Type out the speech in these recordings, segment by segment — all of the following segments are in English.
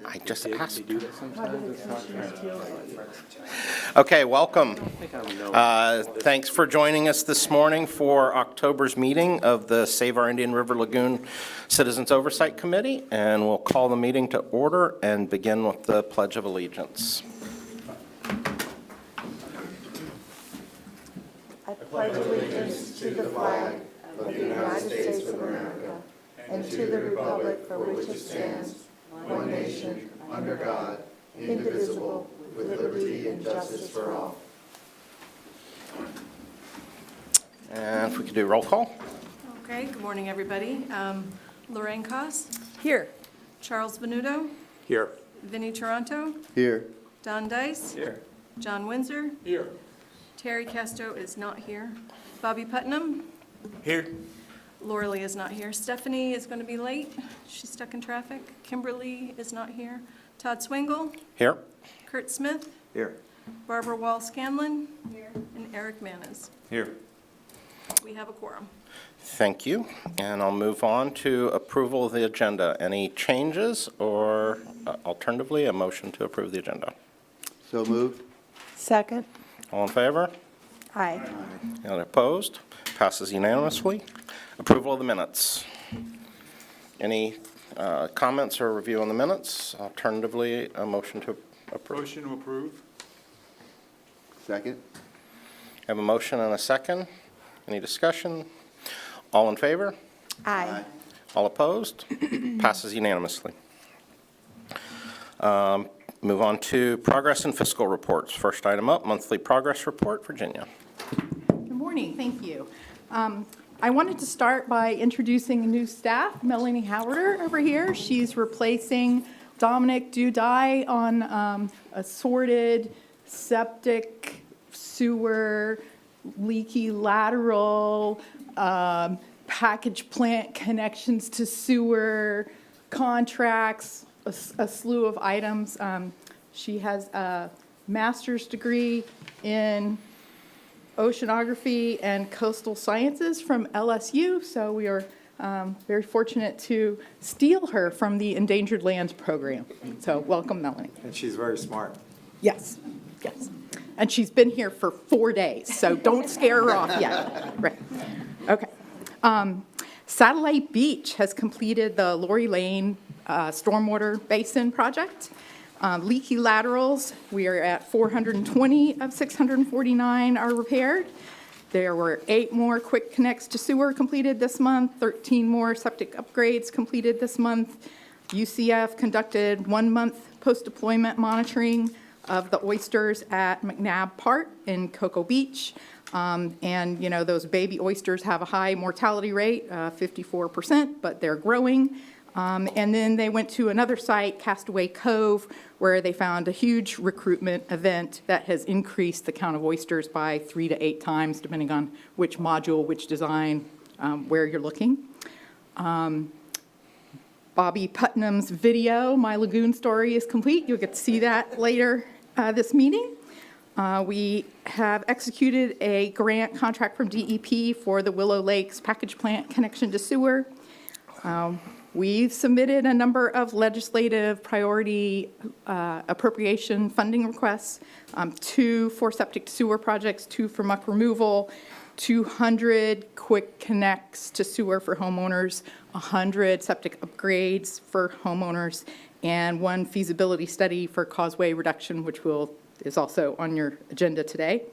I just asked. Okay, welcome. Thanks for joining us this morning for October's meeting of the Save Our Indian River Lagoon Citizens Oversight Committee, and we'll call the meeting to order and begin with the Pledge of Allegiance. I pledge allegiance to the flag of the United States of America and to the republic for which it stands, one nation, under God, indivisible, with liberty and justice for all. And if we could do roll call. Okay, good morning, everybody. Lorraine Koss. Here. Charles Venuto. Here. Vinnie Toronto. Here. Don Dice. Here. John Windsor. Here. Terry Casto is not here. Bobby Putnam. Here. Laura Lee is not here. Stephanie is going to be late. She's stuck in traffic. Kimberly is not here. Todd Swingle. Here. Kurt Smith. Here. Barbara Wall-Scanlon. Here. And Eric Manis. Here. We have a quorum. Thank you. And I'll move on to approval of the agenda. Any changes or alternatively, a motion to approve the agenda? So moved. Second. All in favor? Aye. Anyone opposed? Passes unanimously. Approval of the minutes. Any comments or review on the minutes? Alternatively, a motion to approve. Motion to approve. Second. I have a motion and a second. Any discussion? All in favor? Aye. All opposed? Passes unanimously. Move on to progress and fiscal reports. First item up, monthly progress report, Virginia. Good morning, thank you. I wanted to start by introducing a new staff, Melanie Howarder over here. She's replacing Dominic Dudai on assorted septic, sewer, leaky lateral, package plant connections to sewer, contracts, a slew of items. She has a master's degree in oceanography and coastal sciences from LSU, so we are very fortunate to steal her from the Endangered Lands program. So welcome, Melanie. And she's very smart. Yes, yes. And she's been here for 4 days, so don't scare her off yet. Right. Okay. Satellite Beach has completed the Lori Lane stormwater basin project. Leaky laterals, we are at 420 of 649 are repaired. There were 8 more quick connects to sewer completed this month, 13 more septic upgrades completed this month. UCF conducted 1-month post-deployment monitoring of the oysters at McNabb Park in Cocoa Beach. And, you know, those baby oysters have a high mortality rate, 54%, but they're growing. And then they went to another site, Causeway Cove, where they found a huge recruitment event that has increased the count of oysters by 3 to 8 times, depending on which module, which design, where you're looking. Bobby Putnam's video, My Lagoon Story, is complete. You'll get to see that later this meeting. We have executed a grant contract from DEP for the Willow Lakes package plant connection to sewer. We've submitted a number of legislative priority appropriation funding requests, 2 for septic to sewer projects, 2 for muck removal, 200 quick connects to sewer for homeowners, 100 septic upgrades for homeowners, and 1 feasibility study for causeway reduction, which is also on your agenda today.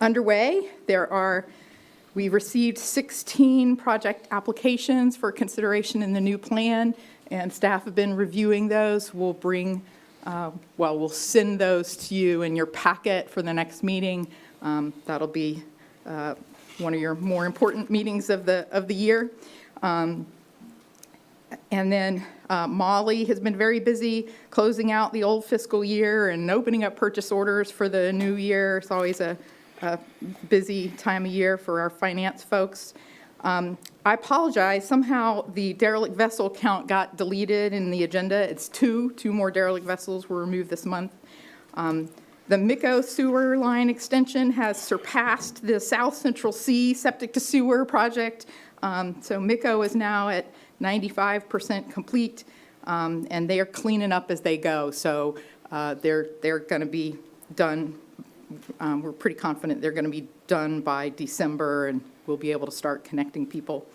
Underway, we received 16 project applications for consideration in the new plan, and staff have been reviewing those. We'll send those to you in your packet for the next meeting. That'll be one of your more important meetings of the year. And then Molly has been very busy closing out the old fiscal year and opening up purchase orders for the new year. It's always a busy time of year for our finance folks. I apologize. Somehow the derelict vessel count got deleted in the agenda. It's 2 more derelict vessels were removed this month. The Miko sewer line extension has surpassed the South Central Sea septic to sewer project. So Miko is now at 95% complete. and they are cleaning up as they go. So they're going to be done. We're pretty confident they're going to be done by December, and we'll be able to start connecting people.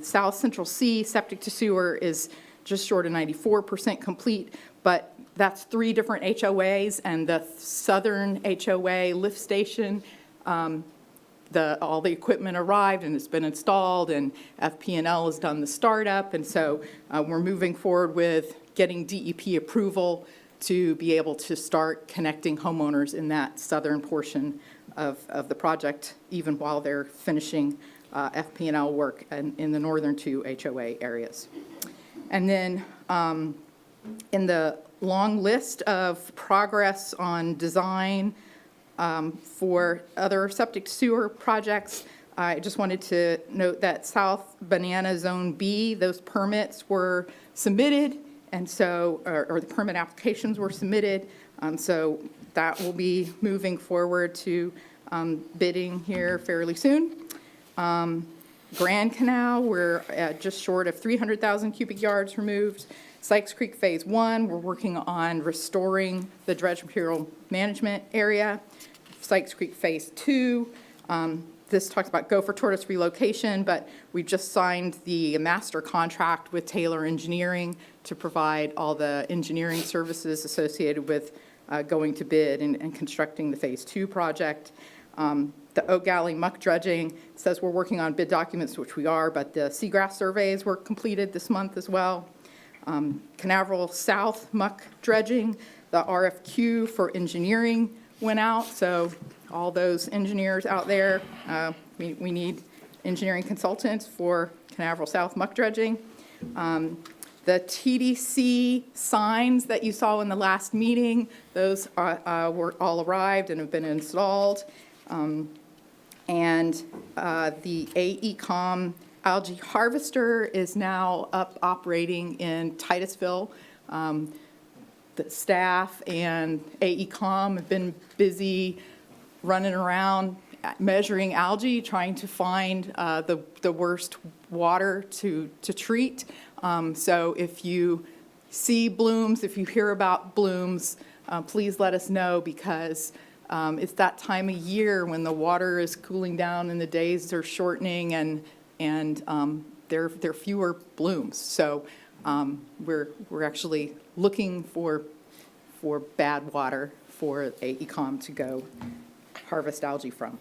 South Central C, septic to sewer, is just short of 94% complete, but that's 3 different HOAs, and the southern HOA lift station, all the equipment arrived and it's been installed, and FP&L has done the startup, and so we're moving forward with getting DEP approval to be able to start connecting homeowners in that southern portion of the project, even while they're finishing FP&L work in the northern 2 HOA areas. And then in the long list of progress on design for other septic sewer projects, I just wanted to note that South Banana Zone B, those permits were submitted, and so, or the permit applications were submitted, so that will be moving forward to bidding here fairly soon. Grand Canal, we're just short of 300,000 cubic yards removed. Sykes Creek Phase 1, we're working on restoring the dredge material management area. Sykes Creek Phase 2, this talks about Gopher Tortoise relocation, but we just signed the master contract with Taylor Engineering to provide all the engineering services associated with going to bid and constructing the Phase 2 project. The Oak Alley muck dredging says we're working on bid documents, which we are, but the seagrass surveys were completed this month as well. Canaveral South muck dredging, the RFQ for engineering went out, so all those engineers out there, we need engineering consultants for Canaveral South muck dredging. The TDC signs that you saw in the last meeting, those were all arrived and have been installed. And the AECOM algae harvester is now up operating in Titusville. The staff and AECOM have been busy running around measuring algae, trying to find the worst water to treat. So if you see blooms, if you hear about blooms, please let us know, because it's that time of year when the water is cooling down and the days are shortening, and there are fewer blooms. So we're actually looking for bad water for AECOM to go harvest algae from.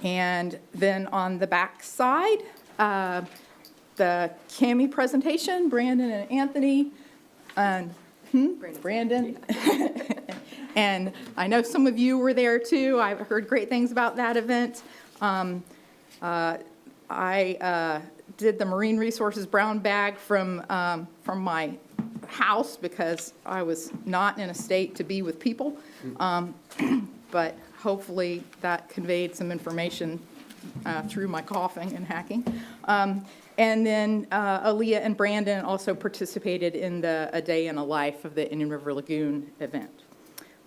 And then on the back side, the CAMI presentation, Brandon and Anthony, and Brandon. And I know some of you were there too. I've heard great things about that event. I did the Marine Resources brown bag from my house because I was not in a state to be with people. But hopefully that conveyed some information through my coughing and hacking. And then Aaliyah and Brandon also participated in the A Day in a Life of the Indian River Lagoon event.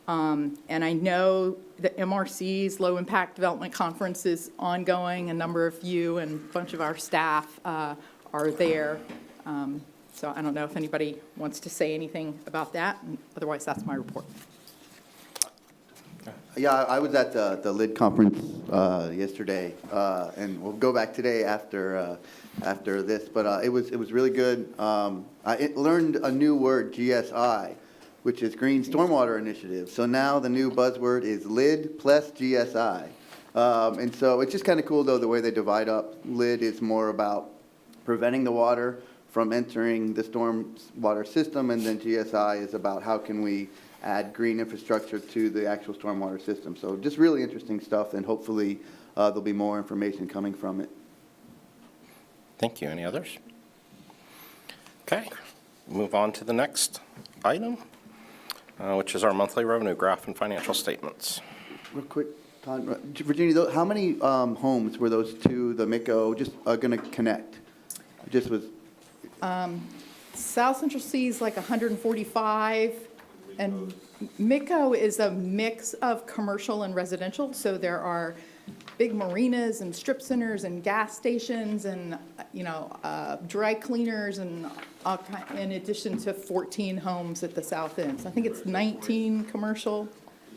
And I know the MRC's Low Impact Development Conference is ongoing. A number of you and a bunch of our staff are there. So I don't know if anybody wants to say anything about that. Otherwise, that's my report. Yeah, I was at the LID conference yesterday, and we'll go back today after this. But it was really good. I learned a new word, GSI, which is Green Stormwater Initiative. So now the new buzzword is LID plus GSI. And so it's just kind of cool, though, the way they divide up. LID is more about preventing the water from entering the storm water system, and then GSI is about how can we add green infrastructure to the actual stormwater system. So just really interesting stuff, and hopefully there'll be more information coming from it. Thank you. Any others? Okay, move on to the next item, which is our monthly revenue graph and financial statements. Real quick, Virginia, how many homes were those two, the MICO, just going to connect? Just was. South Central C is like 145, and MICO is a mix of commercial and residential. So there are big marinas and strip centers and gas stations and, dry cleaners and all in addition to 14 homes at the south end. So I think it's 19 commercial,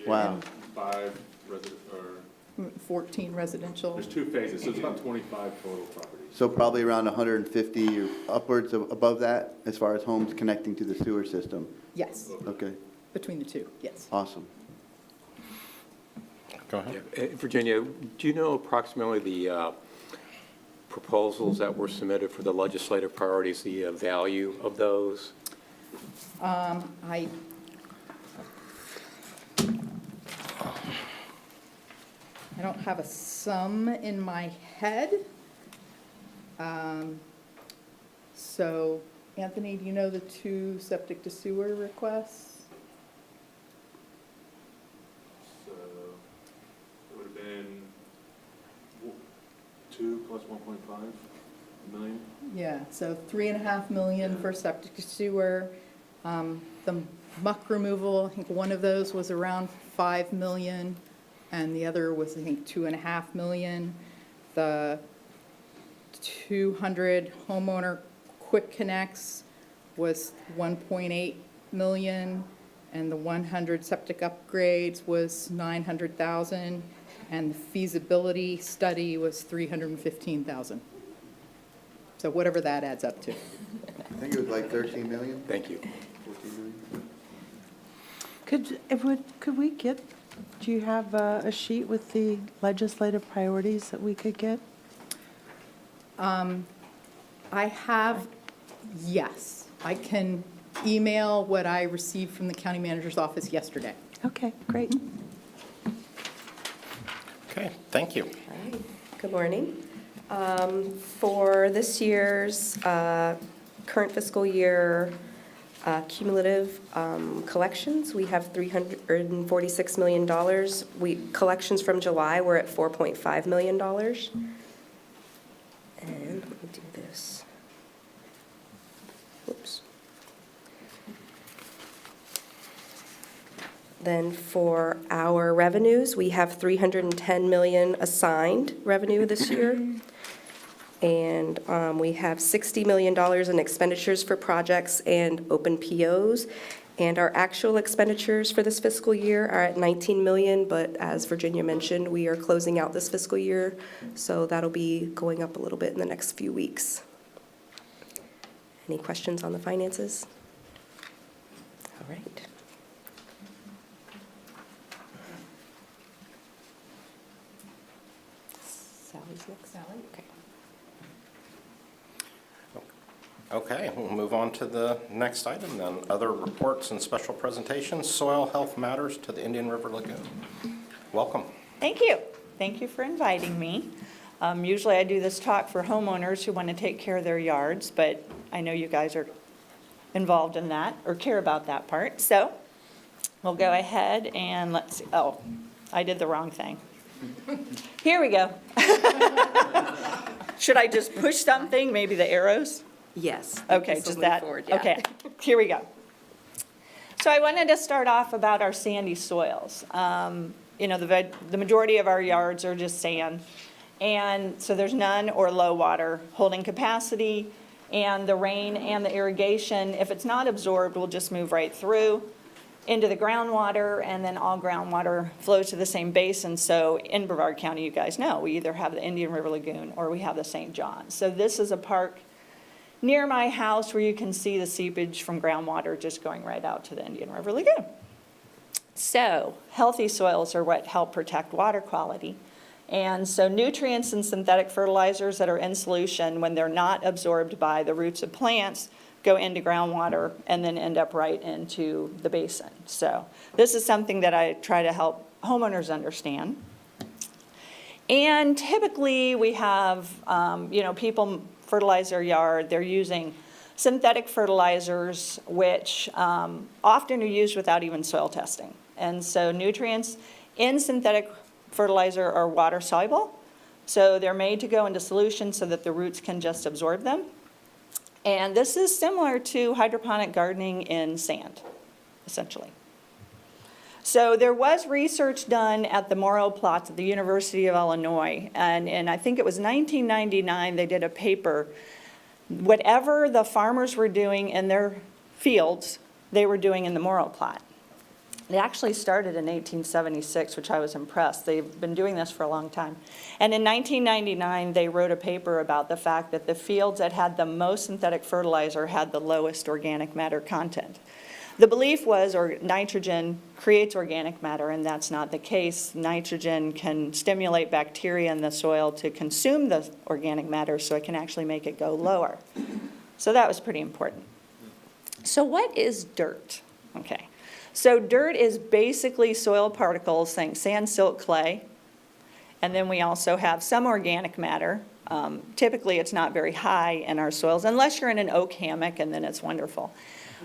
Wow. 5 resident, or 14 residential. there's 2 phases, so it's about 25 total properties. So probably around 150 or upwards of above that as far as homes connecting to the sewer system. Yes, Okay, between the two, yes. awesome. Go ahead. Virginia, do you know approximately the proposals that were submitted for the legislative priorities, the value of those? I don't have a sum in my head. So, Anthony, do you know the 2 septic to sewer requests? So it would have been 2 plus 1.5 million. Yeah, so 3.5 million for septic to sewer. The muck removal, I think one of those was around 5 million, and the other was, I think, 2.5 million. The 200 homeowner quick connects was 1.8 million, and the 100 septic upgrades was 900,000, and the feasibility study was 315,000. So whatever that adds up to. I think it was like 13 million, Thank you. 14 million. Could we get, do you have a sheet with the legislative priorities that we could get? I have, yes. I can email what I received from the county manager's office yesterday. Okay, great. Okay, thank you. All right. Good morning. For this year's current fiscal year cumulative collections, we have $346 million. Collections from July were at $4.5 million. And let me do this. Whoops. Then for our revenues, we have $310 million assigned revenue this year. And we have $60 million in expenditures for projects and open POs. And our actual expenditures for this fiscal year are at $19 million, but as Virginia mentioned, we are closing out this fiscal year, so that'll be going up a little bit in the next few weeks. Any questions on the finances? All right. Sally's next. Sally? Okay. Okay, we'll move on to the next item then. Other reports and special presentations, soil health matters to the Indian River Lagoon. Welcome. Thank you. Thank you for inviting me. Usually I do this talk for homeowners who want to take care of their yards, but I know you guys are involved in that or care about that part. So we'll go ahead and let's see. Oh, I did the wrong thing. Here we go. Should I just push something, maybe the arrows? Yes. Okay, So just move that. forward, yeah. Okay, here we go. So I wanted to start off about our sandy soils. The majority of our yards are just sand. And so there's none or low water holding capacity. And the rain and the irrigation, if it's not absorbed, will just move right through into the groundwater. And then all groundwater flows to the same basin. So in Brevard County, you guys know, we either have the Indian River Lagoon or we have the St. John. So this is a park near my house where you can see the seepage from groundwater just going right out to the Indian River Lagoon. So healthy soils are what help protect water quality. And so nutrients and synthetic fertilizers that are in solution, when they're not absorbed by the roots of plants, go into groundwater and then end up right into the basin. So this is something that I try to help homeowners understand. And typically we have, people fertilize their yard. They're using synthetic fertilizers, which often are used without even soil testing. And so nutrients in synthetic fertilizer are water soluble. So they're made to go into solution so that the roots can just absorb them. And this is similar to hydroponic gardening in sand, essentially. So there was research done at the Morrow plots at the University of Illinois, and I think it was 1999, they did a paper. Whatever the farmers were doing in their fields, they were doing in the Morrow plot. They actually started in 1876, which I was impressed. They've been doing this for a long time. And in 1999, they wrote a paper about the fact that the fields that had the most synthetic fertilizer had the lowest organic matter content. The belief was nitrogen creates organic matter, and that's not the case. Nitrogen can stimulate bacteria in the soil to consume the organic matter, so it can actually make it go lower. So that was pretty important. So what is dirt? Okay. So dirt is basically soil particles, think sand, silt, clay. And then we also have some organic matter. Typically, it's not very high in our soils, unless you're in an oak hammock, and then it's wonderful.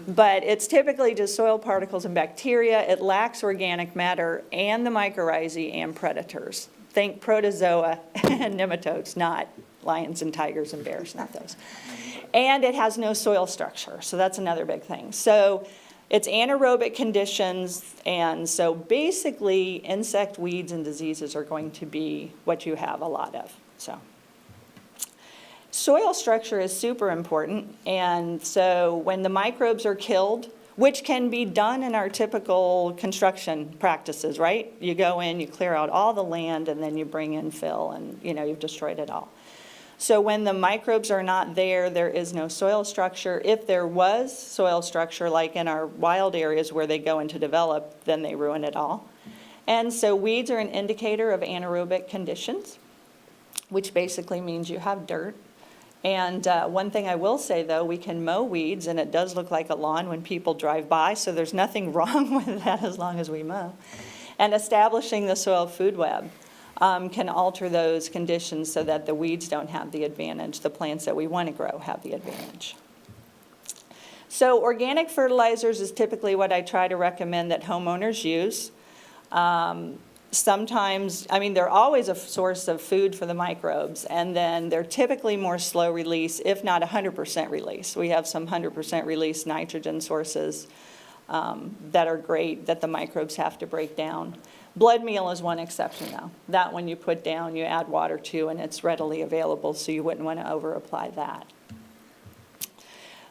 But it's typically just soil particles and bacteria. It lacks organic matter and the mycorrhizae and predators. Think protozoa and nematodes, not lions and tigers and bears, not those. And it has no soil structure, so that's another big thing. So it's anaerobic conditions, and so basically insect, weeds, and diseases are going to be what you have a lot of. So soil structure is super important, and so when the microbes are killed, which can be done in our typical construction practices, right? You go in, you clear out all the land, and then you bring in fill, and you've destroyed it all. So when the microbes are not there, there is no soil structure. If there was soil structure, like in our wild areas where they go in to develop, then they ruin it all. And so weeds are an indicator of anaerobic conditions, which basically means you have dirt. And one thing I will say, though, we can mow weeds, and it does look like a lawn when people drive by, so there's nothing wrong with that as long as we mow. And establishing the soil food web can alter those conditions so that the weeds don't have the advantage. The plants that we want to grow have the advantage. So organic fertilizers is typically what I try to recommend that homeowners use. Sometimes, they're always a source of food for the microbes, and then they're typically more slow release, if not 100% release. We have some 100% release nitrogen sources that are great that the microbes have to break down. Blood meal is one exception, though. That one you put down, you add water to, and it's readily available, so you wouldn't want to over-apply that.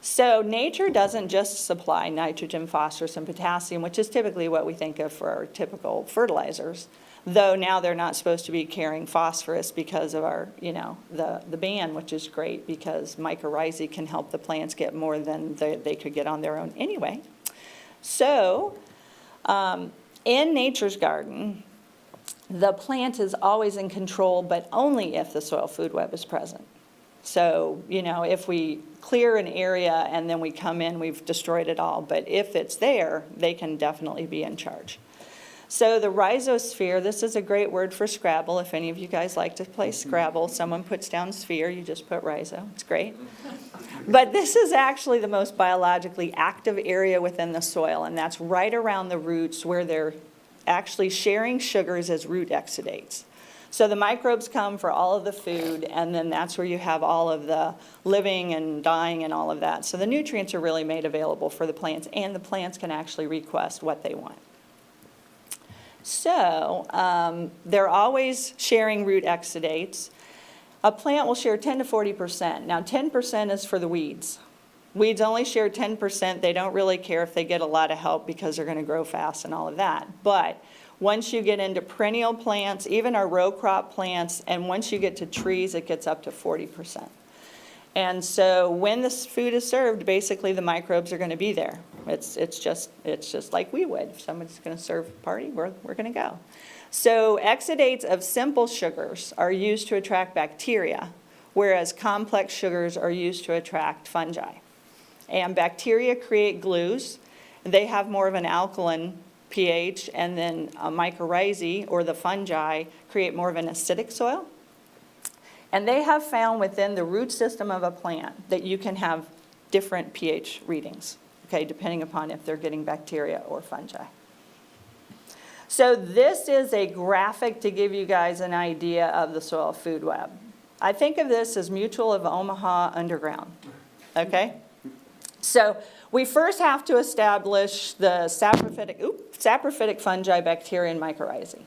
So nature doesn't just supply nitrogen, phosphorus, and potassium, which is typically what we think of for our typical fertilizers, though now they're not supposed to be carrying phosphorus because of our, the ban, which is great because mycorrhizae can help the plants get more than they could get on their own anyway. So in nature's garden, the plant is always in control, but only if the soil food web is present. So, if we clear an area and then we come in, we've destroyed it all. But if it's there, they can definitely be in charge. So the rhizosphere, this is a great word for Scrabble. If any of you guys like to play Scrabble, someone puts down sphere, you just put rhizo. It's great. But this is actually the most biologically active area within the soil, and that's right around the roots where they're actually sharing sugars as root exudates. So the microbes come for all of the food, and then that's where you have all of the living and dying and all of that. So the nutrients are really made available for the plants, and the plants can actually request what they want. So they're always sharing root exudates. A plant will share 10 to 40%. Now 10% is for the weeds. Weeds only share 10%. They don't really care if they get a lot of help because they're going to grow fast and all of that. But once you get into perennial plants, even our row crop plants, and once you get to trees, it gets up to 40%. And so when this food is served, basically the microbes are going to be there. It's just like we would. If someone's going to serve a party, we're going to go. So exudates of simple sugars are used to attract bacteria, whereas complex sugars are used to attract fungi. And bacteria create glues. They have more of an alkaline pH, and then mycorrhizae, or the fungi, create more of an acidic soil. And they have found within the root system of a plant that you can have different pH readings, okay, depending upon if they're getting bacteria or fungi. So this is a graphic to give you guys an idea of the soil food web. I think of this as Mutual of Omaha underground, okay? So we first have to establish the saprophytic fungi, bacteria, and mycorrhizae.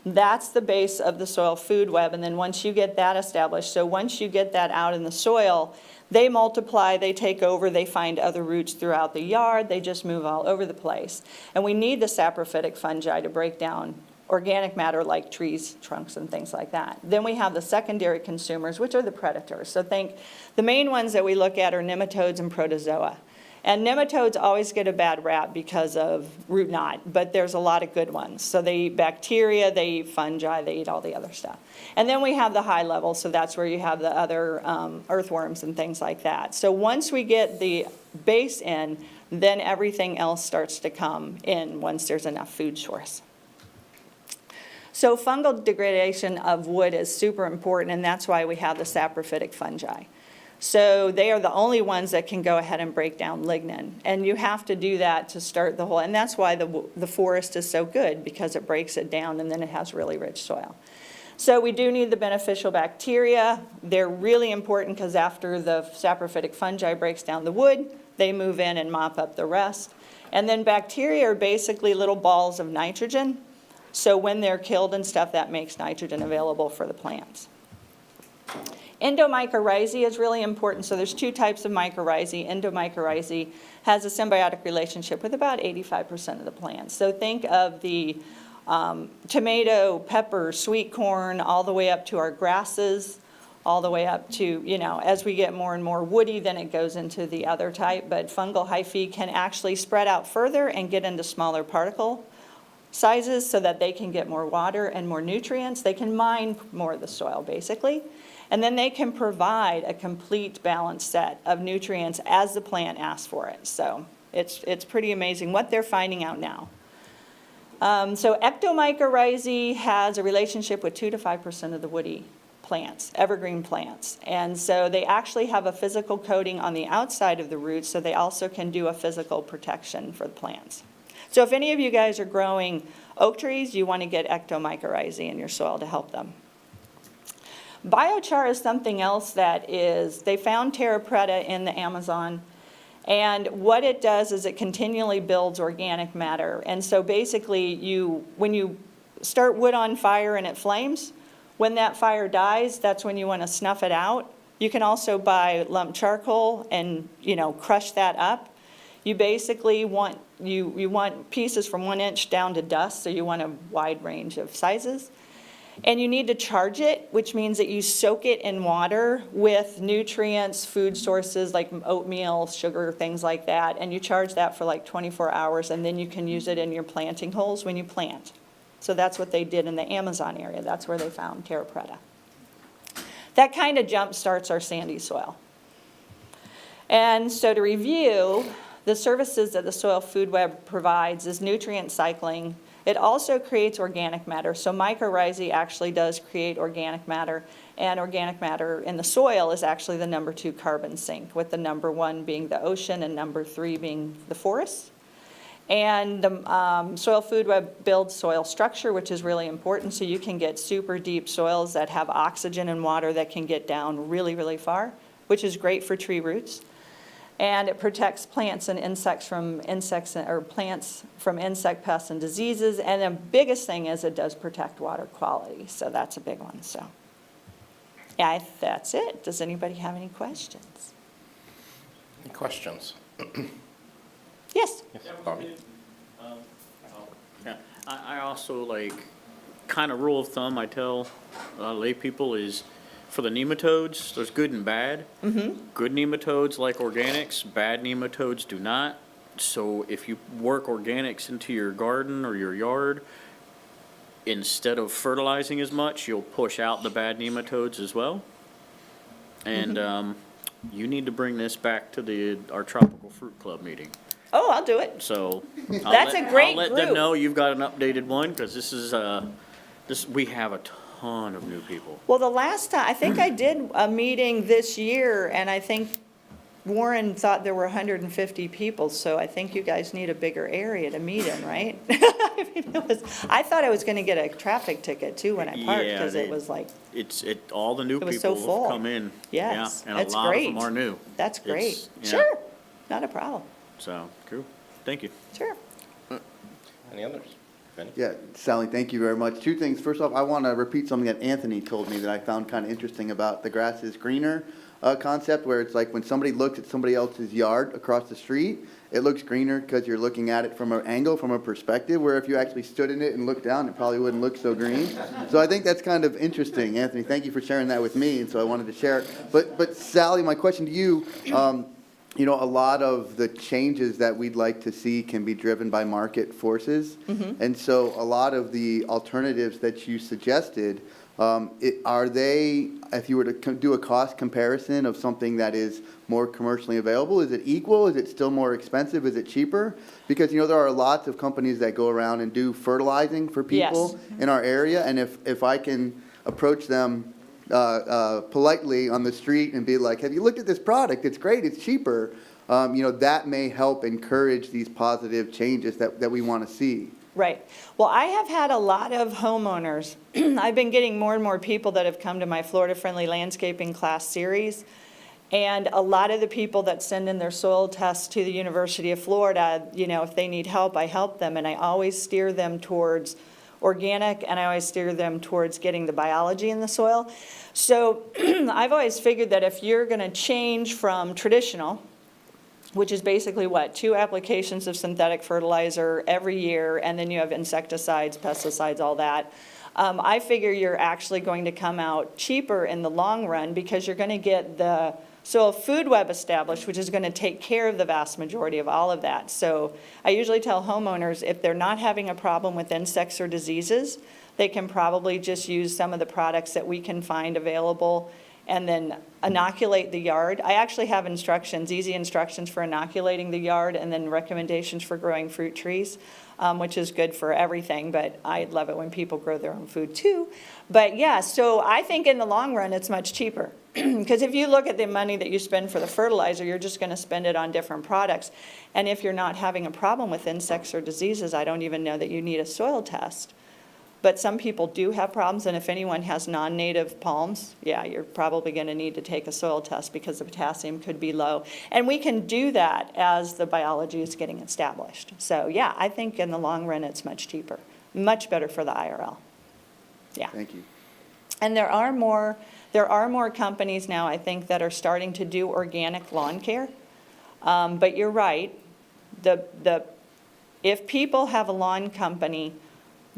That's the base of the soil food web, and then once you get that established, so once you get that out in the soil, they multiply, they take over, they find other roots throughout the yard, they just move all over the place. And we need the saprophytic fungi to break down organic matter like trees, trunks, and things like that. Then we have the secondary consumers, which are the predators. So the main ones that we look at are nematodes and protozoa. And nematodes always get a bad rap because of root knot, but there's a lot of good ones. So they eat bacteria, they eat fungi, they eat all the other stuff. And then we have the high level, so that's where you have the other earthworms and things like that. So once we get the base in, then everything else starts to come in once there's enough food source. So fungal degradation of wood is super important, and that's why we have the saprophytic fungi. So they are the only ones that can go ahead and break down lignin. And you have to do that to start the whole, and that's why the forest is so good, because it breaks it down and then it has really rich soil. So we do need the beneficial bacteria. They're really important because after the saprophytic fungi breaks down the wood, they move in and mop up the rest. And then bacteria are basically little balls of nitrogen. So when they're killed and stuff, that makes nitrogen available for the plants. Endomycorrhizae is really important. So there's two types of mycorrhizae. Endomycorrhizae has a symbiotic relationship with about 85% of the plants. So think of the tomato, pepper, sweet corn, all the way up to our grasses, all the way up to, as we get more and more woody, then it goes into the other type. But fungal hyphae can actually spread out further and get into smaller particle sizes so that they can get more water and more nutrients. They can mine more of the soil, basically. And then they can provide a complete balanced set of nutrients as the plant asks for it. So it's pretty amazing what they're finding out now. So ectomycorrhizae has a relationship with 2 to 5% of the woody plants, evergreen plants. And so they actually have a physical coating on the outside of the roots, so they also can do a physical protection for the plants. So if any of you guys are growing oak trees, you want to get ectomycorrhizae in your soil to help them. Biochar is something else that they found Terra preta in the Amazon, and what it does is it continually builds organic matter. And so basically, when you start wood on fire and it flames, when that fire dies, that's when you want to snuff it out. You can also buy lump charcoal and crush that up. You basically want you want pieces from 1 inch down to dust, so you want a wide range of sizes. And you need to charge it, which means that you soak it in water with nutrients, food sources like oatmeal, sugar, things like that. And you charge that for like 24 hours, and then you can use it in your planting holes when you plant. So that's what they did in the Amazon area. That's where they found Terra preta. That kind of jump starts our sandy soil. And so to review, the services that the soil food web provides is nutrient cycling. It also creates organic matter. So mycorrhizae actually does create organic matter, and organic matter in the soil is actually the number 2 carbon sink, with the number 1 being the ocean and number 3 being the forest. And the soil food web builds soil structure, which is really important, so you can get super deep soils that have oxygen and water that can get down really, really far, which is great for tree roots. And it protects plants and insects from plants from insect pests and diseases. And the biggest thing is it does protect water quality. So that's a big one. So yeah, that's it. Does anybody have any questions? Any questions? Yes. Bobby? Yeah, I also kind of rule of thumb I tell lay people is, for the nematodes, there's good and bad. Mm-hmm. Good nematodes like organics, bad nematodes do not. So if you work organics into your garden or your yard, instead of fertilizing as much, you'll push out the bad nematodes as well. And you need to bring this back to our Tropical Fruit Club meeting. Oh, I'll do it. So That's a great I'll let group. them know you've got an updated one, because we have a ton of new people. Well, the last time, I think I did a meeting this year, and I think Warren thought there were 150 people, so I think you guys need a bigger area to meet in, right? I thought I was going to get a traffic ticket too when I parked, because it was like, All the new It was so people full. have come in. Yes, Yeah, and that's a lot great. of them are new. that's great. Yeah. Sure. not a problem. So, cool. Thank you. Sure. Any others? Vinny? Yeah, Sally, thank you very much. Two things. First off, I want to repeat something that Anthony told me that I found kind of interesting about the grass is greener concept, where it's like when somebody looks at somebody else's yard across the street, it looks greener because you're looking at it from an angle, from a perspective, where if you actually stood in it and looked down, it probably wouldn't look so green. So I think that's kind of interesting. Anthony, thank you for sharing that with me, and so I wanted to share it. But Sally, my question to you, you know, a lot of the changes that we'd like to see can be driven by market forces. And so a lot of the alternatives that you suggested, are they, if you were to do a cost comparison of something that is more commercially available, is it equal? Is it still more expensive? Is it cheaper? Because, you know, there are lots of companies that go around and do fertilizing for people in our area. And if I can approach them politely on the street and be like, have you looked at this product? It's great. It's cheaper. You know, that may help encourage these positive changes that we want to see. Right. Well, I have had a lot of homeowners. I've been getting more and more people that have come to my Florida Friendly Landscaping class series. And a lot of the people that send in their soil tests to the University of Florida, you know, if they need help, I help them. And I always steer them towards organic, and I always steer them towards getting the biology in the soil. So I've always figured that if you're going to change from traditional, which is basically what, 2 applications of synthetic fertilizer every year, and then you have insecticides, pesticides, all that. I figure you're actually going to come out cheaper in the long run because you're going to get the soil food web established, which is going to take care of the vast majority of all of that. So I usually tell homeowners if they're not having a problem with insects or diseases, they can probably just use some of the products that we can find available and then inoculate the yard. I actually have instructions, easy instructions for inoculating the yard, and then recommendations for growing fruit trees, which is good for everything, but I love it when people grow their own food too. But yeah, so I think in the long run, it's much cheaper. Because if you look at the money that you spend for the fertilizer, you're just going to spend it on different products. And if you're not having a problem with insects or diseases, I don't even know that you need a soil test. But some people do have problems, and if anyone has non-native palms, yeah, you're probably going to need to take a soil test because the potassium could be low. And we can do that as the biology is getting established. So yeah, I think in the long run it's much cheaper, much better for the IRL. Yeah. Thank you. And there are more companies now, I think, that are starting to do organic lawn care. But you're right, if people have a lawn company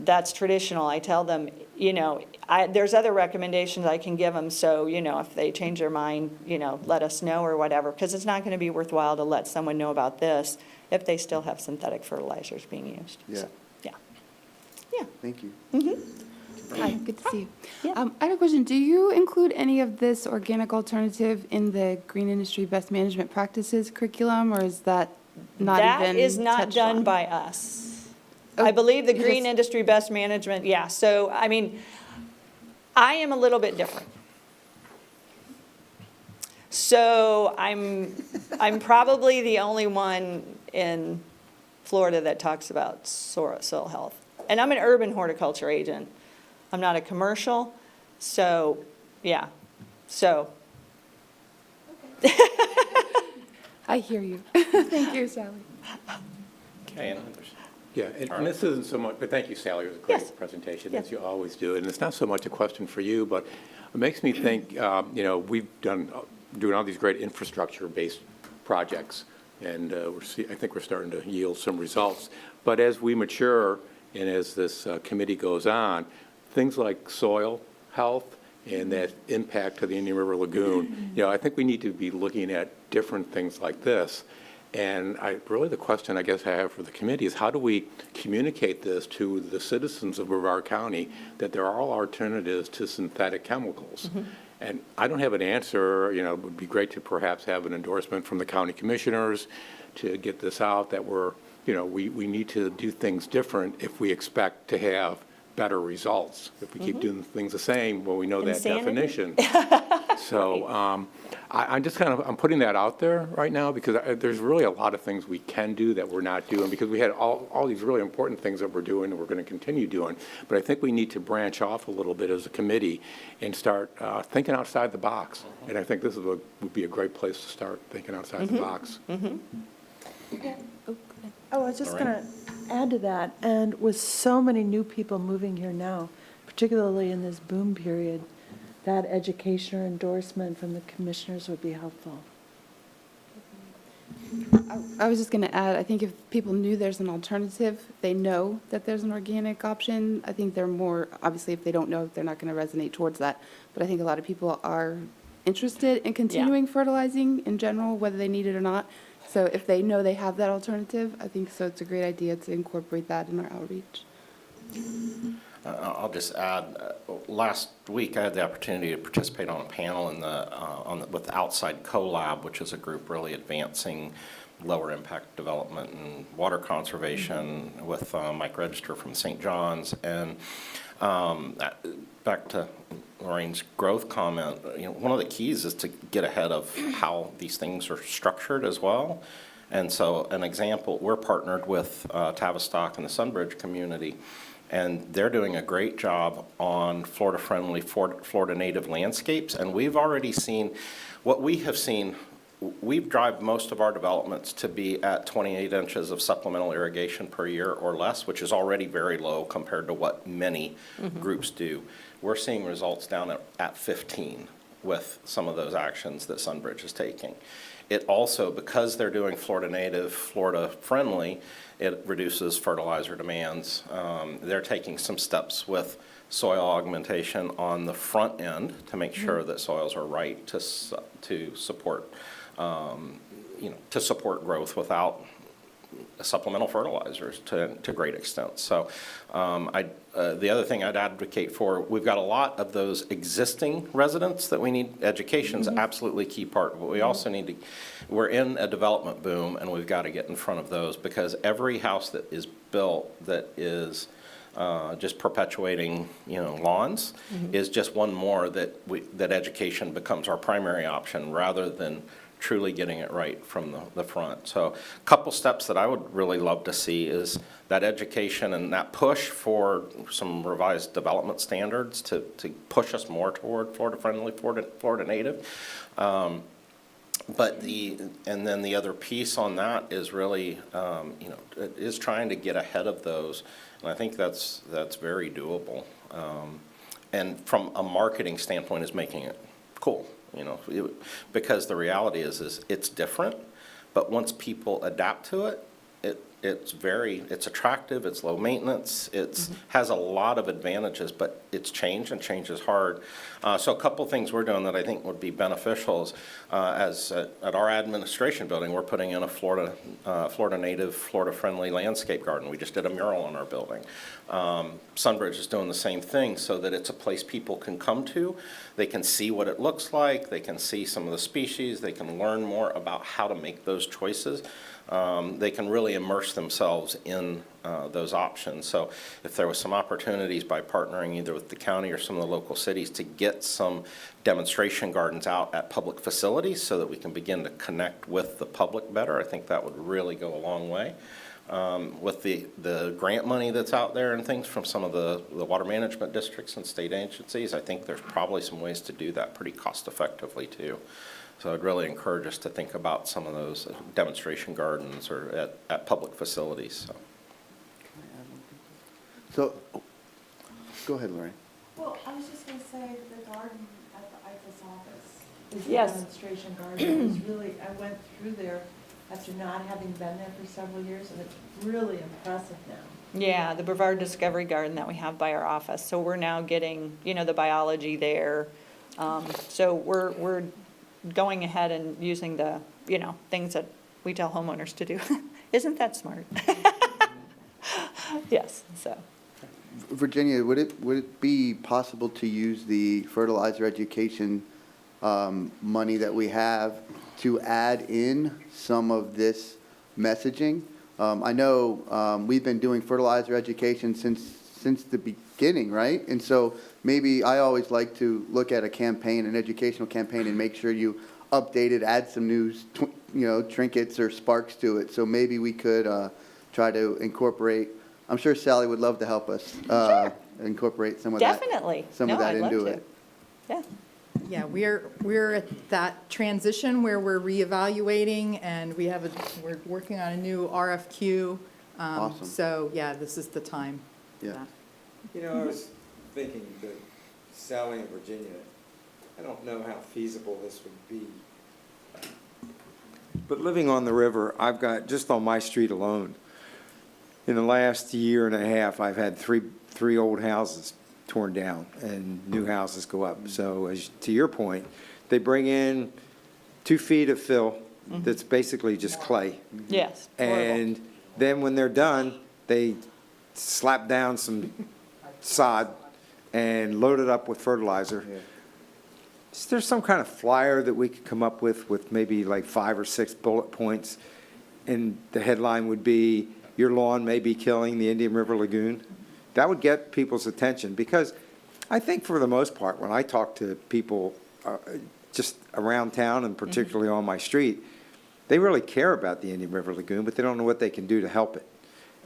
that's traditional, I tell them, you know, there's other recommendations I can give them, so, you know, if they change their mind, you know, let us know or whatever, because it's not going to be worthwhile to let someone know about this if they still have synthetic fertilizers being used. Yeah. So, yeah. Thank you. Hi, good to see you. Yeah. I have a question. Do you include any of this organic alternative in the Green Industry Best Management Practices curriculum, or is that not even That is not touched done on? by us. Oh, I believe the it Green is- Industry Best Management, yeah. So, I mean, I am a little bit different. So I'm probably the only one in Florida that talks about soil health. And I'm an urban horticulture agent. I'm not a commercial, so, yeah. So, I hear you. Thank you, Sally. Okay, and others? Yeah, and this isn't so much, but thank you, Sally, it was a great Yes. presentation, Yes. as you always do. And it's not so much a question for you, but it makes me think, you know, we've doing all these great infrastructure-based projects, and I think we're starting to yield some results. But as we mature and as this committee goes on, things like soil health and that impact to the Indian River Lagoon, you know, I think we need to be looking at different things like this. And really the question I guess I have for the committee is how do we communicate this to the citizens of Brevard County that there are alternatives to synthetic chemicals? And I don't have an answer. You know, it would be great to perhaps have an endorsement from the county commissioners to get this out that we're, you know, we need to do things different if we expect to have better results. If we keep doing things the same, well, we know that Insanity. definition. So I'm just I'm putting that out there right now because there's really a lot of things we can do that we're not doing because we had all these really important things that we're doing and we're going to continue doing. But I think we need to branch off a little bit as a committee and start thinking outside the box. And I think this would be a great place to start thinking outside the box. Oh, I was just going to add to that, and with so many new people moving here now, particularly in this boom period, that education or endorsement from the commissioners would be helpful. I was just going to add, I think if people knew there's an alternative, they know that there's an organic option. I think they're more, obviously, if they don't know, they're not going to resonate towards that. But I think a lot of people are interested in continuing fertilizing in general, whether they need it or not. So if they know they have that alternative, I think so it's a great idea to incorporate that in our outreach. I'll just add, last week I had the opportunity to participate on a panel with Outside CoLab, which is a group really advancing lower impact development and water conservation with Mike Register from St. John's. And back to Lorraine's growth comment, one of the keys is to get ahead of how these things are structured as well. And so an example, we're partnered with Tavistock and the Sunbridge community, and they're doing a great job on Florida-friendly, Florida native landscapes. And we've already seen, what we have seen, we've driven most of our developments to be at 28 inches of supplemental irrigation per year or less, which is already very low compared to what many groups do. We're seeing results down at 15 with some of those actions that Sunbridge is taking. It also, because they're doing Florida native, Florida friendly, it reduces fertilizer demands. They're taking some steps with soil augmentation on the front end to make sure that soils are right to support, to support growth without supplemental fertilizers to great extent. So the other thing I'd advocate for, we've got a lot of those existing residents that we need. Education's absolutely a key part, but we also need to, we're in a development boom and we've got to get in front of those because every house that is built that is just perpetuating, lawns is just one more that education becomes our primary option rather than truly getting it right from the front. So a couple steps that I would really love to see is that education and that push for some revised development standards to push us more toward Florida-friendly, Florida native. And then the other piece on that is really, is trying to get ahead of those. And I think that's very doable. And from a marketing standpoint is making it cool. Because the reality is it's different, but once people adapt to it, it's attractive, it's low maintenance, it's has a lot of advantages, but it's change and change is hard. So a couple things we're doing that I think would be beneficial is, at our administration building, we're putting in a Florida native, Florida friendly landscape garden. We just did a mural on our building. Sunbridge is doing the same thing so that it's a place people can come to. They can see what it looks like, they can see some of the species, they can learn more about how to make those choices. They can really immerse themselves in those options. So if there was some opportunities by partnering either with the county or some of the local cities to get some demonstration gardens out at public facilities so that we can begin to connect with the public better, I think that would really go a long way. With the grant money that's out there and things from some of the water management districts and state agencies, I think there's probably some ways to do that pretty cost effectively too. So I'd really encourage us to think about some of those demonstration gardens or at public facilities. So, go ahead, Lorraine. Well, I was just going to say the garden at the IFAS office is Yes. a demonstration garden. It was really, I went through there after not having been there for several years, and it's really impressive now. Yeah, the Brevard Discovery Garden that we have by our office. So we're now getting, the biology there. So we're going ahead and using the, things that we tell homeowners to do. Isn't that smart? Yes, so. Virginia, would it be possible to use the fertilizer education money that we have to add in some of this messaging? I know we've been doing fertilizer education since the beginning, right? And so maybe I always like to look at a campaign, an educational campaign, and make sure you update it, add some new, trinkets or sparks to it. So maybe we could try to incorporate, I'm sure Sally would love to help us incorporate some of that. Definitely. Some of No, that I'd love into to. it. Yeah. Yeah, we're at that transition where we're reevaluating, and we're working on a new RFQ. Awesome. So, yeah, this is the time. for Yeah. that. You know, I was thinking that Sally and Virginia, I don't know how feasible this would be. But living on the river, I've got, just on my street alone, in the last year and a half, I've had three old houses torn down and new houses go up. So as to your point, they bring in 2 feet of fill that's basically just clay. Yes. Horrible. And then when they're done, they slap down some sod and load it up with fertilizer. Is there some kind of flyer that we could come up with maybe like 5 or 6 bullet points? And the headline would be, "Your lawn may be killing the Indian River Lagoon"? That would get people's attention, because I think for the most part, when I talk to people just around town and particularly on my street, they really care about the Indian River Lagoon, but they don't know what they can do to help it.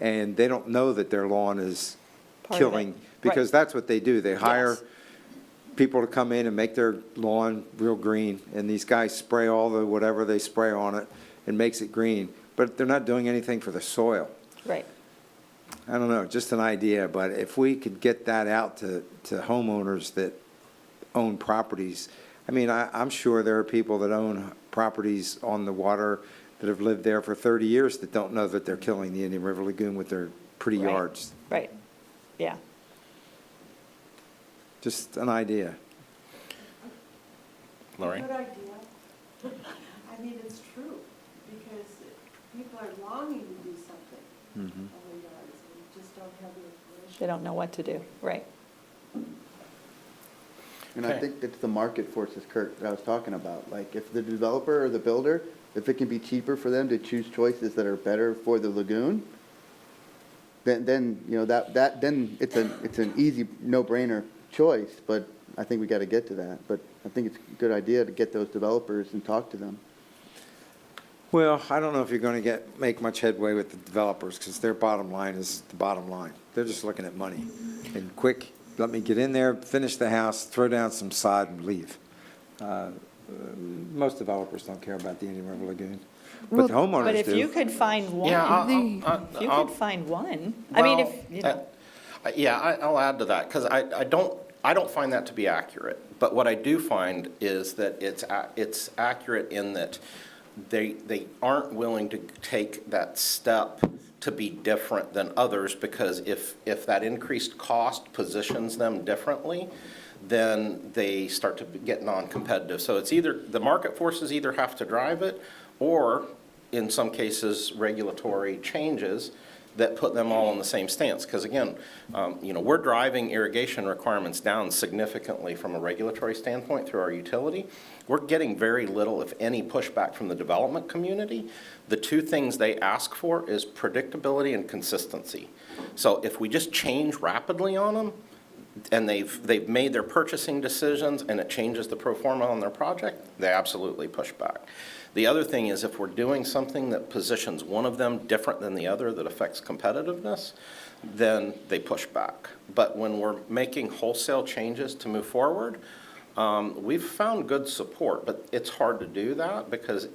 And they don't know that their lawn is Part of it. killing, because that's what they do. They hire Yes. people to come in and make their lawn real green, and these guys spray all the whatever they spray on it and makes it green, but they're not doing anything for the soil. Right. I don't know, just an idea, but if we could get that out to homeowners that own properties. I mean, I'm sure there are people that own properties on the water that have lived there for 30 years that don't know that they're killing the Indian River Lagoon with their pretty Right. yards. Right. Yeah. Just an idea. Lorraine? Good idea. I mean, it's true, because people are longing to do something on their yards, and just don't have the information. They don't know what to do. Right. And I Okay. think it's the market forces, Kurt, that I was talking about. Like, if the developer or the builder, if it can be cheaper for them to choose choices that are better for the lagoon, then then it's an easy, no-brainer choice. But I think we got to get to that. But I think it's a good idea to get those developers and talk to them. Well, I don't know if you're going to make much headway with the developers, because their bottom line is the bottom line. They're just looking at money. And quick, let me get in there, finish the house, throw down some sod and leave. Most developers don't care about the Indian River Lagoon, but the But homeowners if you do. could find one, Yeah, if you could find one, I mean, if, you know. Yeah, I'll add to that, because I don't find that to be accurate. But what I do find is that it's accurate in that they aren't willing to take that step to be different than others, because if that increased cost positions them differently, then they start to get non-competitive. So it's either, the market forces either have to drive it, or in some cases, regulatory changes that put them all in the same stance. Because again, we're driving irrigation requirements down significantly from a regulatory standpoint through our utility. We're getting very little, if any, pushback from the development community. The 2 things they ask for is predictability and consistency. So if we just change rapidly on them, and they've made their purchasing decisions and it changes the pro forma on their project, they absolutely push back. The other thing is, if we're doing something that positions one of them different than the other that affects competitiveness, then they push back. But when we're making wholesale changes to move forward, we've found good support, but it's hard to do that because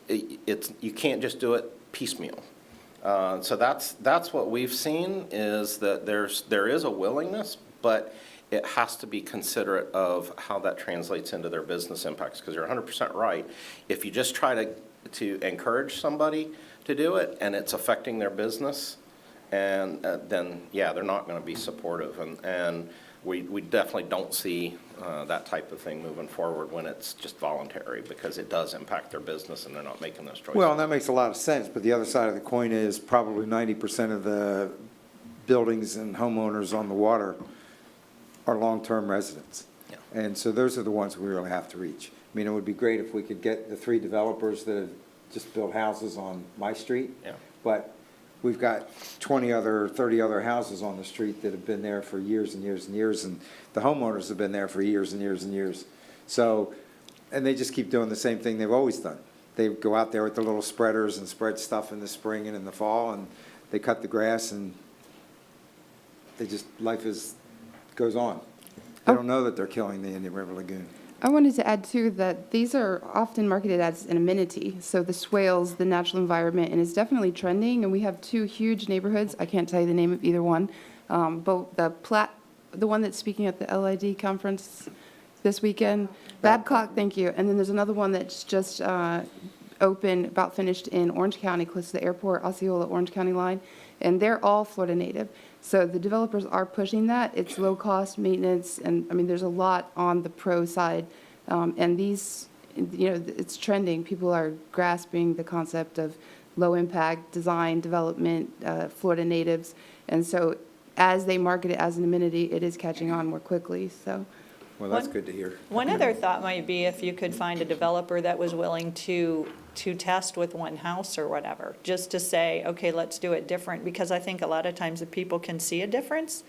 you can't just do it piecemeal. So that's what we've seen, is that there is a willingness, but it has to be considerate of how that translates into their business impacts, because you're 100% right. If you just try to encourage somebody to do it and it's affecting their business, and then, yeah, they're not going to be supportive. And we definitely don't see that type of thing moving forward when it's just voluntary, because it does impact their business and they're not making those choices. Well, and that makes a lot of sense, but the other side of the coin is probably 90% of the buildings and homeowners on the water are long-term residents. Yeah. And so those are the ones we really have to reach. I mean, it would be great if we could get the 3 developers that have just built houses on my street. Yeah. But we've got 20 other, 30 other houses on the street that have been there for years and years and years, and the homeowners have been there for years and years and years. So, and they just keep doing the same thing they've always done. They go out there with the little spreaders and spread stuff in the spring and in the fall, and they cut the grass, and they just, goes on. They don't know that they're killing the Indian River Lagoon. I wanted to add too that these are often marketed as an amenity. So the swales, the natural environment, and it's definitely trending. And we have two huge neighborhoods. I can't tell you the name of either one. But the one that's speaking at the LID conference this weekend, Babcock, thank you. And then there's another one that's just about finished in Orange County, close to the airport, Osceola, Orange County line. And they're all Florida native. So the developers are pushing that. It's low cost maintenance, and I mean, there's a lot on the pro side. And these, it's trending. People are grasping the concept of low impact design, development, Florida natives. And so as they market it as an amenity, it is catching on more quickly, so. Well, that's good to hear. One other thought might be if you could find a developer that was willing to test with one house or whatever, just to say, okay, let's do it different, because I think a lot of times if people can see a difference,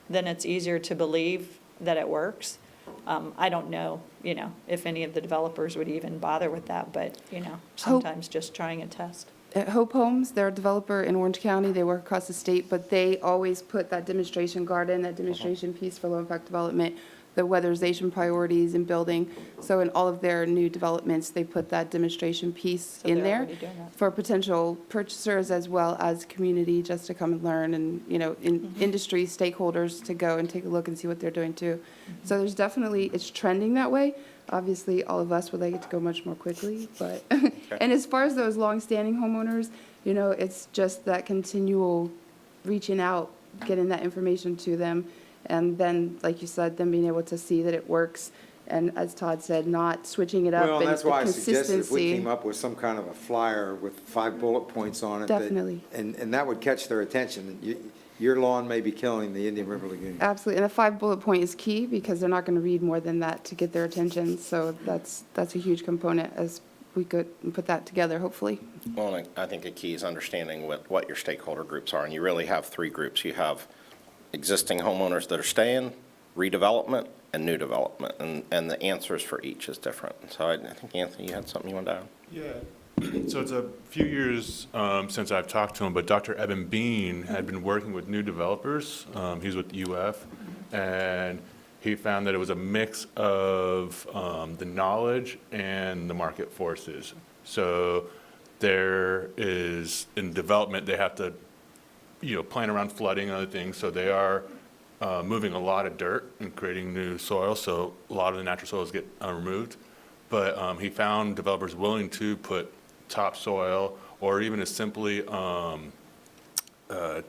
then it's easier to believe that it works. I don't know, if any of the developers would even bother with that, but, sometimes just trying a test. At Hope Homes, they're a developer in Orange County. They work across the state, but they always put that demonstration garden, that demonstration piece for low impact development, the weatherization priorities in building. So in all of their new developments, they put that demonstration piece So in they're there already doing that. for potential purchasers as well as community just to come and learn, and, industry stakeholders to go and take a look and see what they're doing too. So there's definitely, it's trending that way. Obviously, all of us would like it to go much more quickly, but, and as far as those longstanding homeowners, it's just that continual reaching out, getting that information to them. And then, like you said, them being able to see that it works. And as Todd said, not switching it up. Well, and that's the why I suggested if we consistency. came up with some kind of a flyer with 5 bullet points on it. Definitely. And that would catch their attention. Your lawn may be killing the Indian River Lagoon. Absolutely. And the 5 bullet point is key because they're not going to read more than that to get their attention. So that's a huge component as we could put that together, hopefully. Well, I think a key is understanding what your stakeholder groups are, and you really have 3 groups. You have existing homeowners that are staying, redevelopment, and new development, and the answers for each is different. So I think, Anthony, you had something you wanted to add? Yeah, so it's a few years since I've talked to him, but Dr. Evan Bean had been working with new developers. He's with UF, and he found that it was a mix of the knowledge and the market forces. So there is, in development, they have to plan around flooding and other things, so they are moving a lot of dirt and creating new soil, so a lot of the natural soils get removed. But he found developers willing to put topsoil or even as simply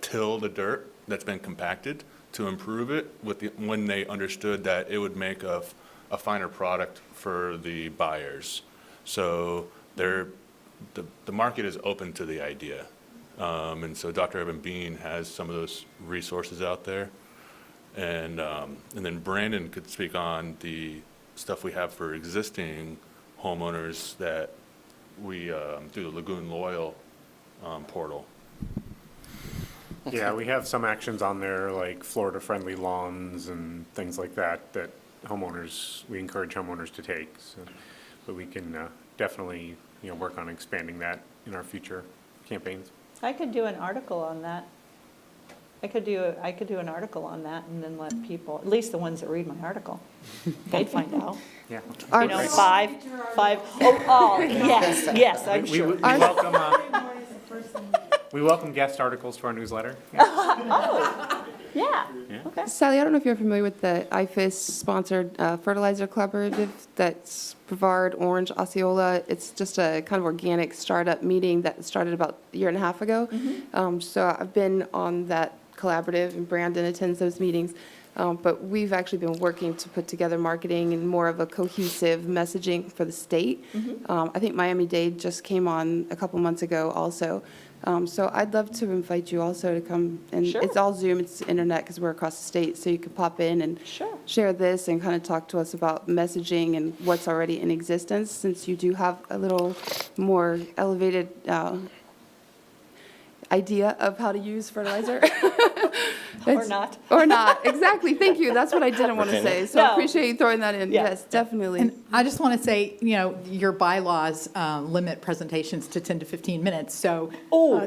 till the dirt that's been compacted to improve it when they understood that it would make a finer product for the buyers. So the market is open to the idea. And so Dr. Evan Bean has some of those resources out there. And then Brandon could speak on the stuff we have for existing homeowners that we, through the Lagoon Loyal portal. Yeah, we have some actions on there like Florida-friendly lawns and things like that we encourage homeowners to take. So, but we can definitely, work on expanding that in our future campaigns. I could do an article on that. I could do an article on that and then let people, at least the ones that read my article, they'd find out. Yeah. Five, yes, I'm sure. We welcome guest articles to our newsletter. Yeah, okay. Sally, I don't know if you're familiar with the IFAS-sponsored fertilizer collaborative that's Brevard, Orange, Osceola. It's just a kind of organic startup meeting that started about a year and a half ago. So I've been on that collaborative, and Brandon attends those meetings. But we've actually been working to put together marketing and more of a cohesive messaging for the state. I think Miami-Dade just came on a couple months ago also. So I'd love to invite you also to come, and Sure. it's all Zoom, it's internet because we're across the state, so you could pop in and Sure. share this and kind of talk to us about messaging and what's already in existence, since you do have a little more elevated idea of how to use fertilizer. Or not. Or not, exactly, thank you, that's what I didn't want to say, so I No. appreciate you throwing that in, Yeah. yes, definitely. And I just want to say, your bylaws limit presentations to 10 to 15 minutes, so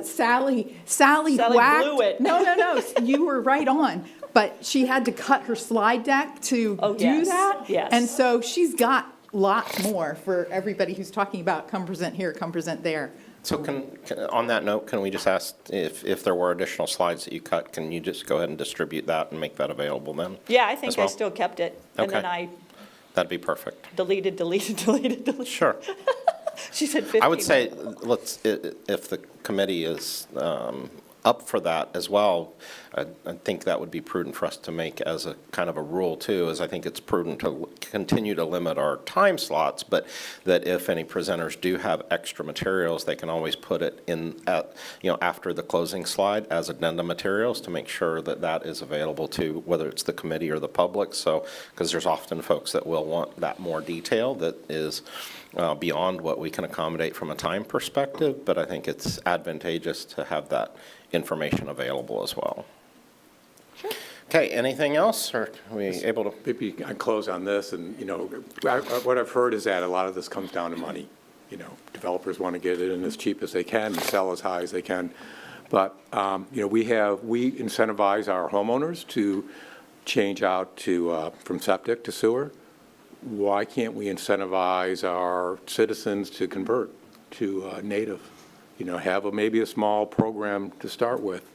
Sally whacked. blew it. No, you were right on, but she had to cut her slide deck to do yes, that. yes. And so she's got lots more for everybody who's talking about come present here, come present there. So on that note, can we just ask if there were additional slides that you cut, can you just go ahead and distribute that and make that available then? Yeah, I think as well? I still kept it. And then Okay. I That'd be perfect. deleted. Sure. She said 15. I would say, if the committee is up for that as well, I think that would be prudent for us to make as a kind of a rule too, as I think it's prudent to continue to limit our time slots, but that if any presenters do have extra materials, they can always put it in after the closing slide as addendum materials to make sure that that is available to whether it's the committee or the public. So, because there's often folks that will want that more detail that is beyond what we can accommodate from a time perspective, but I think it's advantageous to have that information available as well. Sure. Okay, anything else, or are we able to? Maybe I close on this, and, what I've heard is that a lot of this comes down to money. Developers want to get it in as cheap as they can and sell as high as they can. But, we incentivize our homeowners to change out from septic to sewer. Why can't we incentivize our citizens to convert to native? Have maybe a small program to start with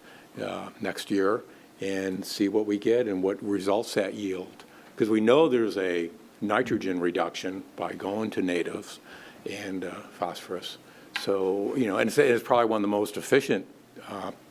next year and see what we get and what results that yield. Because we know there's a nitrogen reduction by going to natives and phosphorus. So, and it's probably one of the most efficient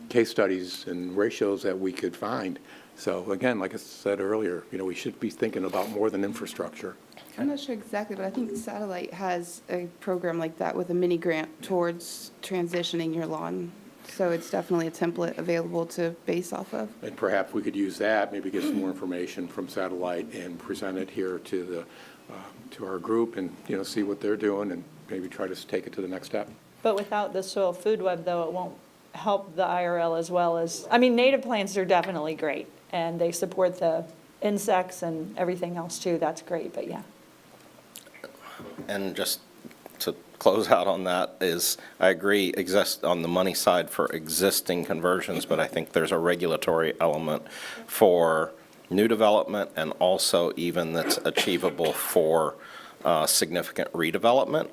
case studies and ratios that we could find. So again, like I said earlier, we should be thinking about more than infrastructure. I'm not sure exactly, but I think Satellite has a program like that with a mini grant towards transitioning your lawn. So it's definitely a template available to base off of. And perhaps we could use that, maybe get some more information from Satellite and present it here to our group and, see what they're doing and maybe try to take it to the next step. But without the soil food web, though, it won't help the IRL as well as, native plants are definitely great, and they support the insects and everything else too. That's great, but yeah. And just to close out on that is, I agree, exist on the money side for existing conversions, but I think there's a regulatory element for new development and also even that's achievable for significant redevelopment.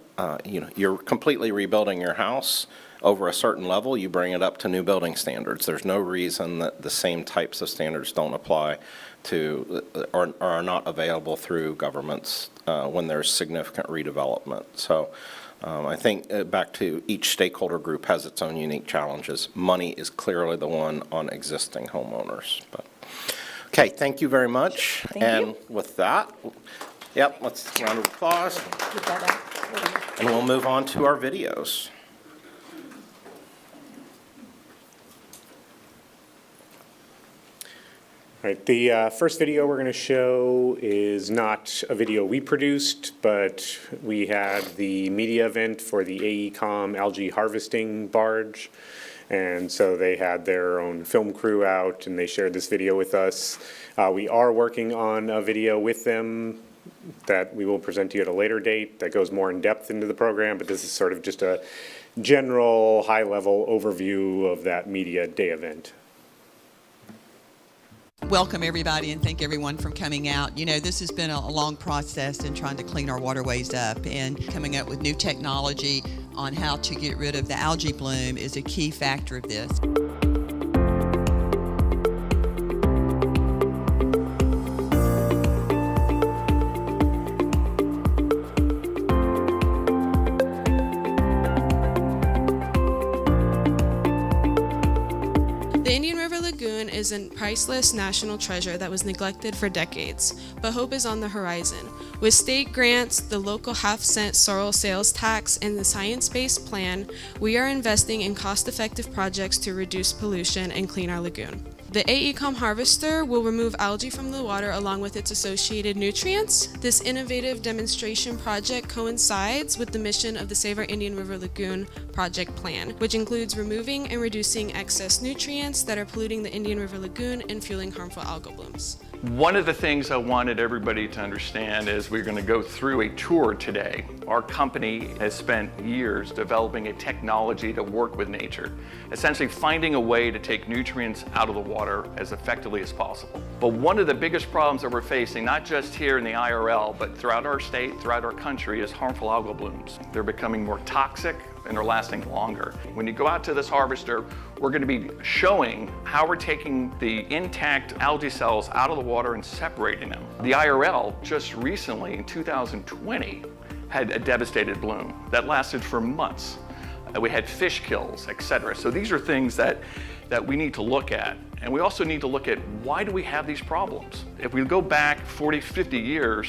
You're completely rebuilding your house over a certain level, you bring it up to new building standards. There's no reason that the same types of standards don't apply to or are not available through governments when there's significant redevelopment. So I think back to each stakeholder group has its own unique challenges. Money is clearly the one on existing homeowners. But okay, thank you very much. And with that, let's round of applause. And we'll move on to our videos. All right, the first video we're going to show is not a video we produced, but we had the media event for the AECOM algae harvesting barge. And so they had their own film crew out and they shared this video with us. We are working on a video with them that we will present to you at a later date that goes more in depth into the program, but this is sort of just a general high-level overview of that media day event. Welcome, everybody, and thank everyone for coming out. This has been a long process in trying to clean our waterways up, and coming up with new technology on how to get rid of the algae bloom is a key factor of this. The Indian River Lagoon is a priceless national treasure that was neglected for decades, but hope is on the horizon. With state grants, the local half-cent sorrel sales tax, and the science-based plan, we are investing in cost-effective projects to reduce pollution and clean our lagoon. The AECOM harvester will remove algae from the water along with its associated nutrients. This innovative demonstration project coincides with the mission of the Save Our Indian River Lagoon project plan, which includes removing and reducing excess nutrients that are polluting the Indian River Lagoon and fueling harmful algal blooms. One of the things I wanted everybody to understand is we're going to go through a tour today. Our company has spent years developing a technology to work with nature, essentially finding a way to take nutrients out of the water as effectively as possible. But one of the biggest problems that we're facing, not just here in the IRL, but throughout our state, throughout our country, is harmful algal blooms. They're becoming more toxic and they're lasting longer. When you go out to this harvester, we're going to be showing how we're taking the intact algae cells out of the water and separating them. The IRL just recently, in 2020, had a devastated bloom that lasted for months. We had fish kills, etc. So these are things that we need to look at. And we also need to look at why do we have these problems? If we go back 40, 50 years,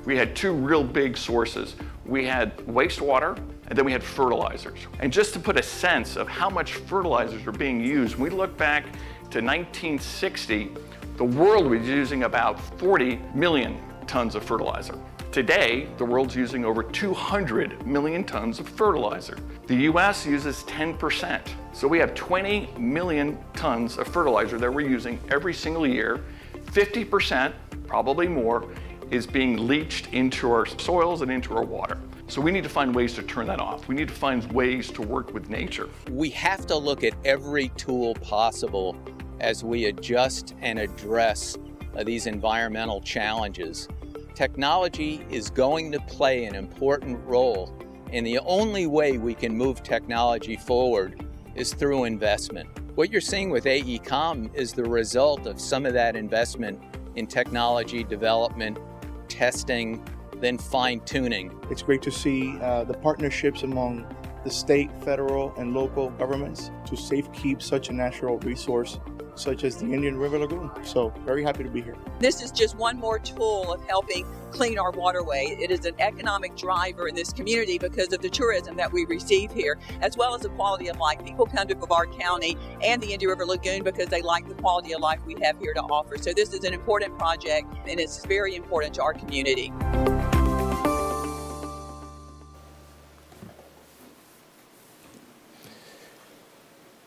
we had two real big sources. We had wastewater, and then we had fertilizers. And just to put a sense of how much fertilizers were being used, when we look back to 1960, the world was using about 40 million tons of fertilizer. Today, the world's using over 200 million tons of fertilizer. The US uses 10%. So we have 20 million tons of fertilizer that we're using every single year. 50%, probably more, is being leached into our soils and into our water. So we need to find ways to turn that off. We need to find ways to work with nature. We have to look at every tool possible as we adjust and address these environmental challenges. Technology is going to play an important role, and the only way we can move technology forward is through investment. What you're seeing with AECOM is the result of some of that investment in technology development, testing, then fine-tuning. It's great to see the partnerships among the state, federal, and local governments to safekeep such a natural resource such as the Indian River Lagoon. So very happy to be here. This is just one more tool of helping clean our waterway. It is an economic driver in this community because of the tourism that we receive here, as well as the quality of life. People come to Brevard County and the Indian River Lagoon because they like the quality of life we have here to offer. So this is an important project, and it's very important to our community.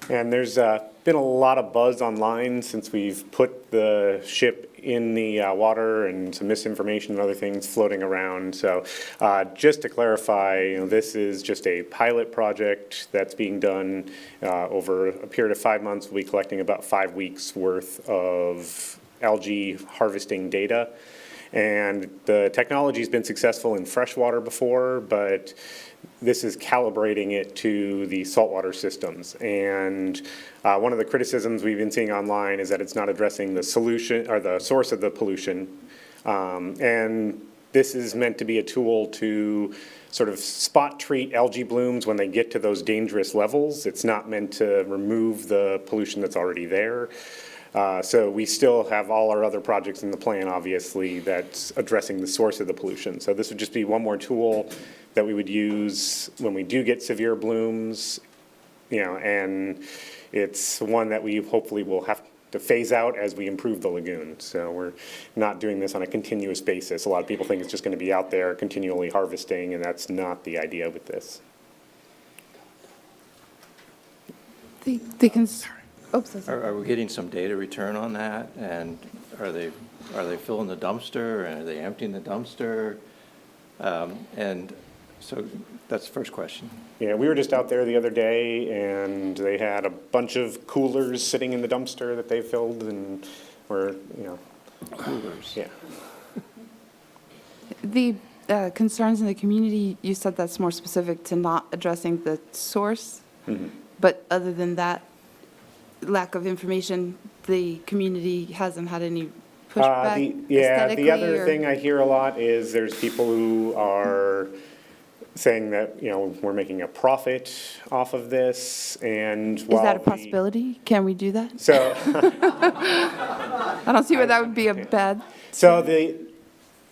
And there's been a lot of buzz online since we've put the ship in the water, and some misinformation and other things floating around. So just to clarify, this is just a pilot project that's being done over a period of 5 months. We'll be collecting about 5 weeks worth of algae harvesting data. And the technology's been successful in freshwater before, but this is calibrating it to the saltwater systems. And one of the criticisms we've been seeing online is that it's not addressing the solution or the source of the pollution. And this is meant to be a tool to sort of spot treat algae blooms when they get to those dangerous levels. It's not meant to remove the pollution that's already there. So we still have all our other projects in the plan, obviously, that's addressing the source of the pollution. So this would just be one more tool that we would use when we do get severe blooms, and it's one that we hopefully will have to phase out as we improve the lagoon. So we're not doing this on a continuous basis. A lot of people think it's just going to be out there continually harvesting, and that's not the idea with this. Are we getting some data return on that? And are they filling the dumpster, and are they emptying the dumpster? And so that's the first question. Yeah, we were just out there the other day, and they had a bunch of coolers sitting in the dumpster that they filled, and were, Coolers. Yeah. The concerns in the community, you said that's more specific to not addressing the source. Mm-hmm. But other than that lack of information, the community hasn't had any pushback The other thing I hear a lot is there's people who are saying that, we're making a profit off of this, and Is that a possibility? Can we do that? So I don't see why that would be a bad. So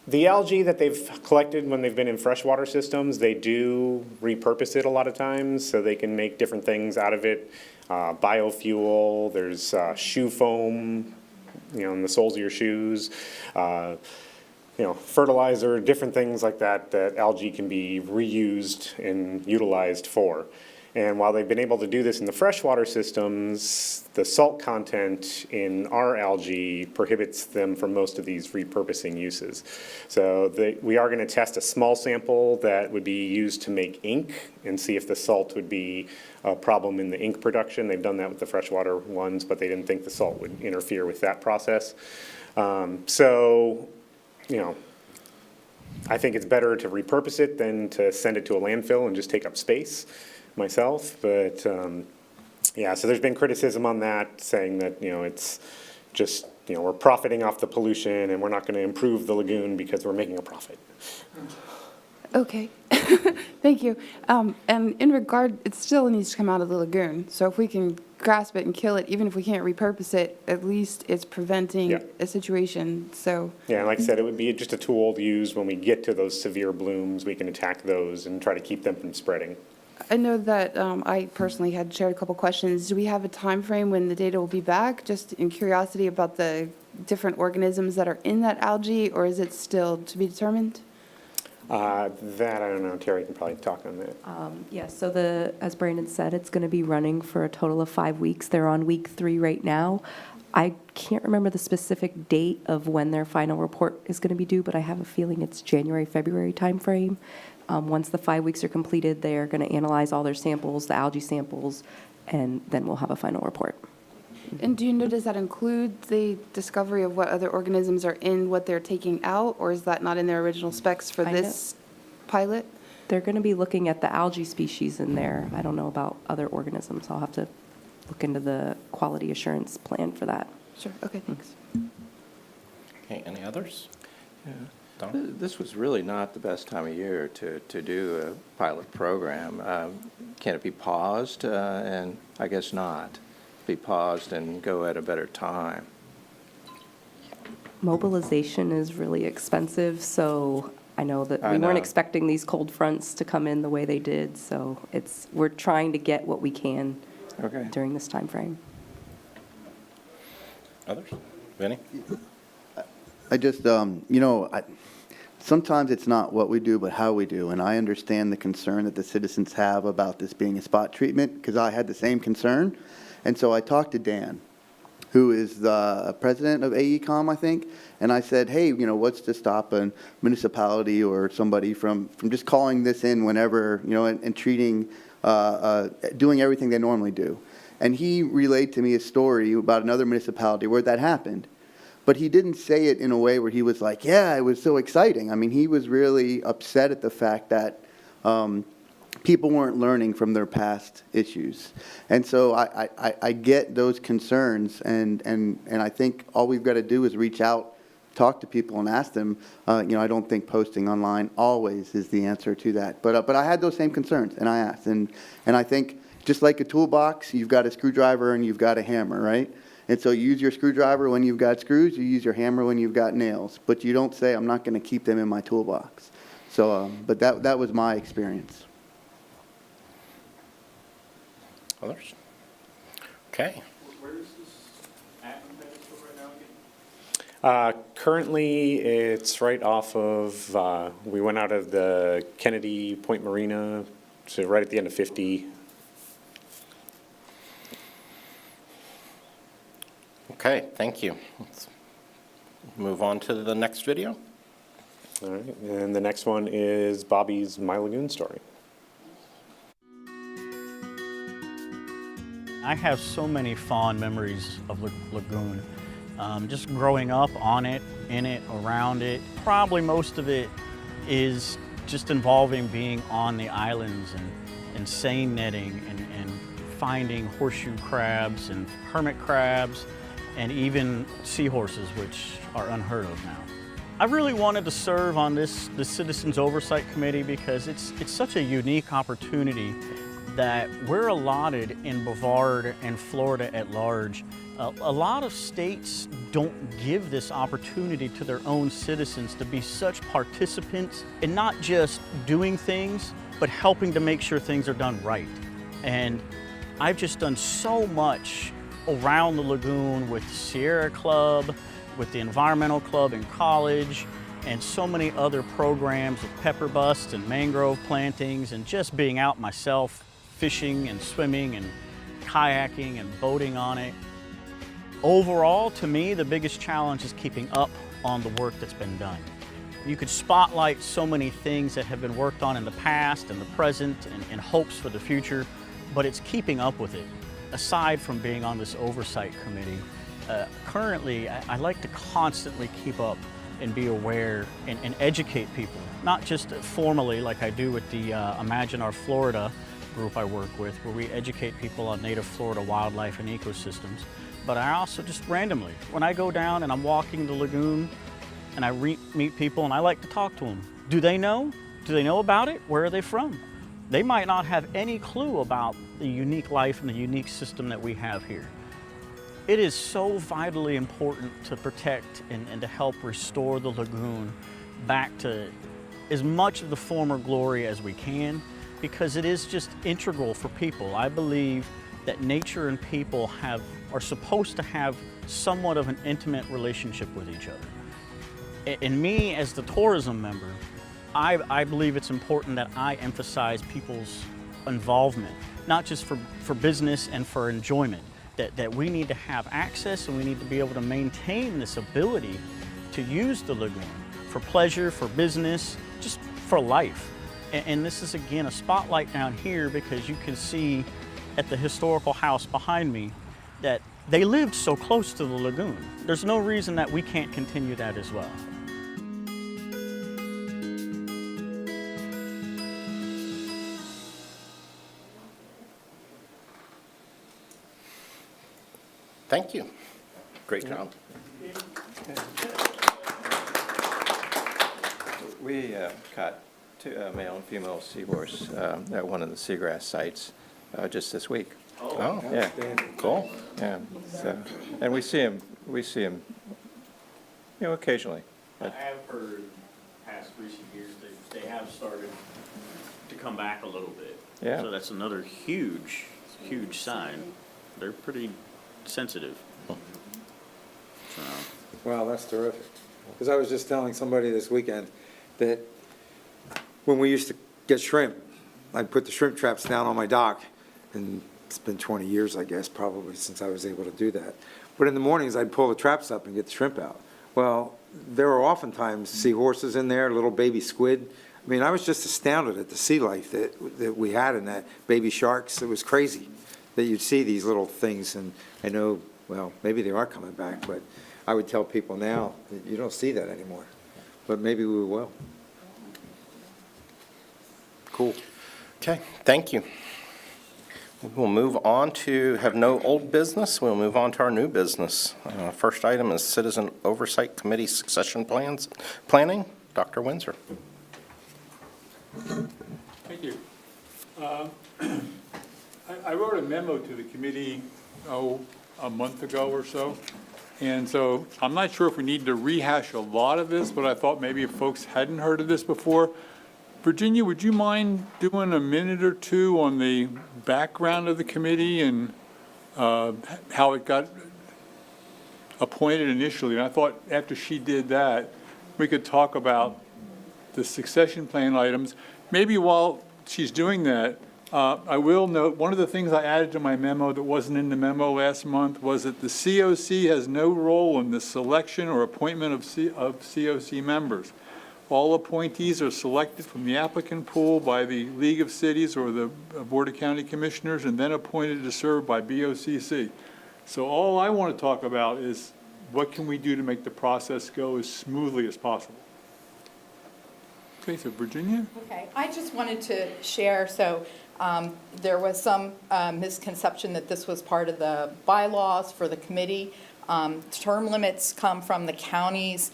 The algae that they've collected when they've been in freshwater systems, they do repurpose it a lot of times, so they can make different things out of it. Biofuel, there's shoe foam, in the soles of your shoes, fertilizer, different things like that, that algae can be reused and utilized for. And while they've been able to do this in the freshwater systems, the salt content in our algae prohibits them from most of these repurposing uses. So we are going to test a small sample that would be used to make ink and see if the salt would be a problem in the ink production. They've done that with the freshwater ones, but they didn't think the salt would interfere with that process. I think it's better to repurpose it than to send it to a landfill and just take up space myself, but so there's been criticism on that, saying that it's just we're profiting off the pollution and we're not going to improve the lagoon because we're making a profit. Okay, thank you. And in regard, it still needs to come out of the lagoon. So if we can grasp it and kill it, even if we can't repurpose it, at least it's preventing a situation. So yeah, like I said, it would be just a tool to use when we get to those severe blooms. We can attack those and try to keep them from spreading. I know that I personally had shared a couple questions. Do we have a time frame when the data will be back? Just in curiosity about the different organisms that are in that algae, or is it still to be determined? That I don't know. Terry can probably talk on that. So as Brandon said, it's going to be running for a total of 5 weeks. They're on week 3 right now. I can't remember the specific date of when their final report is going to be due, but I have a feeling it's January, February timeframe. Once the 5 weeks are completed, they are going to analyze all their samples, the algae samples, and then we'll have a final report. And do you know, does that include the discovery of what other organisms are in what they're taking out, or is that not in their original specs for this pilot? They're going to be looking at the algae species in there. I don't know about other organisms. I'll have to look into the quality assurance plan for that. Sure, okay, thanks. Okay, any others? Yeah. This was really not the best time of year to do a pilot program. Can it be paused? And I guess not. Be paused and go at a better time. Mobilization is really expensive, so I know that we weren't expecting these cold fronts to come in the way they did, so we're trying to get what we can during this time frame. Others? Vinny? I just, sometimes it's not what we do, but how we do. And I understand the concern that the citizens have about this being a spot treatment, because I had the same concern. And so I talked to Dan, who is the president of AECOM, I think, and I said, hey, what's to stop a municipality or somebody from just calling this in whenever, and treating, doing everything they normally do. And he relayed to me a story about another municipality where that happened. But he didn't say it in a way where he was like, yeah, it was so exciting. I mean, he was really upset at the fact that people weren't learning from their past issues. And so I get those concerns, and I think all we've got to do is reach out, talk to people and ask them. I don't think posting online always is the answer to that. But I had those same concerns, and I asked. And I think just like a toolbox, you've got a screwdriver and you've got a hammer, right? And so you use your screwdriver when you've got screws, you use your hammer when you've got nails, but you don't say, I'm not going to keep them in my toolbox. So, but that was my experience. Others? Okay. Where is this at right now again? Currently, it's right off of, we went out of the Kennedy Point Marina, so right at the end of 50. Okay, thank you. Let's move on to the next video. All right, and the next one is Bobby's My Lagoon story. I have so many fond memories of Lagoon. Just growing up on it, in it, around it. Probably most of it is just involving being on the islands and seine netting and finding horseshoe crabs and hermit crabs and even seahorses, which are unheard of now. I really wanted to serve on the Citizens Oversight Committee because it's such a unique opportunity that we're allotted in Brevard and Florida at large. A lot of states don't give this opportunity to their own citizens to be such participants in not just doing things, but helping to make sure things are done right. And I've just done so much around the lagoon with Sierra Club, with the Environmental Club in college, and so many other programs with pepper busts and mangrove plantings, and just being out myself, fishing and swimming and kayaking and boating on it. Overall, to me, the biggest challenge is keeping up on the work that's been done. You could spotlight so many things that have been worked on in the past and the present and hopes for the future, but it's keeping up with it. Aside from being on this oversight committee, currently I like to constantly keep up and be aware and educate people, not just formally like I do with the Imagine Our Florida group I work with, where we educate people on native Florida wildlife and ecosystems, but I also just randomly, when I go down and I'm walking the lagoon and I meet people and I like to talk to them. Do they know? Do they know about it? Where are they from? They might not have any clue about the unique life and the unique system that we have here. It is so vitally important to protect and to help restore the lagoon back to as much of the former glory as we can, because it is just integral for people. I believe that nature and people are supposed to have somewhat of an intimate relationship with each other. And me, as the tourism member, I believe it's important that I emphasize people's involvement, not just for business and for enjoyment, that we need to have access and we need to be able to maintain this ability to use the lagoon for pleasure, for business, just for life. And this is, again, a spotlight down here because you can see at the historical house behind me that they lived so close to the lagoon. There's no reason that we can't continue that as well. Thank you. Great job. We caught two male and female seahorse at one of the seagrass sites just this week. Oh, yeah, cool. Yeah, so, and we see them, occasionally. I have heard past recent years they have started to come back a little bit. Yeah. So that's another huge sign. They're pretty sensitive. So. Well, that's terrific. Because I was just telling somebody this weekend that when we used to get shrimp, I'd put the shrimp traps down on my dock, and it's been 20 years, I guess, probably since I was able to do that. But in the mornings, I'd pull the traps up and get the shrimp out. Well, there were oftentimes seahorses in there, little baby squid. I mean, I was just astounded at the sea life that we had in that, baby sharks. It was crazy that you'd see these little things, and I know, well, maybe they are coming back, but I would tell people now that you don't see that anymore, but maybe we will. Cool. Okay, thank you. We'll move on to have no old business. We'll move on to our new business. First item is Citizen Oversight Committee Succession Planning. Dr. Windsor. Thank you. I wrote a memo to the committee, a month ago or so. And so I'm not sure if we need to rehash a lot of this, but I thought maybe if folks hadn't heard of this before. Virginia, would you mind doing a minute or two on the background of the committee and how it got appointed initially? And I thought after she did that, we could talk about the succession plan items. Maybe while she's doing that, I will note, one of the things I added to my memo that wasn't in the memo last month was that the COC has no role in the selection or appointment of COC members. All appointees are selected from the applicant pool by the League of Cities or the Board of County Commissioners and then appointed to serve by BOCC. So all I want to talk about is what can we do to make the process go as smoothly as possible. Okay, so Virginia? Okay, I just wanted to share, so there was some misconception that this was part of the bylaws for the committee. Term limits come from the counties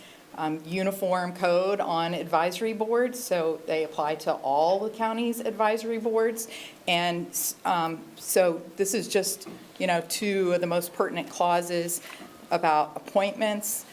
uniform code on advisory boards, so they apply to all the county's advisory boards. And so this is just, two of the most pertinent clauses about appointments.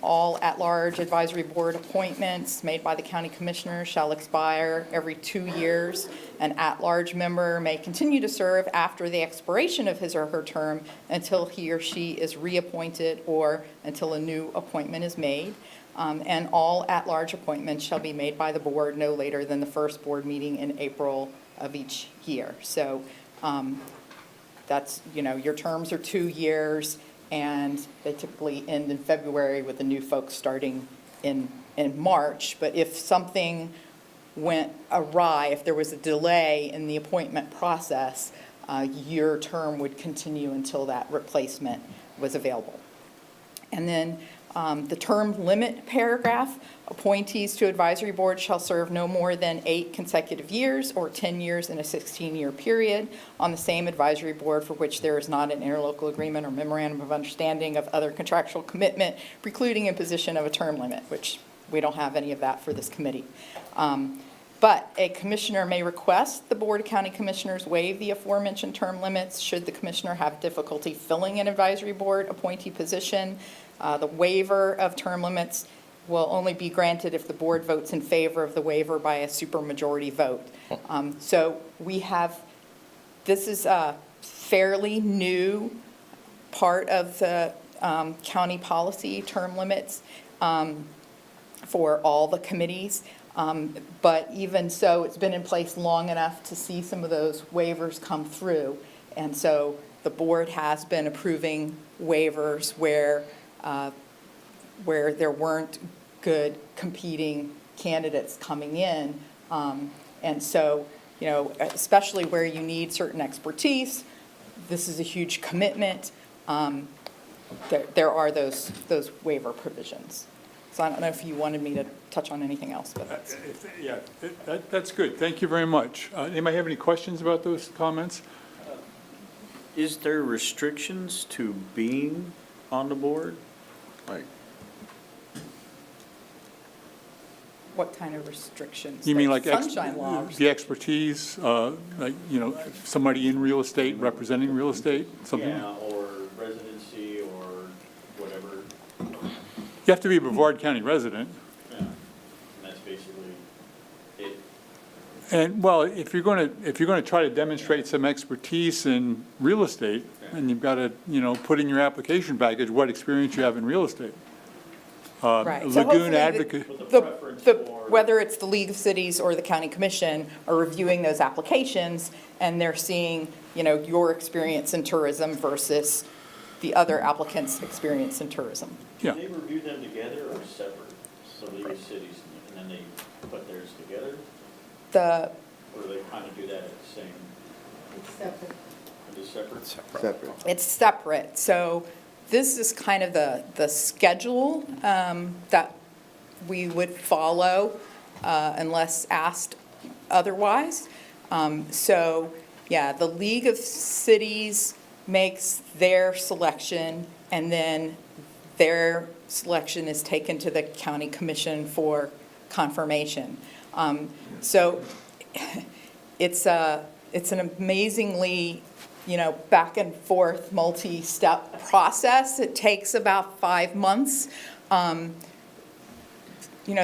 All at-large advisory board appointments made by the county commissioner shall expire every 2 years. An at-large member may continue to serve after the expiration of his or her term until he or she is reappointed or until a new appointment is made. And all at-large appointments shall be made by the board no later than the first board meeting in April of each year. So that's, your terms are 2 years. And they typically end in February with the new folks starting in March. But if something went awry, if there was a delay in the appointment process, your term would continue until that replacement was available. And then the term limit paragraph, appointees to advisory boards shall serve no more than 8 consecutive years or 10 years in a 16-year period on the same advisory board for which there is not an interlocal agreement or memorandum of understanding of other contractual commitment precluding imposition of a term limit, which we don't have any of that for this committee. But a commissioner may request the Board of County Commissioners waive the aforementioned term limits should the commissioner have difficulty filling an advisory board appointee position. The waiver of term limits will only be granted if the board votes in favor of the waiver by a supermajority vote. So this is a fairly new part of the county policy, term limits for all the committees. But even so, it's been in place long enough to see some of those waivers come through. And so the board has been approving waivers where there weren't good competing candidates coming in. And so, especially where you need certain expertise, this is a huge commitment. There are those waiver provisions. So I don't know if you wanted me to touch on anything else, but that's. Yeah, that's good. Thank you very much. Anybody have any questions about those comments? Is there restrictions to being on the board? Like, What kind of restrictions? You mean like sunshine law? the expertise, somebody in real estate, representing real estate, something? yeah, or residency or whatever. You have to be a Brevard County resident. Yeah, and that's basically it. And, well, if you're going to try to demonstrate some expertise in real estate, then you've got to, put in your application package what experience you have in real estate. Right. So Lagoon hopefully advocate. whether it's the League of Cities or the County Commission are reviewing those applications, and they're seeing, your experience in tourism versus the other applicants' experience in tourism. Yeah. Do they review them together or separate? So League of Cities, and then they put theirs together? Or do they kind of do that at the same? It's separate. Are they separate? Separate. It's separate. So this is kind of the schedule that we would follow unless asked otherwise. So, yeah, the League of Cities makes their selection, and then their selection is taken to the county commission for confirmation. So it's an amazingly, back and forth, multi-step process. It takes about 5 months. The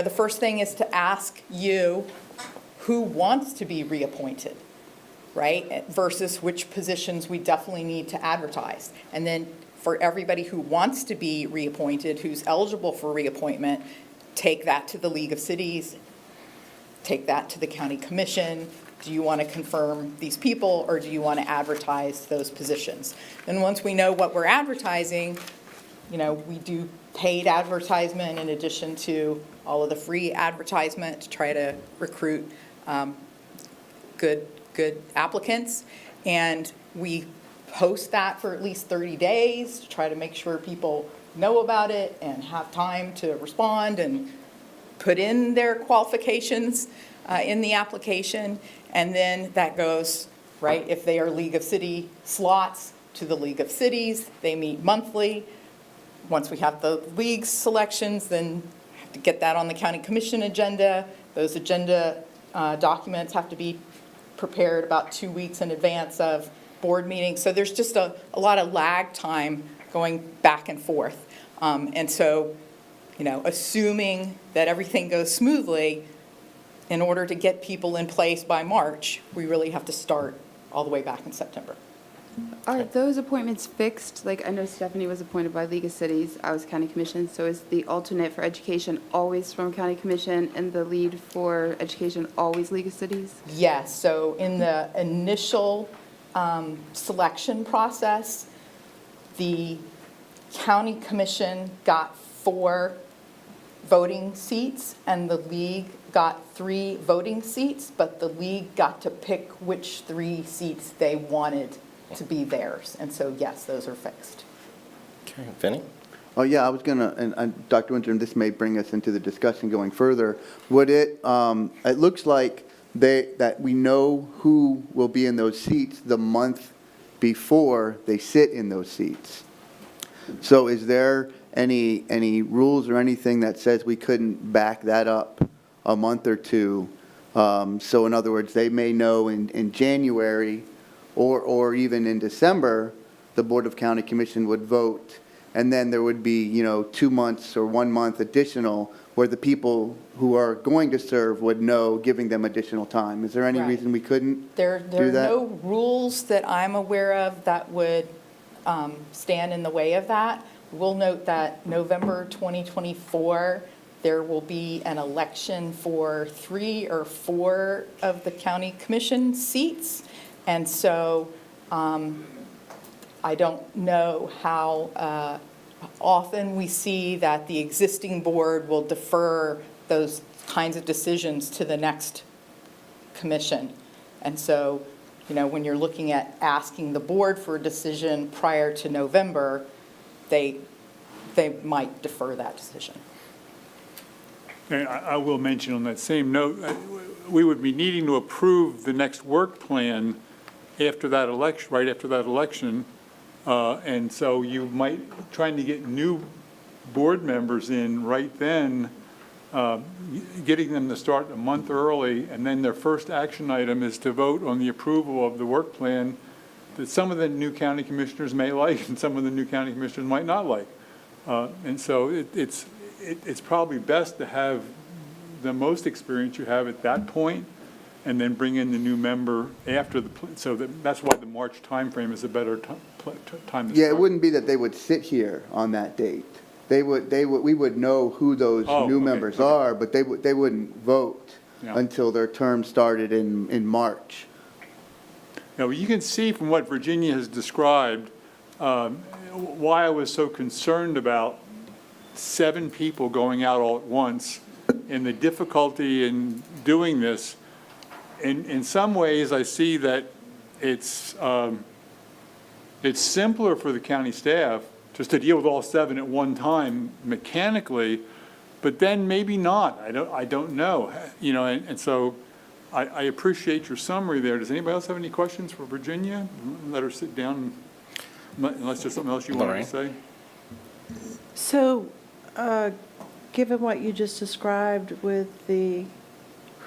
first thing is to ask you who wants to be reappointed, right? Versus which positions we definitely need to advertise. And then for everybody who wants to be reappointed, who's eligible for reappointment, take that to the League of Cities, take that to the county commission. Do you want to confirm these people, or do you want to advertise those positions? And once we know what we're advertising, we do paid advertisement in addition to all of the free advertisement to try to recruit good applicants. And we post that for at least 30 days to try to make sure people know about it and have time to respond and put in their qualifications in the application. And then that goes, right, if they are League of City slots, to the League of Cities. They meet monthly. Once we have the league selections, then to get that on the county commission agenda. Those agenda documents have to be prepared about 2 weeks in advance of board meetings. So there's just a lot of lag time going back and forth. And so, assuming that everything goes smoothly, in order to get people in place by March, we really have to start all the way back in September. Are those appointments fixed? Like, I know Stephanie was appointed by League of Cities, I was county commission, so is the alternate for education always from county commission and the lead for education always League of Cities? Yes, so in the initial selection process, the county commission got 4 voting seats and the league got 3 voting seats, but the league got to pick which 3 seats they wanted to be theirs. And so, yes, those are fixed. Okay, Vinny? Oh, yeah, I was going to, and Dr. Windsor, and this may bring us into the discussion going further. Would it looks like that we know who will be in those seats the month before they sit in those seats. So is there any rules or anything that says we couldn't back that up a month or two? So in other words, they may know in January or even in December, the Board of County Commission would vote, and then there would be, 2 months or 1 month additional where the people who are going to serve would know, giving them additional time. Is there any Right. reason we couldn't There do are that? no rules that I'm aware of that would stand in the way of that. We'll note that November 2024, there will be an election for 3 or 4 of the county commission seats. And so I don't know how often we see that the existing board will defer those kinds of decisions to the next commission. And so, when you're looking at asking the board for a decision prior to November, they might defer that decision. And I will mention on that same note, we would be needing to approve the next work plan after that election, right after that election. And so you might, trying to get new board members in right then, getting them to start a month early, and then their first action item is to vote on the approval of the work plan that some of the new county commissioners may like and some of the new county commissioners might not like. And so it's probably best to have the most experience you have at that point, and then bring in the new member after so that's why the March timeframe is a better time to start. Yeah, it wouldn't be that they would sit here on that date. We would know who those new members are, but they wouldn't vote until their term started in March. Now, you can see from what Virginia has described, why I was so concerned about 7 people going out all at once and the difficulty in doing this. In some ways, I see that it's simpler for the county staff just to deal with all 7 at one time mechanically, but then maybe not. I don't know. And so I appreciate your summary there. Does anybody else have any questions for Virginia? Let her sit down, unless there's something else you wanted to say. So, given what you just described with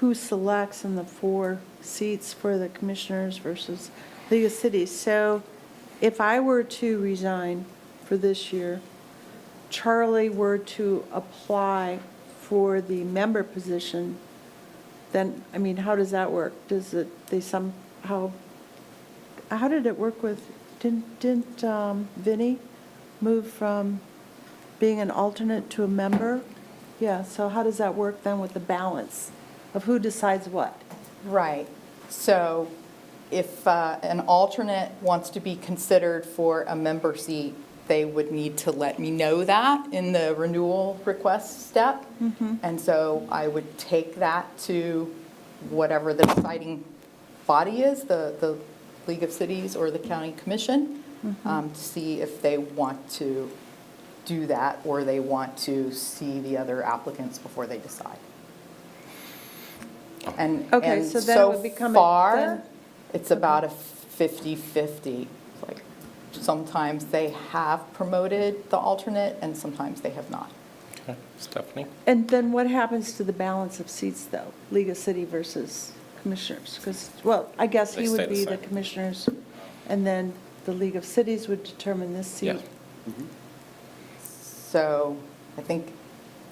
who selects in the 4 seats for the commissioners versus League of Cities, so if I were to resign for this year, Charlie were to apply for the member position, then, how does that work? How did it work with, didn't Vinnie move from being an alternate to a member? Yeah, so how does that work then with the balance of who decides what? Right. So if an alternate wants to be considered for a member seat, they would need to let me know that in the renewal request step. And so I would take that to whatever the deciding body is, the League of Cities or the County Commission, to see if they want to do that or they want to see the other applicants before they decide. And So then it would become far, it's about a 50-50. Like, sometimes they have promoted the alternate and sometimes they have not. Stephanie? And then what happens to the balance of seats, though? League of City versus Commissioners? Because, well, I guess They he stay would the be the same. Commissioners, and then the League of Cities would determine this seat. Yeah. So I think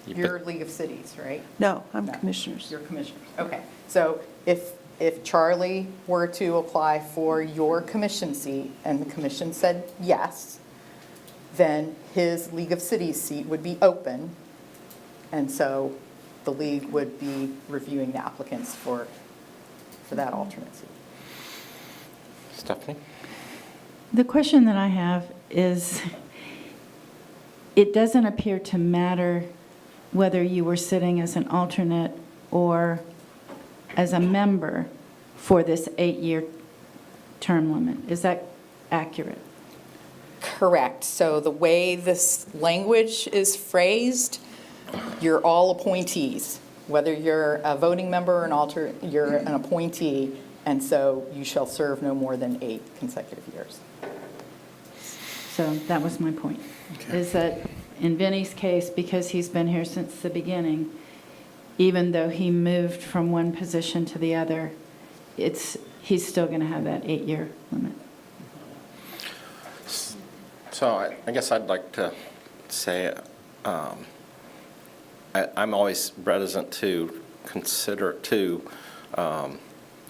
You you're put- League of Cities, right? No, I'm No. Commissioners. You're commissioners. Okay. So if Charlie were to apply for your commission seat and the commission said yes, then his League of Cities seat would be open. And so the league would be reviewing the applicants for that alternate seat. Stephanie? The question that I have is, it doesn't appear to matter whether you were sitting as an alternate or as a member for this 8-year term limit. Is that accurate? Correct. So the way this language is phrased, you're all appointees. Whether you're a voting member or you're an appointee, and so you shall serve no more than 8 consecutive years. So that was my point, is that in Vinnie's case, because he's been here since the beginning, even though he moved from one position to the other, he's still going to have that 8-year limit. So I guess I'd like to say, I'm always reticent to consider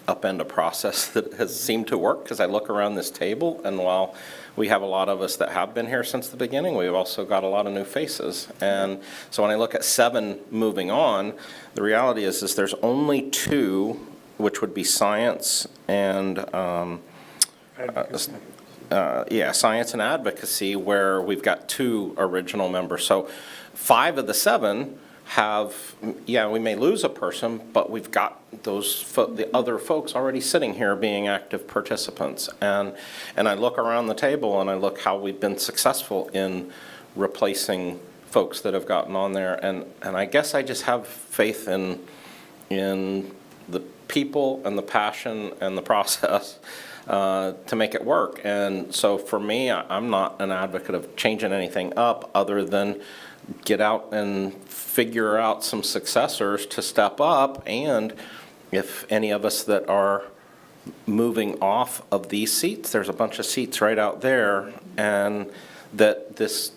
upend a process that has seemed to work, because I look around this table, and while we have a lot of us that have been here since the beginning, we've also got a lot of new faces. And so when I look at 7 moving on, the reality is there's only 2, which would be science and science and advocacy, where we've got 2 original members. So 5 of the 7 we may lose a person, but we've got the other folks already sitting here being active participants. And I look around the table and I look how we've been successful in replacing folks that have gotten on there. And I guess I just have faith in the people and the passion and the process to make it work. And so for me, I'm not an advocate of changing anything up other than get out and figure out some successors to step up. And if any of us that are moving off of these seats, there's a bunch of seats right out there, and that this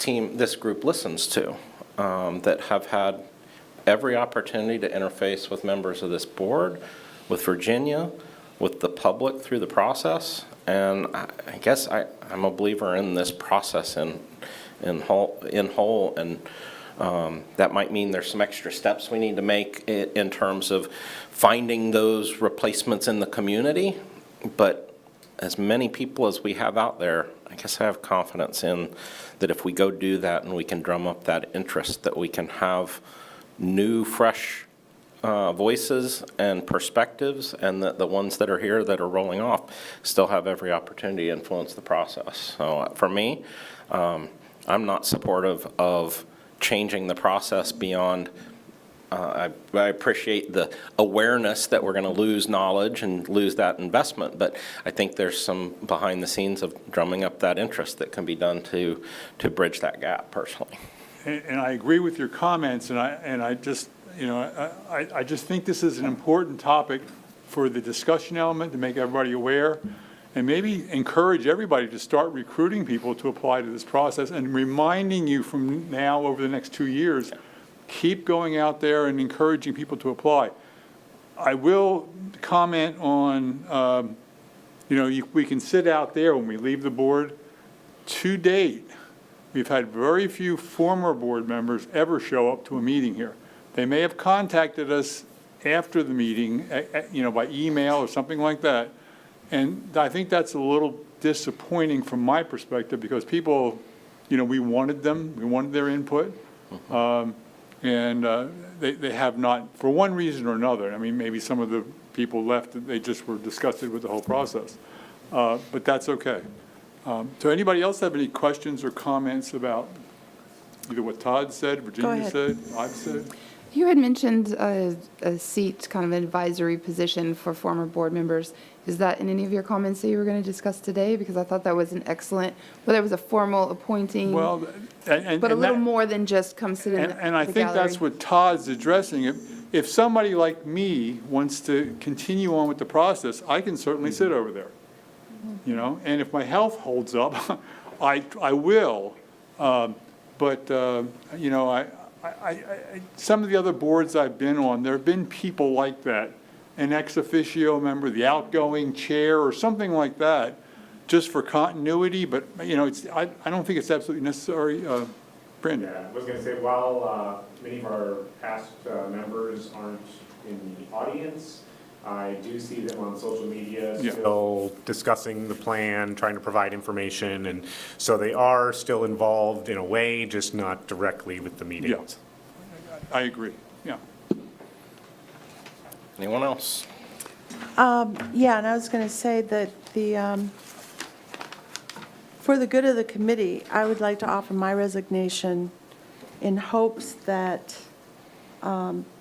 group listens to, that have had every opportunity to interface with members of this board, with Virginia, with the public through the process. And I guess I'm a believer in this process in whole, and that might mean there's some extra steps we need to make in terms of finding those replacements in the community. But as many people as we have out there, I guess I have confidence in that if we go do that and we can drum up that interest, that we can have new, fresh voices and perspectives, and that the ones that are here that are rolling off still have every opportunity to influence the process. So for me, I'm not supportive of changing the process beyond, I appreciate the awareness that we're going to lose knowledge and lose that investment, but I think there's some behind the scenes of drumming up that interest that can be done to bridge that gap personally. And I agree with your comments, and I just, I just think this is an important topic for the discussion element, to make everybody aware, and maybe encourage everybody to start recruiting people to apply to this process, and reminding you from now over the next 2 years, keep going out there and encouraging people to apply. I will comment on, we can sit out there when we leave the board. To date, we've had very few former board members ever show up to a meeting here. They may have contacted us after the meeting, by email or something like that. And I think that's a little disappointing from my perspective, because people, we wanted them, we wanted their input. And they have not, for one reason or another. I mean, maybe some of the people left, they just were disgusted with the whole process. But that's okay. So anybody else have any questions or comments about either what Todd said, Virginia said, I've said? You had mentioned a seat, kind of an advisory position for former board members. Is that in any of your comments that you were going to discuss today? Because I thought that was an excellent, well, that was a formal appointing, Well, and but a little that- more than just come sit in And I the think that's gallery. what Todd's addressing. If somebody like me wants to continue on with the process, I can certainly sit over there, you know? And if my health holds up, I will. But, you know, some of the other boards I've been on, there have been people like that, an ex officio member, the outgoing chair, or something like that, just for continuity, but, you know, I don't think it's absolutely necessary. Brandon? Yeah, I was gonna say, while many of our past members aren't in the audience, I do see them on social media Yeah. still discussing the plan, trying to provide information, and so they are still involved in a way, just not directly with the meetings. I agree, yeah. Anyone else? Yeah, and I was going to say that for the good of the committee, I would like to offer my resignation in hopes that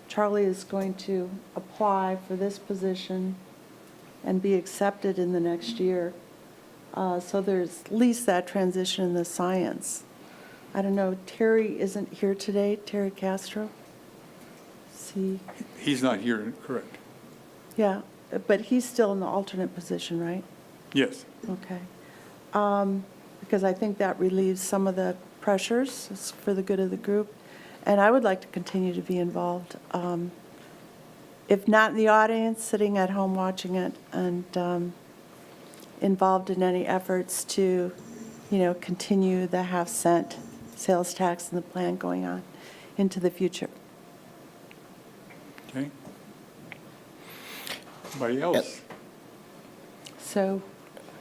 Charlie is going to apply for this position and be accepted in the next year. So there's at least that transition in the science. I don't know, Terry isn't here today, Terry Castro? See, He's not here, correct? yeah, but he's still in the alternate position, right? Yes. Okay. Because I think that relieves some of the pressures it's for the good of the group. And I would like to continue to be involved. If not in the audience, sitting at home watching it and involved in any efforts to, you know, continue the half-cent sales tax and the plan going on into the future. Okay. Anybody else? So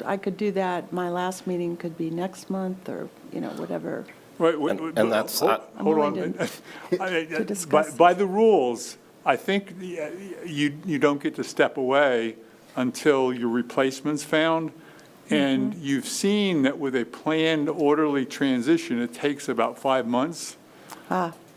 I could do that. My last meeting could be next month or, you know, whatever. Right, And that's, hold willing on. to discuss By the rules, I think you don't get to step away until your replacement's found. And you've seen that with a planned orderly transition, it takes about 5 months.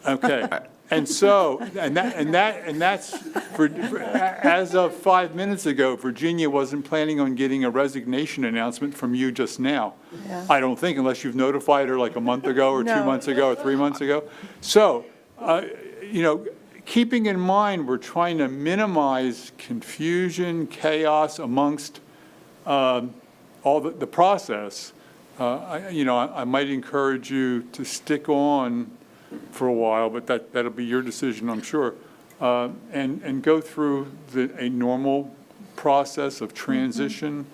Okay. And so, and that's for, as of 5 minutes ago, Virginia wasn't planning on getting a resignation announcement from you just now. Yeah. I don't think, unless you've notified her like a month ago or 2 No. months ago or 3 months ago. So, you know, keeping in mind, we're trying to minimize confusion, chaos amongst all the process. You know, I might encourage you to stick on for a while, but that'll be your decision, I'm sure, and go through a normal process of transition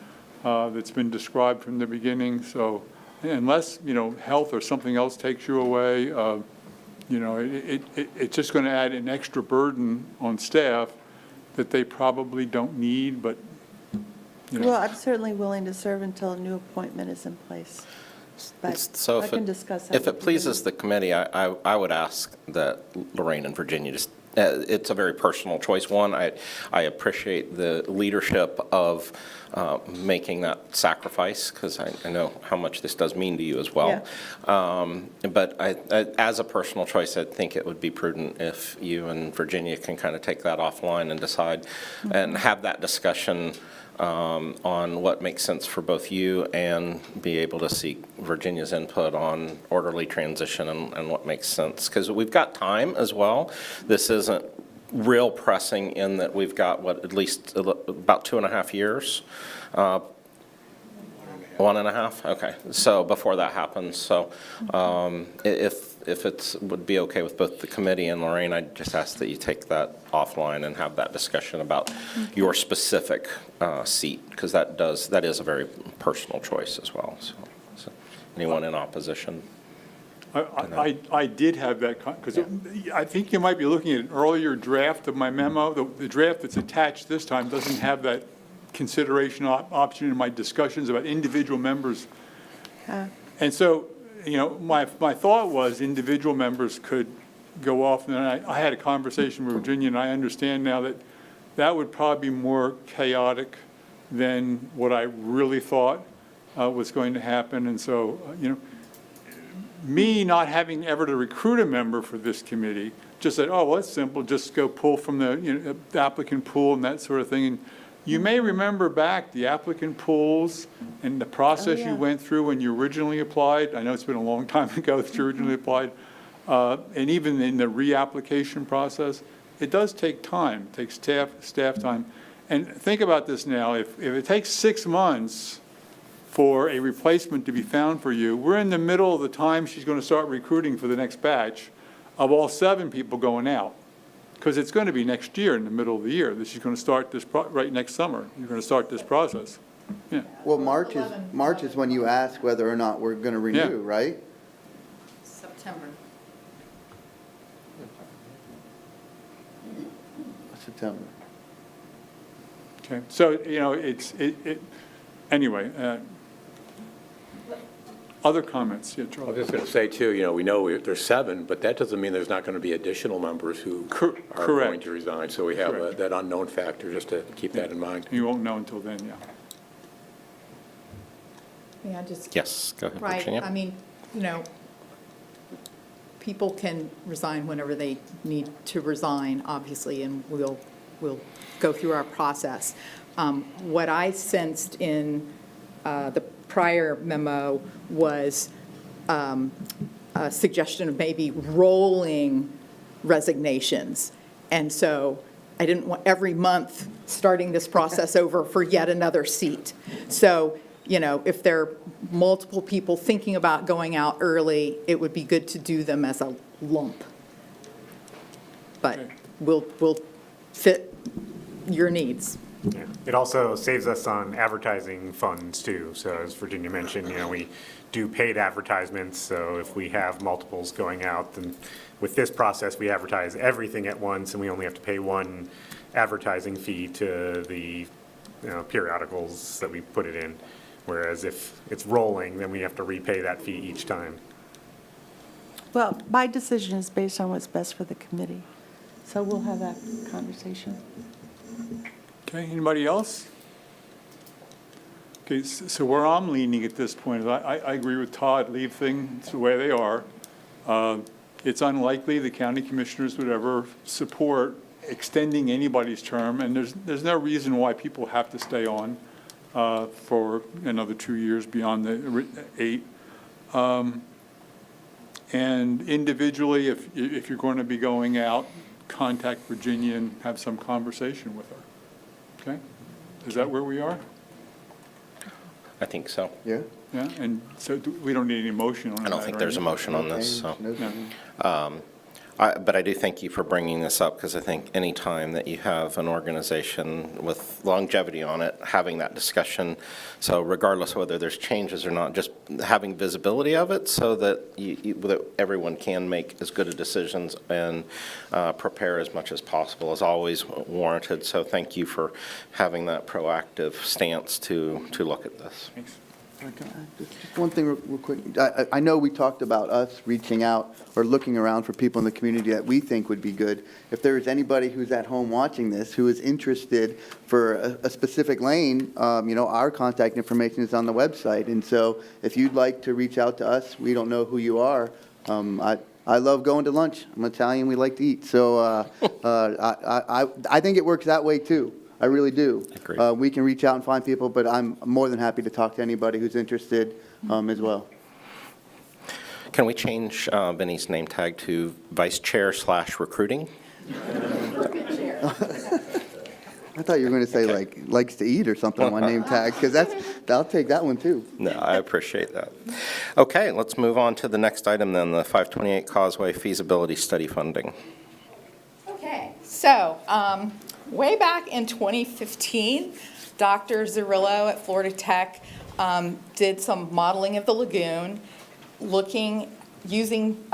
that's been described from the beginning. So unless, you know, health or something else takes you away, you know, it's just going to add an extra burden on staff that they probably don't need, but, you know. Well, I'm certainly willing to serve until a new appointment is in place. But So I can discuss that. if with it you pleases later. the committee, I would ask that Lorraine and Virginia just, it's a very personal choice. One, I appreciate the leadership of making that sacrifice, because I know how much this does mean to you as well. But as a personal choice, I think it would be prudent if you and Virginia can kind of take that offline and decide and have that discussion on what makes sense for both you, and be able to seek Virginia's input on orderly transition and what makes sense. Because we've got time as well. This isn't real pressing in that we've got, at least about 2.5 years. 1.5? Okay. So before that happens. So if it would be okay with both the committee and Lorraine, I just ask that you take that offline and have that discussion about your specific seat, because that is a very personal choice as well. So anyone in opposition? I did have that, because I think you might be looking at an earlier draft of my memo. The draft that's attached this time doesn't have that consideration option in my discussions about individual members. And so, you know, my thought was individual members could go off, and I had a conversation with Virginia, and I understand now that that would probably be more chaotic than what I really thought was going to happen. And so, you know, me not having ever to recruit a member for this committee, just said, oh, well, it's simple, just go pull from the applicant pool and that sort of thing. And you may remember back the applicant pools and the process you went through when you originally applied. I know it's been a long time ago that you originally applied. And even in the reapplication process, it does take time, it takes staff time. And think about this now, if it takes 6 months for a replacement to be found for you, we're in the middle of the time she's going to start recruiting for the next batch of all 7 people going out. Because it's going to be next year, in the middle of the year, that she's going to start this, right next summer, you're going to start this process. Yeah. Well, March is when you ask whether or not we're going to renew, right? September. September. Okay, so, anyway, other comments? Yeah, I Charlie. was just going to say, too, we know there's 7, but that doesn't mean there's not going to be additional members who are going to resign. So we have that unknown factor, just to keep that in mind. You won't know until then, yeah. May I just? Yes, go ahead, Right, Virginia. I mean, people can resign whenever they need to resign, obviously, and we'll go through our process. What I sensed in the prior memo was a suggestion of maybe rolling resignations. And so I didn't want every month starting this process over for yet another seat. So, if there are multiple people thinking about going out early, it would be good to do them as a lump. But we'll fit your needs. Yeah. It also saves us on advertising funds too. So as Virginia mentioned, we do paid advertisements. So if we have multiples going out, then with this process, we advertise everything at once and we only have to pay one advertising fee to the periodicals that we put it in. Whereas if it's rolling, then we have to repay that fee each time. Well, my decision is based on what's best for the committee, so we'll have that conversation. Okay, anybody else? Okay, so where I'm leaning at this point is I agree with Todd, leave things the way they are. It's unlikely the county commissioners would ever support extending anybody's term, and there's no reason why people have to stay on for another 2 years beyond the 8. And individually, if you're going to be going out, contact Virginia and have some conversation with her. Okay? Is that where we are? I think so. Yeah. Yeah, and so we don't need any motion on that. I don't think there's a motion on this, so. No. But I do thank you for bringing this up, because I think any time that you have an organization with longevity on it, having that discussion, so regardless of whether there's changes or not, just having visibility of it so that that everyone can make as good of decisions and prepare as much as possible is always warranted. So thank you for having that proactive stance to look at this. Thanks. Just one thing real quick. I know we talked about us reaching out or looking around for people in the community that we think would be good. If there is anybody who's at home watching this who is interested for a specific lane, our contact information is on the website. And so if you'd like to reach out to us, we don't know who you are. I love going to lunch. I'm Italian. We like to eat. So I think it works that way too. I really do. We can reach out and find people, but I'm more than happy to talk to anybody who's interested as well. Can we change Benny's name tag to Vice Chair / Recruiting? I thought you were going to say likes to eat or something on my name tag, because I'll take that one too. No, I appreciate that. Okay, let's move on to the next item then, the 528 Causeway feasibility study funding. Okay, so way back in 2015, Dr. Zerillo at Florida Tech did some modeling of the lagoon, using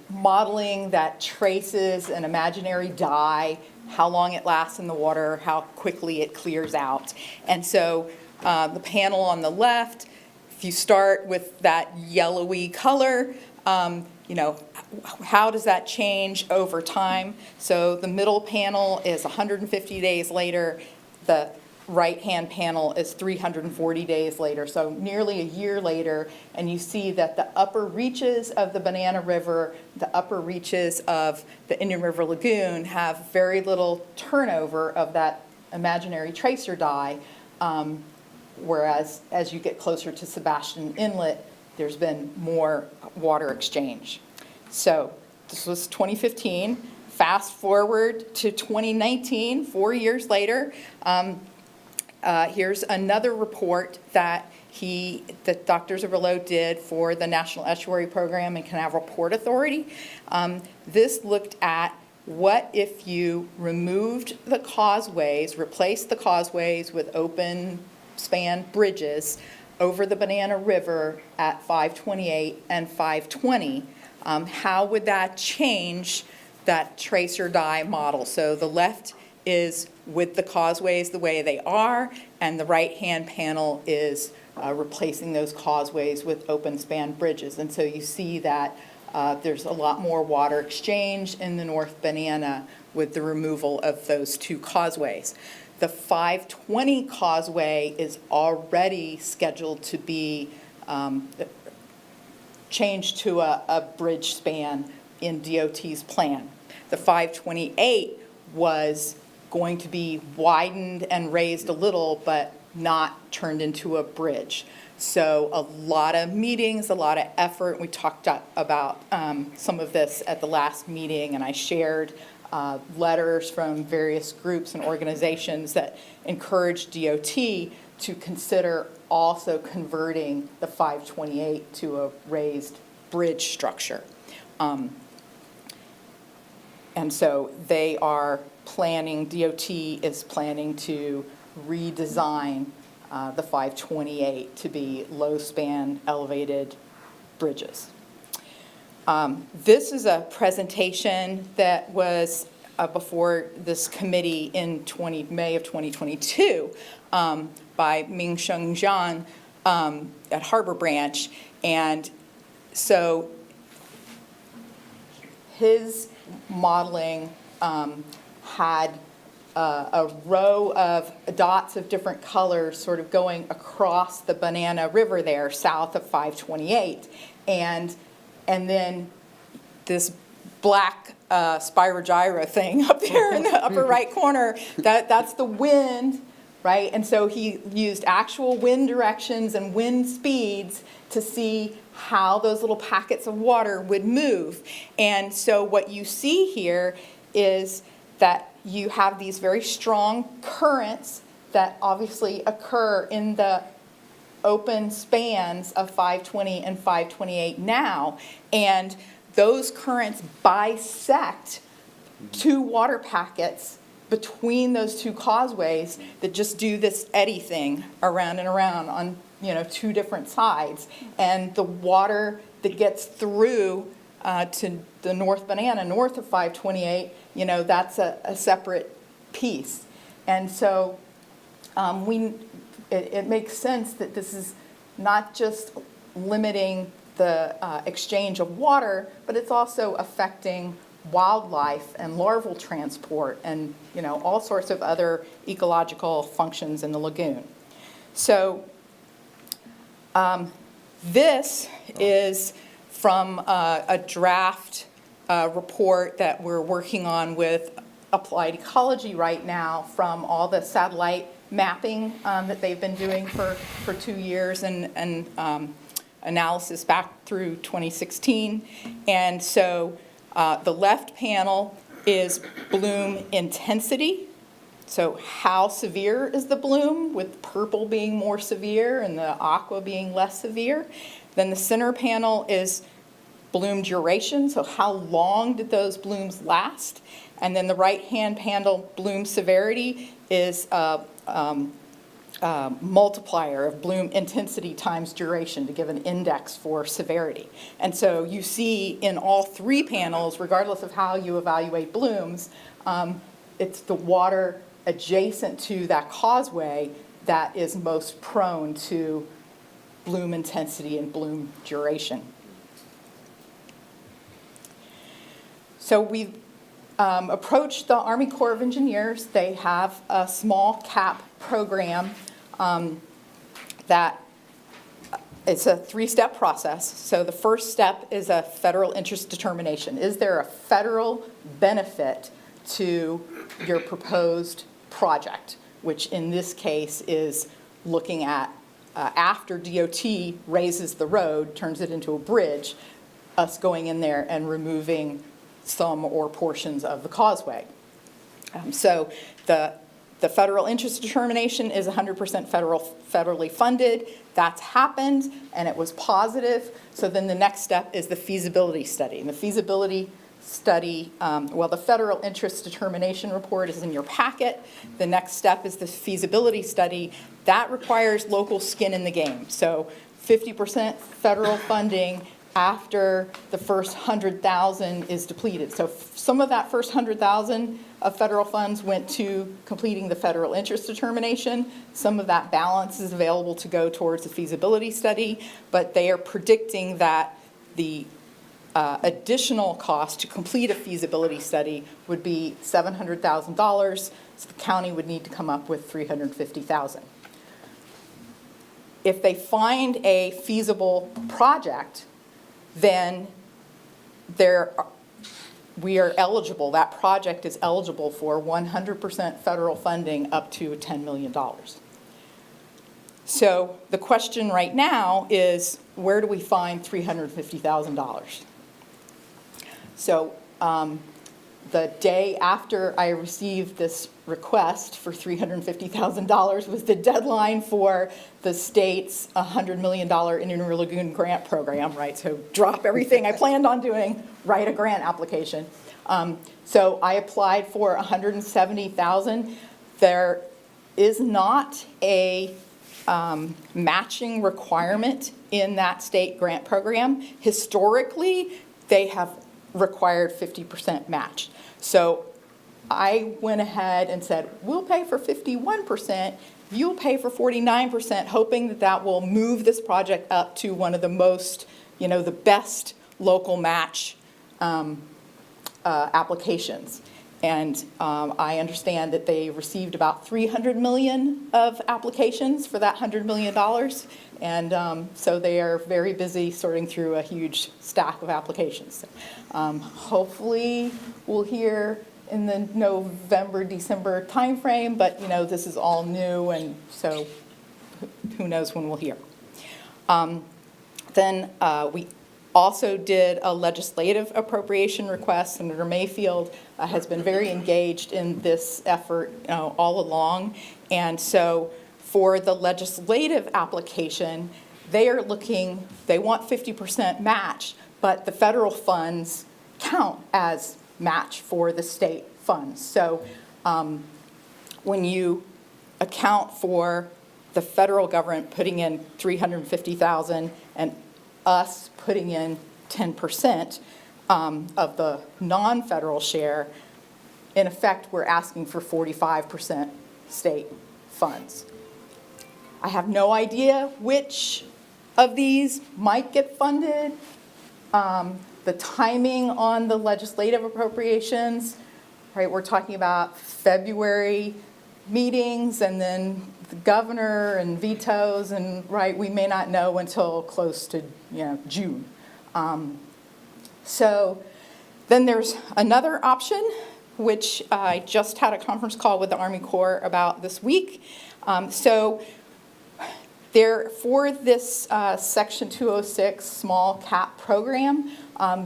modeling that traces an imaginary dye, how long it lasts in the water, how quickly it clears out. And so the panel on the left, if you start with that yellowy color, how does that change over time? So the middle panel is 150 days later. The right-hand panel is 340 days later, so nearly a year later, and you see that the upper reaches of the Banana River, the upper reaches of the Indian River Lagoon have very little turnover of that imaginary tracer dye, whereas as you get closer to Sebastian Inlet, there's been more water exchange. So this was 2015. Fast forward to 2019, 4 years later. Here's another report that Dr. Zarillo did for the National Estuary Program and Canaveral Port Authority. This looked at what if you removed the causeways, replaced the causeways with open span bridges over the Banana River at 528 and 520. How would that change that tracer dye model? So the left is with the causeways the way they are, and the right-hand panel is replacing those causeways with open span bridges. And so you see that there's a lot more water exchange in the North Banana with the removal of those two causeways. The 520 causeway is already scheduled to be changed to a bridge span in DOT's plan. The 528 was going to be widened and raised a little, but not turned into a bridge. So a lot of meetings, a lot of effort. We talked about some of this at the last meeting, and I shared letters from various groups and organizations that encourage DOT to consider also converting the 528 to a raised bridge structure. And so they are planning, DOT is planning to redesign the 528 to be low span elevated bridges. This is a presentation that was before this committee in May of 2022 by Ming-Sheng Zhang at Harbor Branch. And so his modeling had a row of dots of different colors sort of going across the Banana River there, south of 528. And then this black spirogyra thing up there in the upper right corner, that's the wind, right? And so he used actual wind directions and wind speeds to see how those little packets of water would move. And so what you see here is that you have these very strong currents that obviously occur in the open spans of 520 and 528 now. And those currents bisect two water packets between those two causeways that just do this eddy thing around and around on, two different sides. And the water that gets through to the North Banana, north of 528, that's a separate piece. And so it makes sense that this is not just limiting the exchange of water, but it's also affecting wildlife and larval transport and, all sorts of other ecological functions in the lagoon. So this is from a draft report that we're working on with Applied Ecology right now from all the satellite mapping that they've been doing for 2 years and analysis back through 2016. And so the left panel is bloom intensity. So how severe is the bloom, with purple being more severe and the aqua being less severe. Then the center panel is bloom duration, so how long did those blooms last? And then the right-hand panel, bloom severity, is a multiplier of bloom intensity times duration to give an index for severity. And so you see in all three panels, regardless of how you evaluate blooms, it's the water adjacent to that causeway that is most prone to bloom intensity and bloom duration. So we've approached the Army Corps of Engineers. They have a small cap program that it's a three-step process. So the first step is a federal interest determination. Is there a federal benefit to your proposed project, which in this case is looking at after DOT raises the road, turns it into a bridge, us going in there and removing some or portions of the causeway. So the federal interest determination is 100% federally funded. That's happened, and it was positive. So then the next step is the feasibility study. And the feasibility study, the federal interest determination report is in your packet. The next step is the feasibility study. That requires local skin in the game. So 50% federal funding after the first 100,000 is depleted. So some of that first 100,000 of federal funds went to completing the federal interest determination. Some of that balance is available to go towards the feasibility study, but they are predicting that the additional cost to complete a feasibility study would be $700,000, so the county would need to come up with $350,000. If they find a feasible project, then we are eligible, that project is eligible for 100% federal funding up to $10 million. So the question right now is, where do we find $350,000? So the day after I received this request for $350,000 was the deadline for the state's $100 million Indian River Lagoon grant program, right? So drop everything I planned on doing, write a grant application. So I applied for $170,000. There is not a matching requirement in that state grant program. Historically, they have required 50% match. So I went ahead and said, we'll pay for 51%, you'll pay for 49%, hoping that that will move this project up to one of the most, the best local match applications. And I understand that they received about 300 million of applications for that $100 million. And so they are very busy sorting through a huge stack of applications. Hopefully we'll hear in the November, December timeframe, but this is all new, and so who knows when we'll hear. Then we also did a legislative appropriation request. Senator Mayfield has been very engaged in this effort all along. And so for the legislative application, they want 50% match, but the federal funds count as match for the state funds. So when you account for the federal government putting in $350,000 and us putting in 10% of the non-federal share, in effect, we're asking for 45% state funds. I have no idea which of these might get funded. The timing on the legislative appropriations, right, we're talking about February meetings and then the governor and vetoes, and right, we may not know until close to June. So then there's another option, which I just had a conference call with the Army Corps about this week. So for this Section 206 small cap program,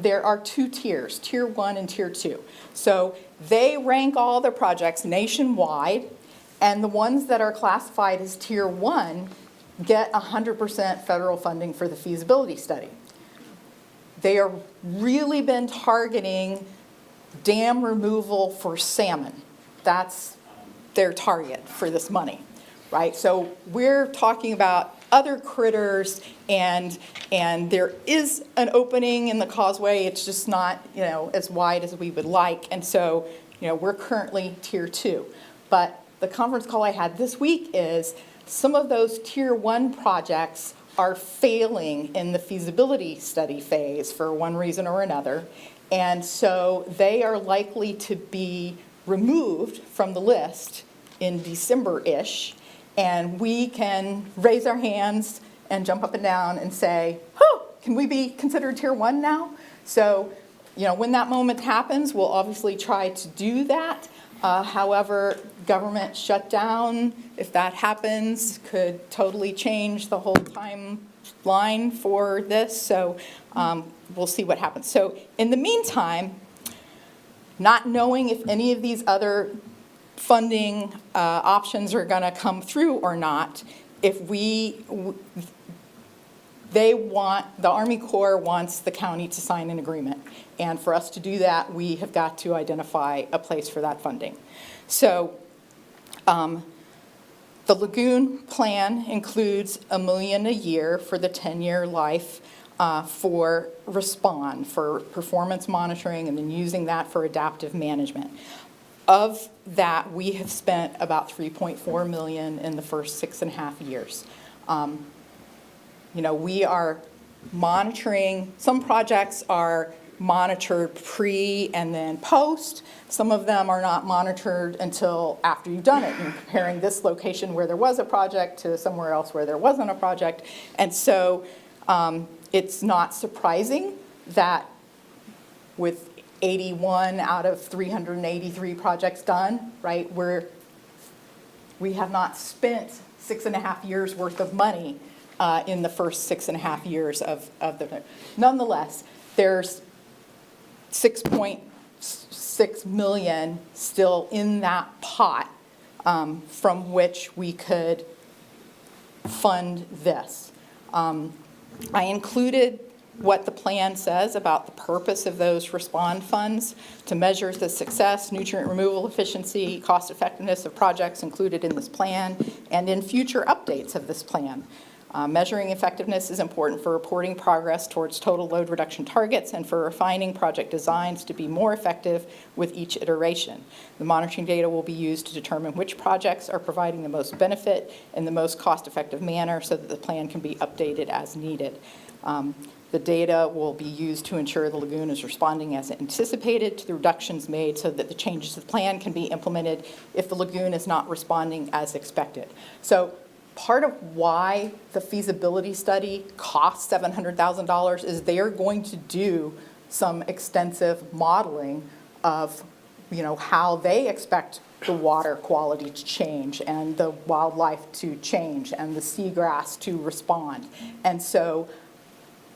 there are two tiers, Tier 1 and Tier 2. So they rank all their projects nationwide, and the ones that are classified as Tier 1 get 100% federal funding for the feasibility study. They are really been targeting dam removal for salmon. That's their target for this money, right? So we're talking about other critters, and there is an opening in the causeway. It's just not, as wide as we would like. And so, we're currently Tier 2. But the conference call I had this week is some of those Tier 1 projects are failing in the feasibility study phase for one reason or another. And so they are likely to be removed from the list in December-ish, and we can raise our hands and jump up and down and say, oh, can we be considered Tier 1 now? So, when that moment happens, we'll obviously try to do that. However, government shutdown, if that happens, could totally change the whole timeline for this. So we'll see what happens. So in the meantime, not knowing if any of these other funding options are going to come through or not, the Army Corps wants the county to sign an agreement. And for us to do that, we have got to identify a place for that funding. So the Lagoon plan includes $1 million a year for the 10-year life for Respond, for performance monitoring, and then using that for adaptive management. Of that, we have spent about $3.4 million in the first 6.5 years. We are monitoring. Some projects are monitored pre and then post. Some of them are not monitored until after you've done it. You're comparing this location where there was a project to somewhere else where there wasn't a project. And so it's not surprising that with 81 out of 383 projects done, right, we have not spent 6.5 years worth of money in the first 6.5 years of the. Nonetheless, there's $6.6 million still in that pot from which we could fund this. I included what the plan says about the purpose of those Respond funds to measure the success, nutrient removal efficiency, cost effectiveness of projects included in this plan and in future updates of this plan. Measuring effectiveness is important for reporting progress towards total load reduction targets and for refining project designs to be more effective with each iteration. The monitoring data will be used to determine which projects are providing the most benefit in the most cost-effective manner so that the plan can be updated as needed. The data will be used to ensure the lagoon is responding as anticipated to the reductions made so that the changes to the plan can be implemented if the lagoon is not responding as expected. So part of why the feasibility study costs $700,000 is they are going to do some extensive modeling of, how they expect the water quality to change and the wildlife to change and the seagrass to respond. And so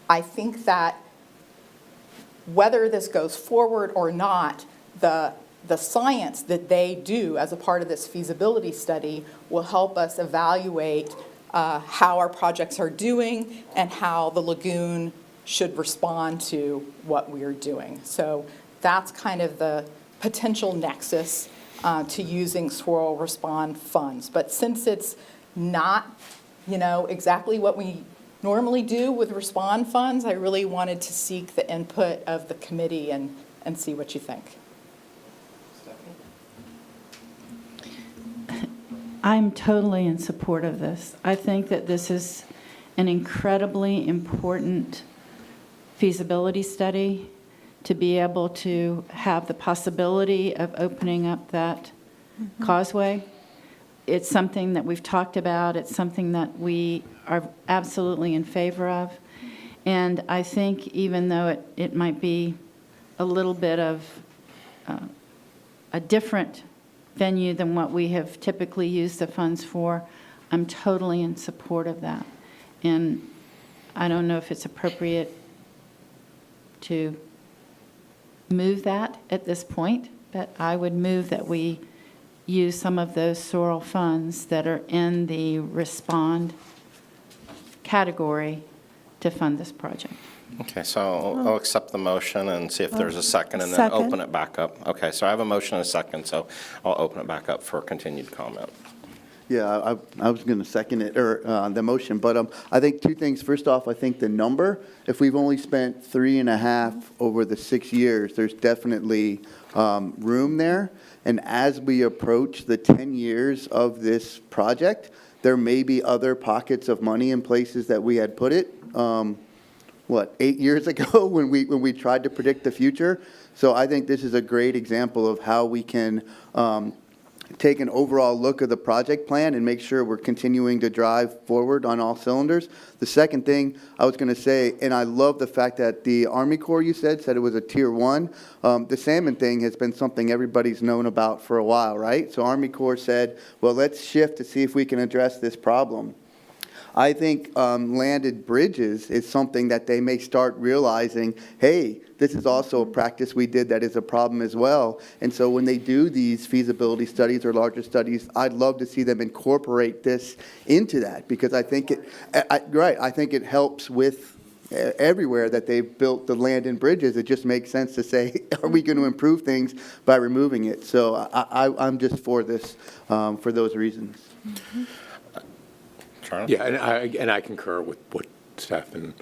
I think that whether this goes forward or not, the science that they do as a part of this feasibility study will help us evaluate how our projects are doing and how the lagoon should respond to what we are doing. So that's kind of the potential nexus to using Swirl Respond funds. But since it's not, exactly what we normally do with Respond funds, I really wanted to seek the input of the committee and see what you think. I'm totally in support of this. I think that this is an incredibly important feasibility study to be able to have the possibility of opening up that causeway. It's something that we've talked about. It's something that we are absolutely in favor of. And I think even though it might be a little bit of a different venue than what we have typically used the funds for, I'm totally in support of that. And I don't know if it's appropriate to move that at this point, but I would move that we use some of those SORL funds that are in the Respond category to fund this project. Okay, so I'll accept the motion and see if there's a second and then Second. open it back up. Okay, so I have a motion and a second, so I'll open it back up for continued comment. Yeah, I was going to second it, or the motion, but I think two things. First off, I think the number, if we've only spent 3.5 over the 6 years, there's definitely room there. And as we approach the 10 years of this project, there may be other pockets of money in places that we had put it. 8 years ago when we tried to predict the future. So I think this is a great example of how we can take an overall look at the project plan and make sure we're continuing to drive forward on all cylinders. The second thing I was going to say, and I love the fact that the Army Corps, you said it was a tier 1. The salmon thing has been something everybody's known about for a while, right? So Army Corps said, well, let's shift to see if we can address this problem. I think landed bridges is something that they may start realizing, hey, this is also a practice we did that is a problem as well. And so when they do these feasibility studies or larger studies, I'd love to see them incorporate this into that, because I think I think it helps with everywhere that they've built the land and bridges. It just makes sense to say, are we going to improve things by removing it? So I'm just for this for those reasons. Charlie? Yeah, and I concur with what Steph and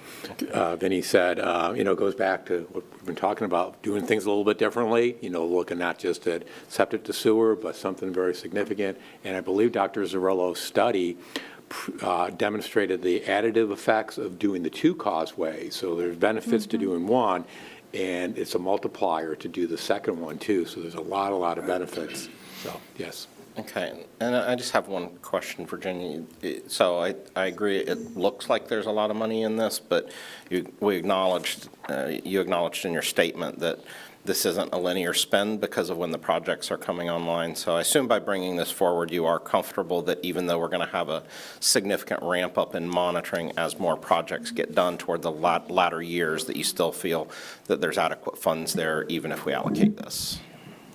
Vinny said. It goes back to what we've been talking about, doing things a little bit differently, looking not just at septic to sewer, but something very significant. And I believe Dr. Zarello's study demonstrated the additive effects of doing the 2 causeways. So there's benefits to doing one, and it's a multiplier to do the second one too. So there's a lot of benefits. So, yes. Okay, and I just have one question, Virginia. So I agree, it looks like there's a lot of money in this, but you acknowledged in your statement that this isn't a linear spend because of when the projects are coming online. So I assume by bringing this forward, you are comfortable that even though we're going to have a significant ramp up in monitoring as more projects get done toward the latter years, that you still feel that there's adequate funds there even if we allocate this?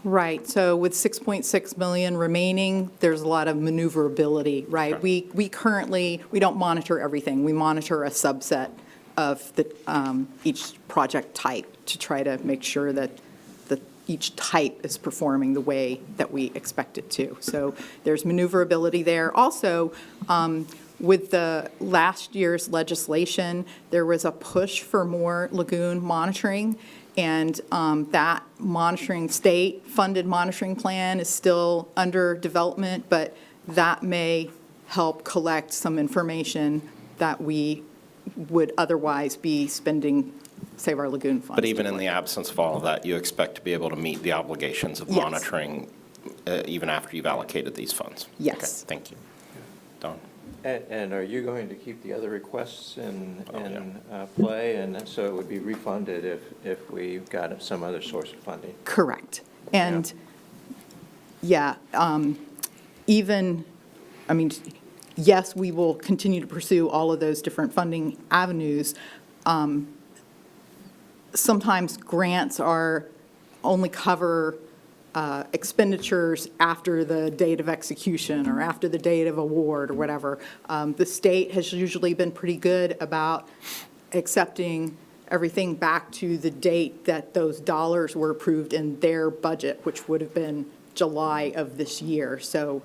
Right, so with 6.6 million remaining, there's a lot of maneuverability, right? Okay. We don't monitor everything. We monitor a subset of each project type to try to make sure that each type is performing the way that we expect it to. So there's maneuverability there. Also, with the last year's legislation, there was a push for more lagoon monitoring. And that state-funded monitoring plan is still under development, but that may help collect some information that we would otherwise be spending Save Our Lagoon funds. But even in the absence of all of that, you expect to be able to meet the obligations of Yes. monitoring even after you've allocated these funds? Yes. Okay, thank you. Don? And are you going to keep the other requests in play? And so it would be refunded if we got some other source of funding? Correct. And, yes, we will continue to pursue all of those different funding avenues. Sometimes grants only cover expenditures after the date of execution or after the date of award or whatever. The state has usually been pretty good about accepting everything back to the date that those dollars were approved in their budget, which would have been July of this year. So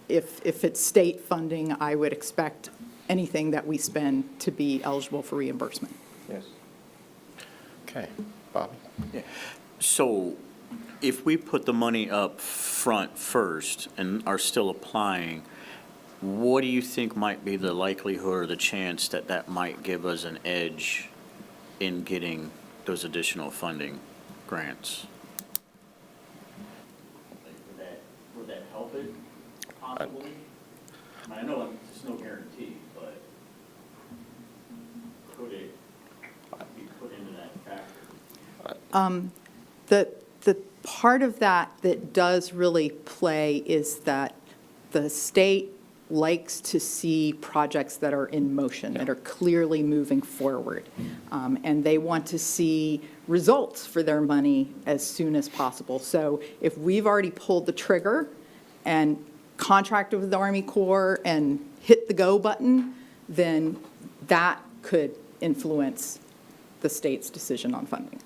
if it's state funding, I would expect anything that we spend to be eligible for reimbursement. Yes. Okay, Bobby? Yeah. So if we put the money up front first and are still applying, what do you think might be the likelihood or the chance that that might give us an edge in getting those additional funding grants? Would that help it possibly? I know there's no guarantee, but could it be put into that factor? The part of that does really play is that the state likes to see projects that are in motion, that are clearly moving forward. And they want to see results for their money as soon as possible. So if we've already pulled the trigger and contracted with the Army Corps and hit the go button, then that could influence the state's decision on funding.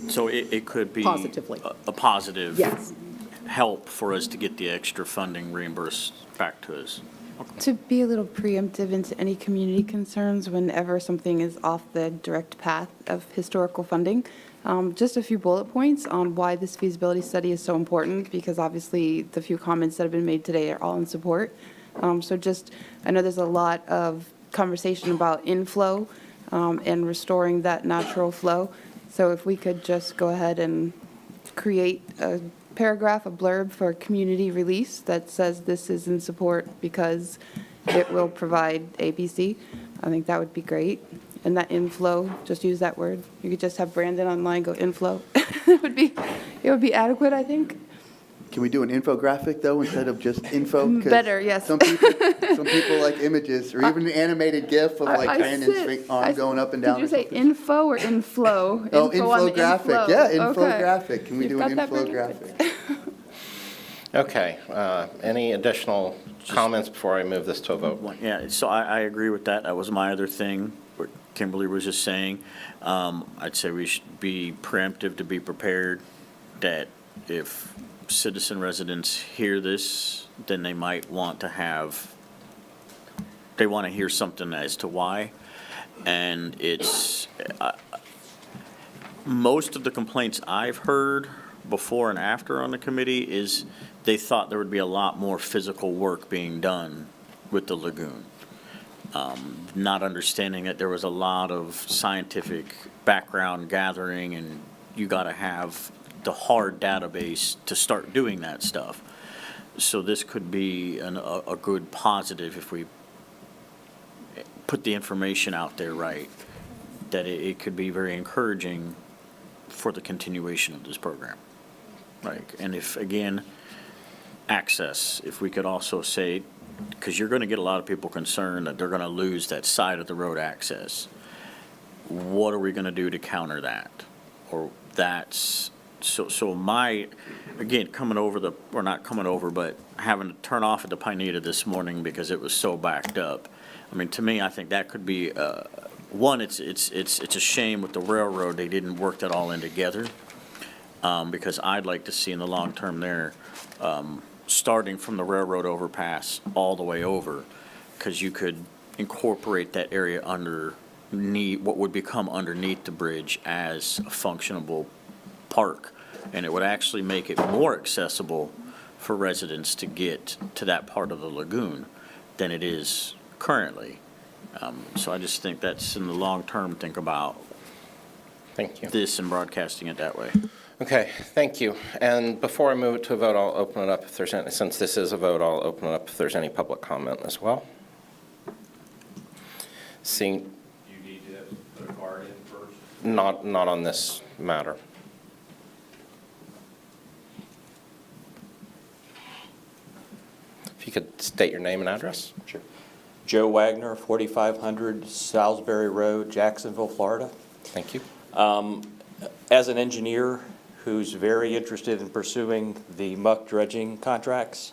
So it could be Positively. a positive Yes. help for us to get the extra funding reimbursed back to us. To be a little preemptive into any community concerns whenever something is off the direct path of historical funding, just a few bullet points on why this feasibility study is so important, because obviously the few comments that have been made today are all in support. I know there's a lot of conversation about inflow and restoring that natural flow. So if we could just go ahead and create a paragraph, a blurb for community release that says this is in support because it will provide ABC, I think that would be great. And that inflow, just use that word. You could just have Brandon online go inflow. It would be adequate, I think. Can we do an infographic, though, instead of just info? 'Cause Better, yes. Some people like images, or even an animated GIF of like Brandon's straight arm going up and down. Did you or say something. info or inflow? Oh, Info on the infographic. inflow. Yeah, Okay. infographic. Can we You've do an got that pretty infographic? Okay, any additional comments before I move this to a vote? Yeah, so I agree with that. That was my other thing, what Kimberly was just saying. I'd say we should be preemptive to be prepared that if citizen residents hear this, then they might want to they want to hear something as to why. And it's, most of the complaints I've heard before and after on the committee is they thought there would be a lot more physical work being done with the lagoon. Not understanding that there was a lot of scientific background gathering, and you got to have the hard database to start doing that stuff. So this could be a good positive if we put the information out there right, that it could be very encouraging for the continuation of this program. Like, and if, again, access, if we could also say, because you're going to get a lot of people concerned that they're going to lose that side of the road access. What are we going to do to counter that? Or that's, so my, again, coming over or not coming over, but having to turn off at the Pineda this morning because it was so backed up. I mean, to me, I think that could be, one, it's a shame with the railroad, they didn't work that all in together. Because I'd like to see in the long term there, starting from the railroad overpass all the way over, because you could incorporate that area underneath, what would become underneath the bridge as a functionable park. And it would actually make it more accessible for residents to get to that part of the lagoon than it is currently. So I just think that's in the long term, think about this and broadcasting it that way. Okay, thank you. And before I move it to a vote, I'll open it up if there's any, since this is a vote, I'll open it up if there's any public comment as well. Seeing. Do you need to put a card in first? Not on this matter. If you could state your name and address. Sure. Joe Wagner, 4500 Salisbury Road, Jacksonville, Florida. Thank you. As an engineer who's very interested in pursuing the muck dredging contracts,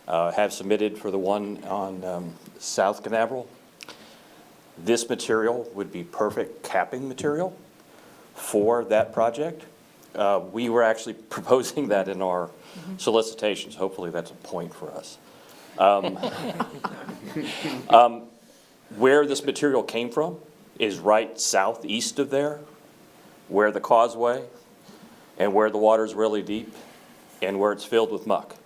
have submitted for the one on South Canaveral. This material would be perfect capping material for that project. We were actually proposing that in our solicitations. Hopefully that's a point for us. Where this material came from is right southeast of there, where the causeway and where the water's really deep and where it's filled with muck.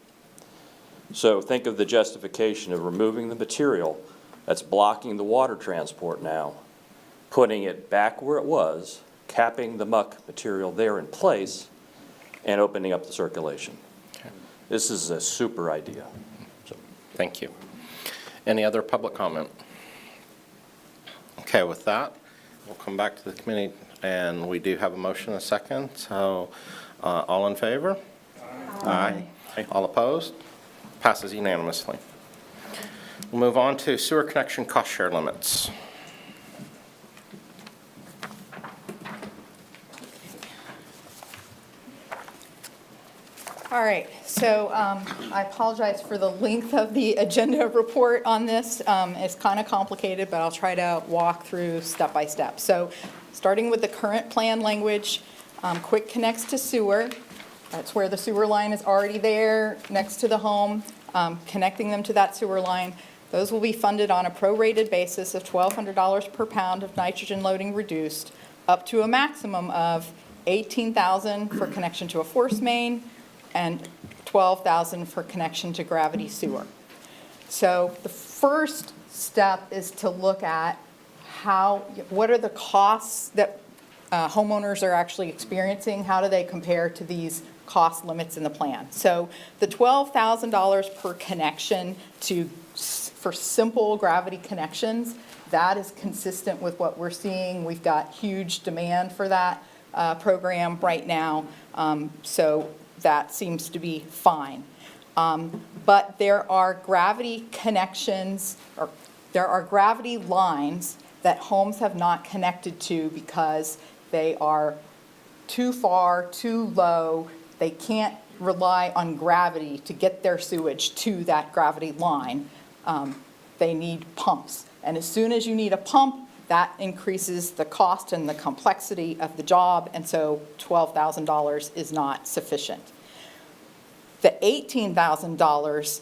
So think of the justification of removing the material that's blocking the water transport now, putting it back where it was, capping the muck material there in place, and opening up the circulation. Okay. This is a super idea. So. Thank you. Any other public comment? Okay, with that, we'll come back to the committee, and we do have a motion and a second. So all in favor? Aye. All opposed? Passes unanimously. We'll move on to sewer connection cost share limits. All right, so I apologize for the length of the agenda report on this. It's kind of complicated, but I'll try to walk through step by step. So starting with the current plan language, quick connects to sewer. That's where the sewer line is already there next to the home, connecting them to that sewer line. Those will be funded on a prorated basis of $1,200 per pound of nitrogen loading reduced, up to a maximum of $18,000 for connection to a force main, and $12,000 for connection to gravity sewer. So the first step is to look at what are the costs that homeowners are actually experiencing? How do they compare to these cost limits in the plan? So the $12,000 per connection for simple gravity connections, that is consistent with what we're seeing. We've got huge demand for that program right now, so that seems to be fine. But there are gravity connections, or there are gravity lines that homes have not connected to because they are too far, too low. They can't rely on gravity to get their sewage to that gravity line. They need pumps. And as soon as you need a pump, that increases the cost and the complexity of the job, and so $12,000 is not sufficient. The $18,000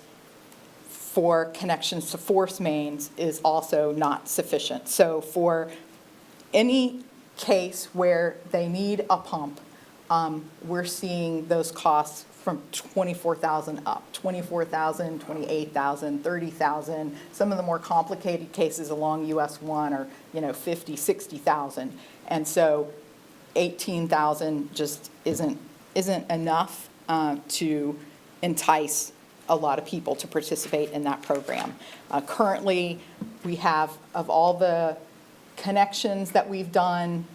for connections to force mains is also not sufficient. So for any case where they need a pump, we're seeing those costs from $24,000 up, $24,000, $28,000, $30,000. Some of the more complicated cases along US 1 are, $50,000, $60,000. And so $18,000 just isn't enough to entice a lot of people to participate in that program. Currently, we have, of all the connections that we've done,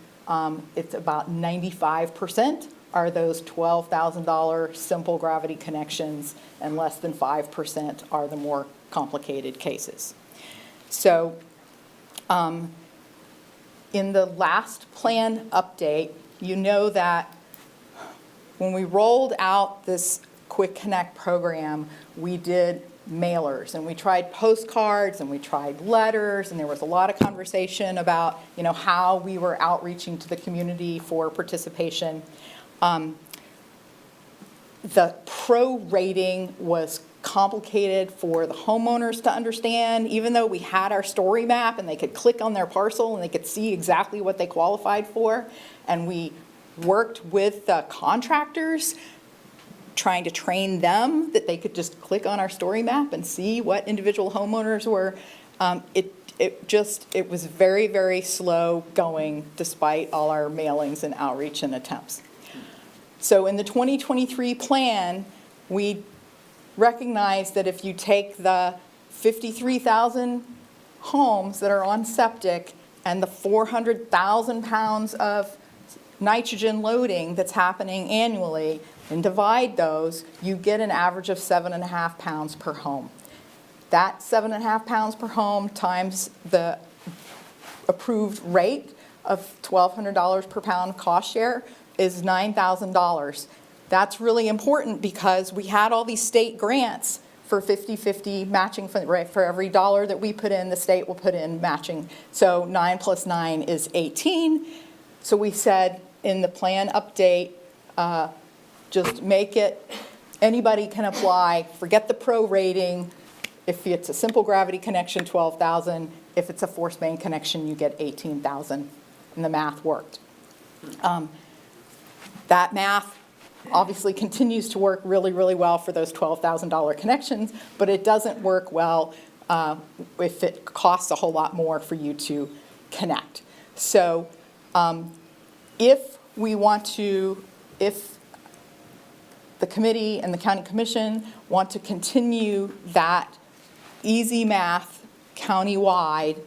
it's about 95% are those $12,000 simple gravity connections, and less than 5% are the more complicated cases. So in the last plan update, you know that when we rolled out this Quick Connect program, we did mailers, and we tried postcards, and we tried letters, and there was a lot of conversation about, how we were outreaching to the community for participation. The prorating was complicated for the homeowners to understand, even though we had our story map and they could click on their parcel and they could see exactly what they qualified for. And we worked with the contractors, trying to train them that they could just click on our story map and see what individual homeowners were. It was very, very slow going despite all our mailings and outreach and attempts. So in the 2023 plan, we recognized that if you take the 53,000 homes that are on septic and the 400,000 pounds of nitrogen loading that's happening annually and divide those, you get an average of 7.5 pounds per home. That 7.5 pounds per home times the approved rate of $1,200 per pound cost share is $9,000. That's really important because we had all these state grants for 50-50 matching, for every dollar that we put in, the state will put in matching. So 9 plus 9 is 18. So we said in the plan update, just make it, anybody can apply, forget the prorating. If it's a simple gravity connection, 12,000. If it's a force main connection, you get 18,000, and the math worked. That math obviously continues to work really, really well for those $12,000 connections, but it doesn't work well if it costs a whole lot more for you to connect. So if the committee and the county commission want to continue that easy math countywide,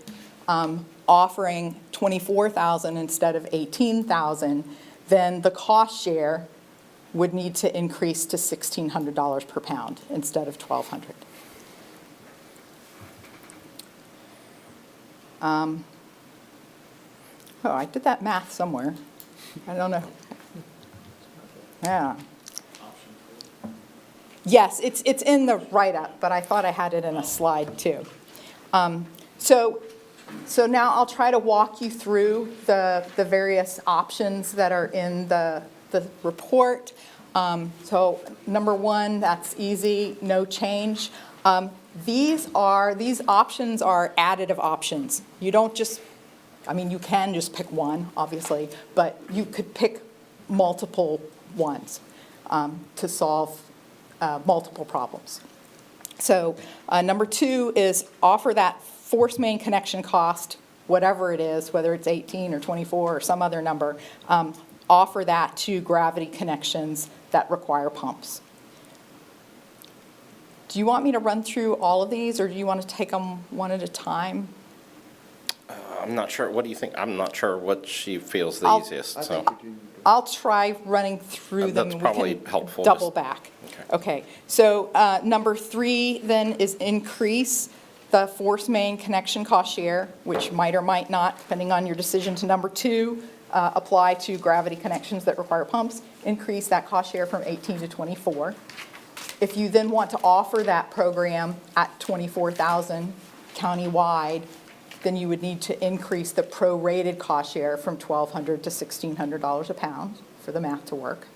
offering $24,000 instead of $18,000, then the cost share would need to increase to $1,600 per pound instead of $1,200. I did that math somewhere. I don't know. Yeah. Yes, it's in the write-up, but I thought I had it in a slide too. So now I'll try to walk you through the various options that are in the report. So number one, that's easy, no change. These options are additive options. You don't just, you can just pick one, obviously, but you could pick multiple ones to solve multiple problems. So number two is offer that force main connection cost, whatever it is, whether it's 18 or 24 or some other number, offer that to gravity connections that require pumps. Do you want me to run through all of these, or do you want to take them one at a time? I'm not sure, what do you think? I'm not sure what she feels the easiest, so. I'll try running through them. That's probably We can helpful. double back. Okay, so number 3 then is increase the force main connection cost share, which might or might not, depending on your decision to number 2, apply to gravity connections that require pumps, increase that cost share from 18 to 24. If you then want to offer that program at $24,000 countywide, then you would need to increase the prorated cost share from $1,200 to $1,600 a pound for the math to work.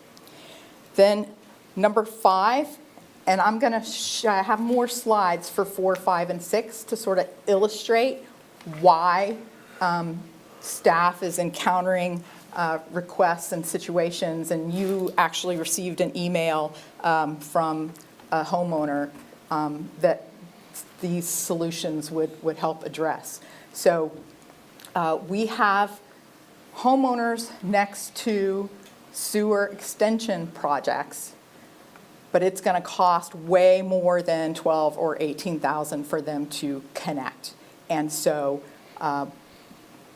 Then number 5, and I'm going to have more slides for 4, 5, and 6 to sort of illustrate why staff is encountering requests and situations, and you actually received an email from a homeowner that these solutions would help address. So we have homeowners next to sewer extension projects, but it's going to cost way more than $12,000 or $18,000 for them to connect. And so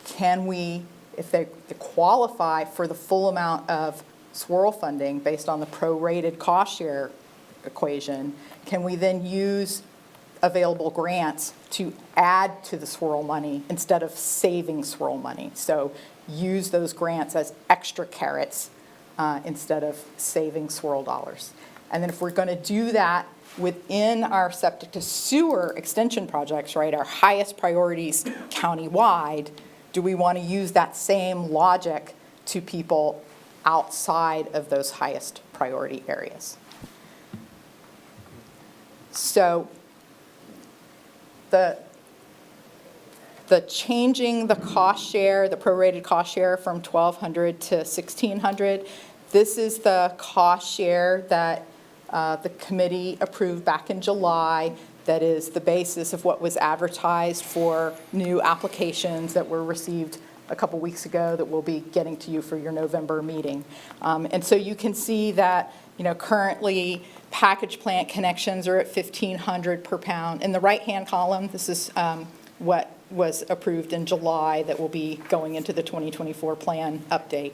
can we, if they qualify for the full amount of swirl funding based on the prorated cost share equation, can we then use available grants to add to the swirl money instead of saving swirl money? So use those grants as extra carrots instead of saving swirl dollars. And then if we're going to do that within our septic to sewer extension projects, right, our highest priorities countywide, do we want to use that same logic to people outside of those highest priority areas? So the changing the cost share, the prorated cost share from $1,200 to $1,600, this is the cost share that the committee approved back in July. That is the basis of what was advertised for new applications that were received a couple weeks ago that we'll be getting to you for your November meeting. And so you can see that, currently package plant connections are at $1,500 per pound. In the right-hand column, this is what was approved in July that will be going into the 2024 plan update.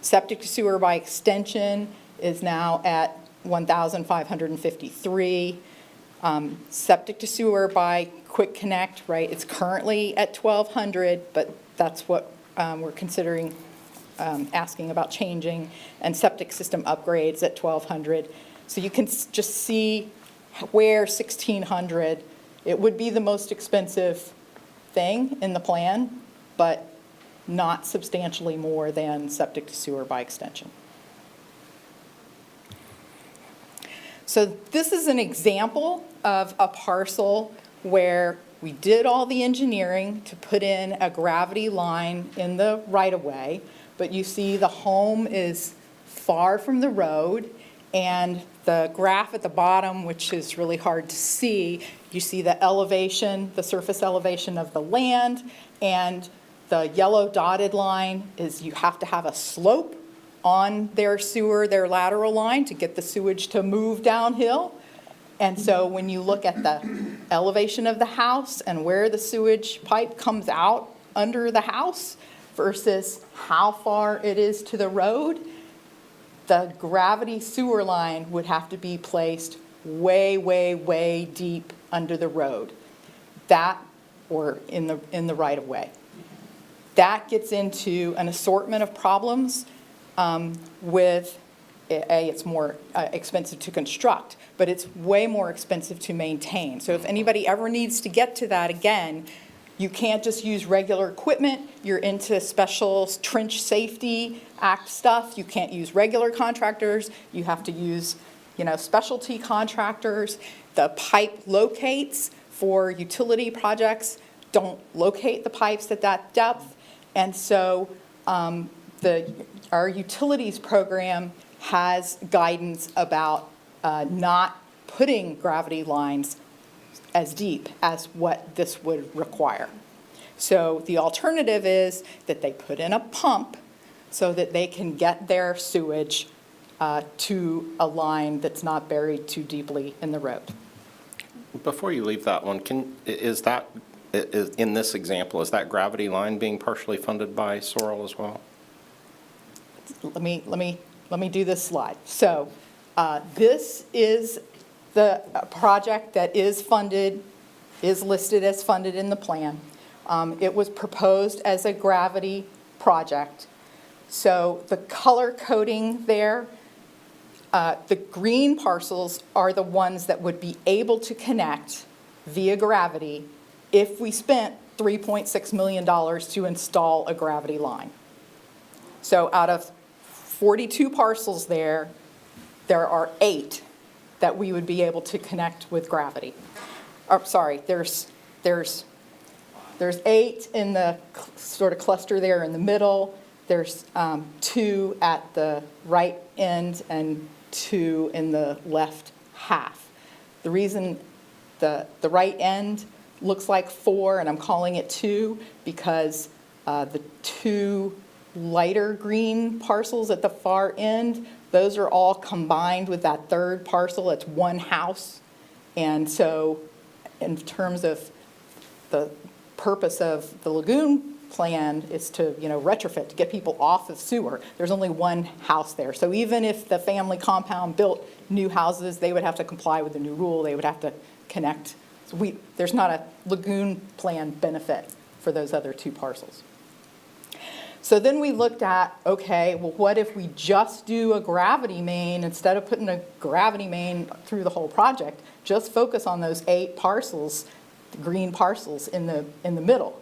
Septic to sewer by extension is now at $1,553. Septic to sewer by quick connect, right, it's currently at $1,200, but that's what we're considering asking about changing, and septic system upgrades at $1,200. So you can just see where $1,600, it would be the most expensive thing in the plan, but not substantially more than septic to sewer by extension. So this is an example of a parcel where we did all the engineering to put in a gravity line in the right-of-way, but you see the home is far from the road, and the graph at the bottom, which is really hard to see, you see the elevation, the surface elevation of the land, and the yellow dotted line is you have to have a slope on their sewer, their lateral line, to get the sewage to move downhill. And so when you look at the elevation of the house and where the sewage pipe comes out under the house versus how far it is to the road, the gravity sewer line would have to be placed way, way, way deep under the road. That, or in the right-of-way. That gets into an assortment of problems with, it's more expensive to construct, but it's way more expensive to maintain. So if anybody ever needs to get to that again, you can't just use regular equipment. You're into special Trench Safety Act stuff. You can't use regular contractors. You have to use, specialty contractors. The pipe locates for utility projects don't locate the pipes at that depth. And so our utilities program has guidance about not putting gravity lines as deep as what this would require. So the alternative is that they put in a pump so that they can get their sewage to a line that's not buried too deeply in the road. Before you leave that one, in this example, is that gravity line being partially funded by Sorrel as well? Let me do this slide. So this is the project that is funded, is listed as funded in the plan. It was proposed as a gravity project. So the color coding there, the green parcels are the ones that would be able to connect via gravity if we spent $3.6 million to install a gravity line. So out of 42 parcels there are 8 that we would be able to connect with gravity. Oh, sorry, there's 8 in the sort of cluster there in the middle. There's 2 at the right end and 2 in the left half. The reason the right end looks like 4, and I'm calling it 2, because the 2 lighter green parcels at the far end, those are all combined with that third parcel. It's one house. And so in terms of the purpose of the Lagoon plan is to, retrofit, to get people off of sewer. There's only one house there. So even if the family compound built new houses, they would have to comply with the new rule. They would have to connect. So there's not a Lagoon plan benefit for those other 2 parcels. So then we looked at, okay, well, what if we just do a gravity main instead of putting a gravity main through the whole project, just focus on those 8 parcels, the green parcels in the middle.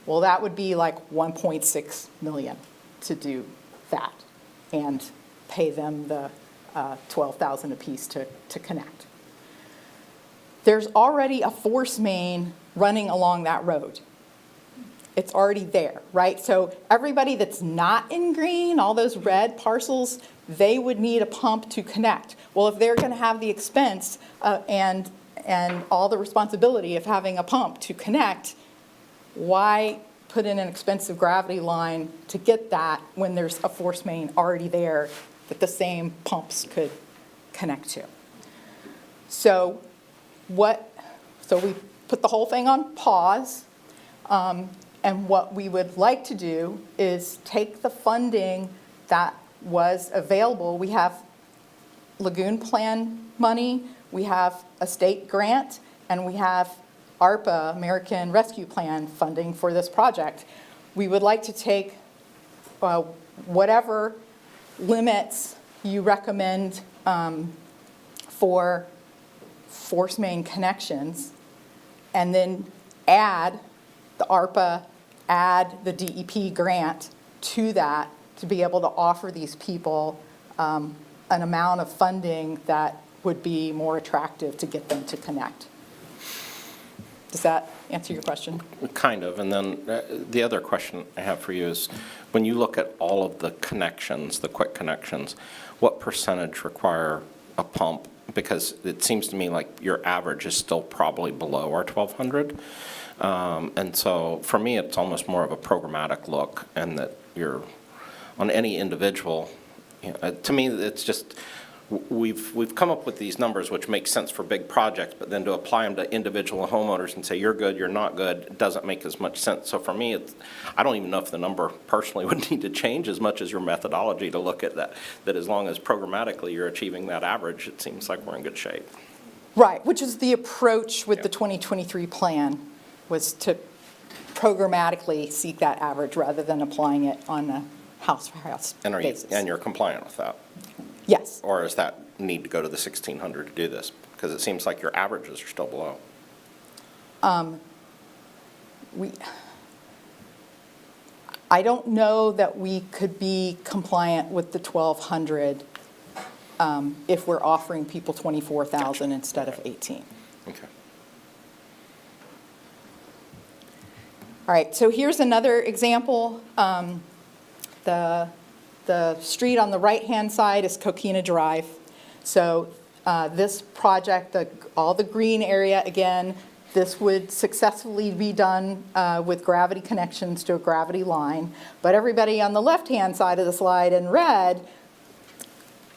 Well, that would be like $1.6 million to do that and pay them the $12,000 apiece to connect. There's already a force main running along that road. It's already there, right? So everybody that's not in green, all those red parcels, they would need a pump to connect. Well, if they're going to have the expense and all the responsibility of having a pump to connect, why put in an expensive gravity line to get that when there's a force main already there that the same pumps could connect to? So we put the whole thing on pause. And what we would like to do is take the funding that was available. We have Lagoon Plan money, we have a state grant, and we have ARPA, American Rescue Plan funding for this project. We would like to take whatever limits you recommend for force main connections, and then add the ARPA, add the DEP grant to that to be able to offer these people an amount of funding that would be more attractive to get them to connect. Does that answer your question? Kind of. And then the other question I have for you is, when you look at all of the connections, the quick connections, what percentage require a pump? Because it seems to me like your average is still probably below our 1,200. And so for me, it's almost more of a programmatic look, and that you're on any individual. To me, it's just we've come up with these numbers which make sense for big projects, but then to apply them to individual homeowners and say you're good, you're not good, doesn't make as much sense. So for me, I don't even know if the number personally would need to change as much as your methodology to look at that as long as programmatically you're achieving that average, it seems like we're in good shape. Right, which is the approach with the 2023 plan, was to programmatically seek that average rather than applying it on a house-by-house basis. And you're compliant with that? Yes. Or does that need to go to the 1,600 to do this? Because it seems like your averages are still below. I don't know that we could be compliant with the 1,200 if we're offering people 24,000 instead of 18. Okay. All right, so here's another example. The street on the right-hand side is Coquina Drive. So this project, all the green area, again, this would successfully be done with gravity connections to a gravity line. But everybody on the left-hand side of the slide in red,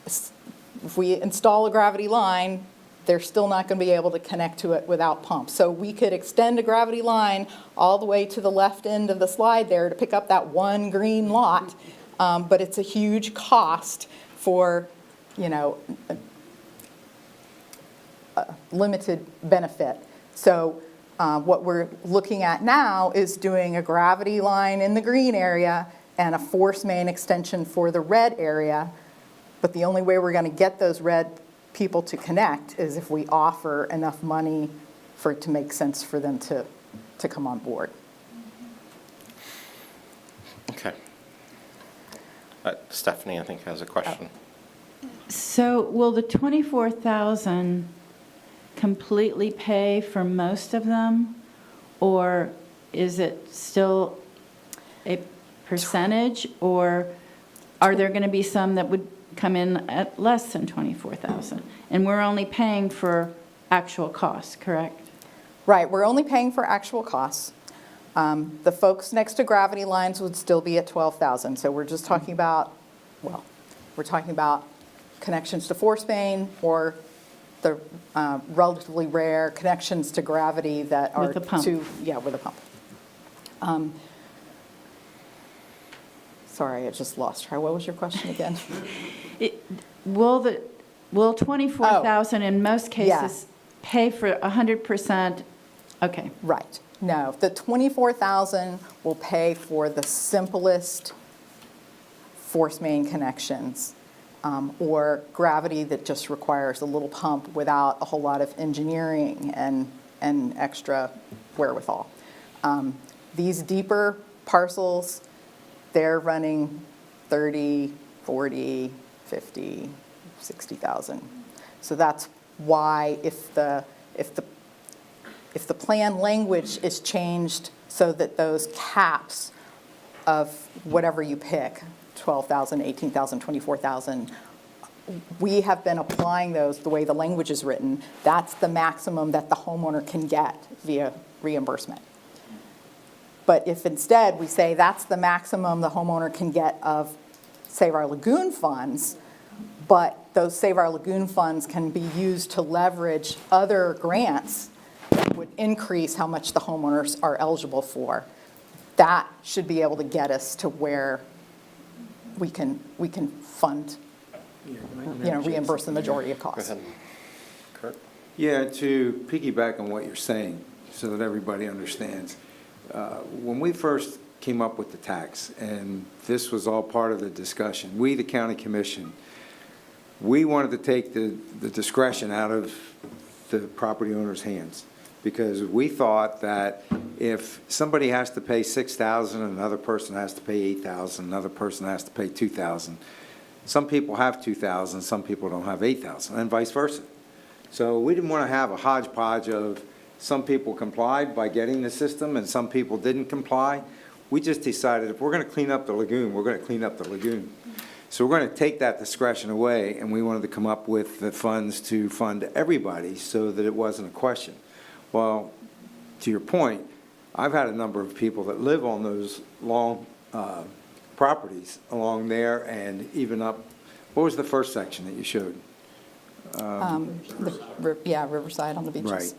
if we install a gravity line, they're still not going to be able to connect to it without pumps. So we could extend a gravity line all the way to the left end of the slide there to pick up that one green lot, but it's a huge cost for, limited benefit. So what we're looking at now is doing a gravity line in the green area and a force main extension for the red area. But the only way we're going to get those red people to connect is if we offer enough money for it to make sense for them to come on board. Okay. Stephanie, I think, has a question. So will the 24,000 completely pay for most of them, or is it still a percentage, or are there going to be some that would come in at less than 24,000? And we're only paying for actual costs, correct? Right, we're only paying for actual costs. The folks next to gravity lines would still be at 12,000. So we're just talking about, we're talking about connections to force main or the relatively rare connections to gravity that are With a pump. with a pump. Sorry, I just lost track. What was your question again? Will 24,000 in most cases Yes. pay for 100%? Okay. Right. No, the 24,000 will pay for the simplest force main connections or gravity that just requires a little pump without a whole lot of engineering and extra wherewithal. These deeper parcels, they're running 30, 40, 50, 60,000. So that's why if the plan language is changed so that those caps of whatever you pick, 12,000, 18,000, 24,000, we have been applying those the way the language is written. That's the maximum that the homeowner can get via reimbursement. But if instead we say that's the maximum the homeowner can get of Save Our Lagoon funds, but those Save Our Lagoon funds can be used to leverage other grants that would increase how much the homeowners are eligible for, that should be able to get us to where we can fund, reimburse the majority of costs. Go ahead. Kurt? Yeah, to piggyback on what you're saying, so that everybody understands, when we first came up with the tax, and this was all part of the discussion, we, the county commission, we wanted to take the discretion out of the property owner's hands, because we thought that if somebody has to pay $6,000, another person has to pay $8,000, another person has to pay $2,000. Some people have $2,000, some people don't have $8,000, and vice versa. So we didn't want to have a hodgepodge of some people complied by getting the system and some people didn't comply. We just decided if we're going to clean up the lagoon, we're going to clean up the lagoon. So we're going to take that discretion away, and we wanted to come up with the funds to fund everybody so that it wasn't a question. Well, to your point, I've had a number of people that live on those long properties along there and even up, what was the first section that you showed? Riverside on the beaches. Right.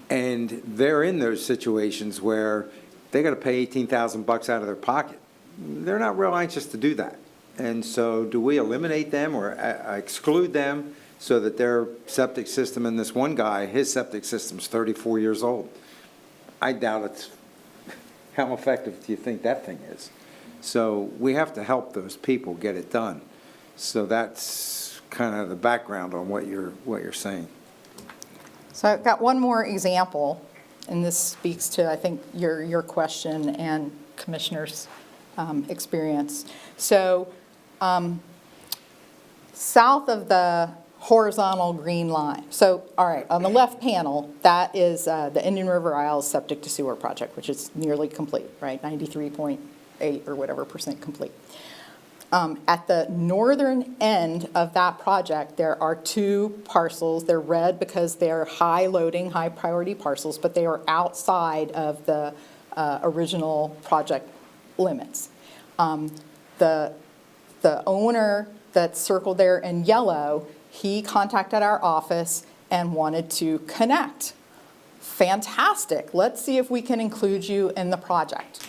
And they're in those situations where they got to pay 18,000 bucks out of their pocket. They're not real anxious to do that. And so do we eliminate them or exclude them so that their septic system, and this one guy, his septic system's 34 years old. I doubt it's, how effective do you think that thing is? So we have to help those people get it done. So that's kind of the background on what you're saying. So I've got one more example, and this speaks to, I think, your question and Commissioner's experience. So south of the horizontal green line. So, all right, on the left panel, that is the Indian River Isles septic to sewer project, which is nearly complete, right? 93.8 or whatever % complete. At the northern end of that project, there are 2 parcels. They're red because they're high-loading, high-priority parcels, but they are outside of the original project limits. The owner that's circled there in yellow, he contacted our office and wanted to connect. Fantastic. Let's see if we can include you in the project.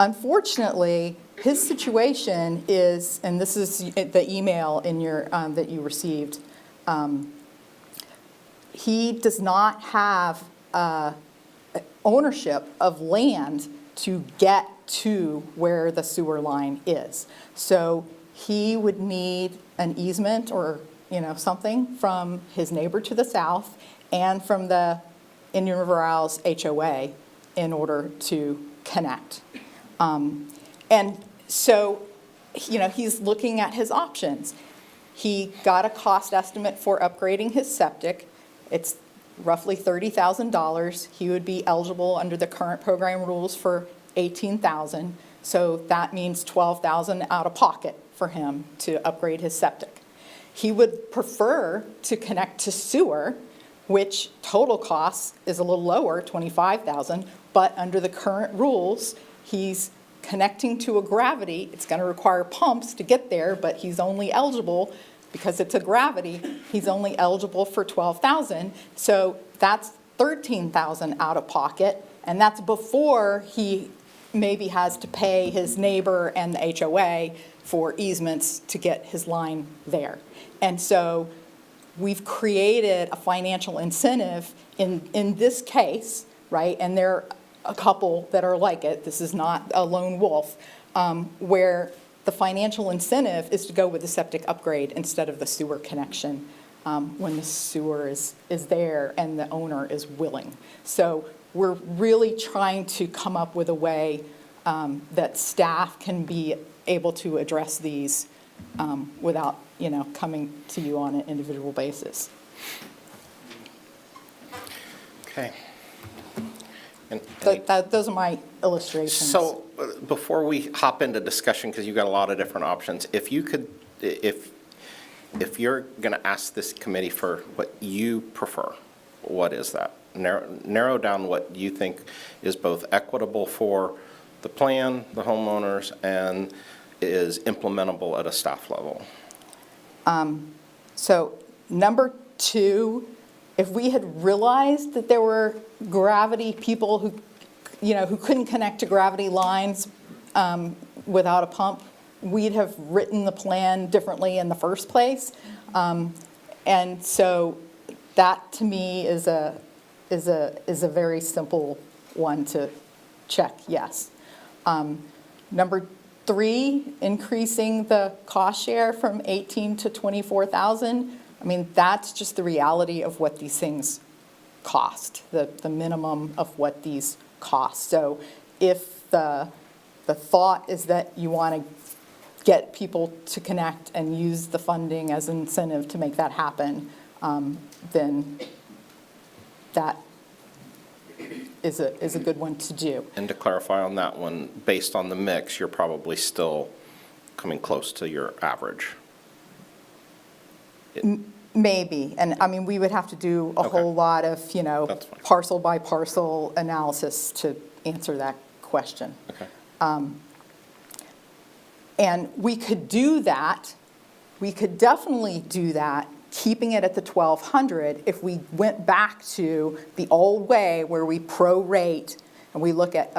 Unfortunately, his situation is, and this is the email in your that you received, he does not have ownership of land to get to where the sewer line is. So he would need an easement or something from his neighbor to the south and from the Indian River Isles HOA in order to connect. And so, he's looking at his options. He got a cost estimate for upgrading his septic. It's roughly $30,000. He would be eligible under the current program rules for $18,000. So that means $12,000 out of pocket for him to upgrade his septic. He would prefer to connect to sewer, which total cost is a little lower, $25,000, but under the current rules, he's connecting to a gravity. It's going to require pumps to get there, but he's only eligible, because it's a gravity, he's only eligible for $12,000. So that's $13,000 out of pocket, and that's before he maybe has to pay his neighbor and the HOA for easements to get his line there. And so we've created a financial incentive in this case, right? And there are a couple that are like it. This is not a lone wolf, where the financial incentive is to go with the septic upgrade instead of the sewer connection when the sewer is there and the owner is willing. So we're really trying to come up with a way that staff can be able to address these without, coming to you on an individual basis. Okay. Those are my illustrations. So before we hop into discussion, because you've got a lot of different options, if you could, if you're going to ask this committee for what you prefer, what is that? Narrow down what you think is both equitable for the plan, the homeowners, and is implementable at a staff level. So number 2, if we had realized that there were gravity people who, who couldn't connect to gravity lines without a pump, we'd have written the plan differently in the first place. And so that to me is a very simple one to check, yes. Number 3, increasing the cost share from $18,000 to $24,000. I mean, that's just the reality of what these things cost, the minimum of what these cost. So if the thought is that you want to get people to connect and use the funding as an incentive to make that happen, then that is a good one to do. And to clarify on that one, based on the mix, you're probably still coming close to your average. Maybe, and I mean, we would have to do a whole lot of, parcel by parcel analysis to answer that question. Okay. And we could do that, we could definitely do that, keeping it at the 1,200 if we went back to the old way where we prorate and we look at,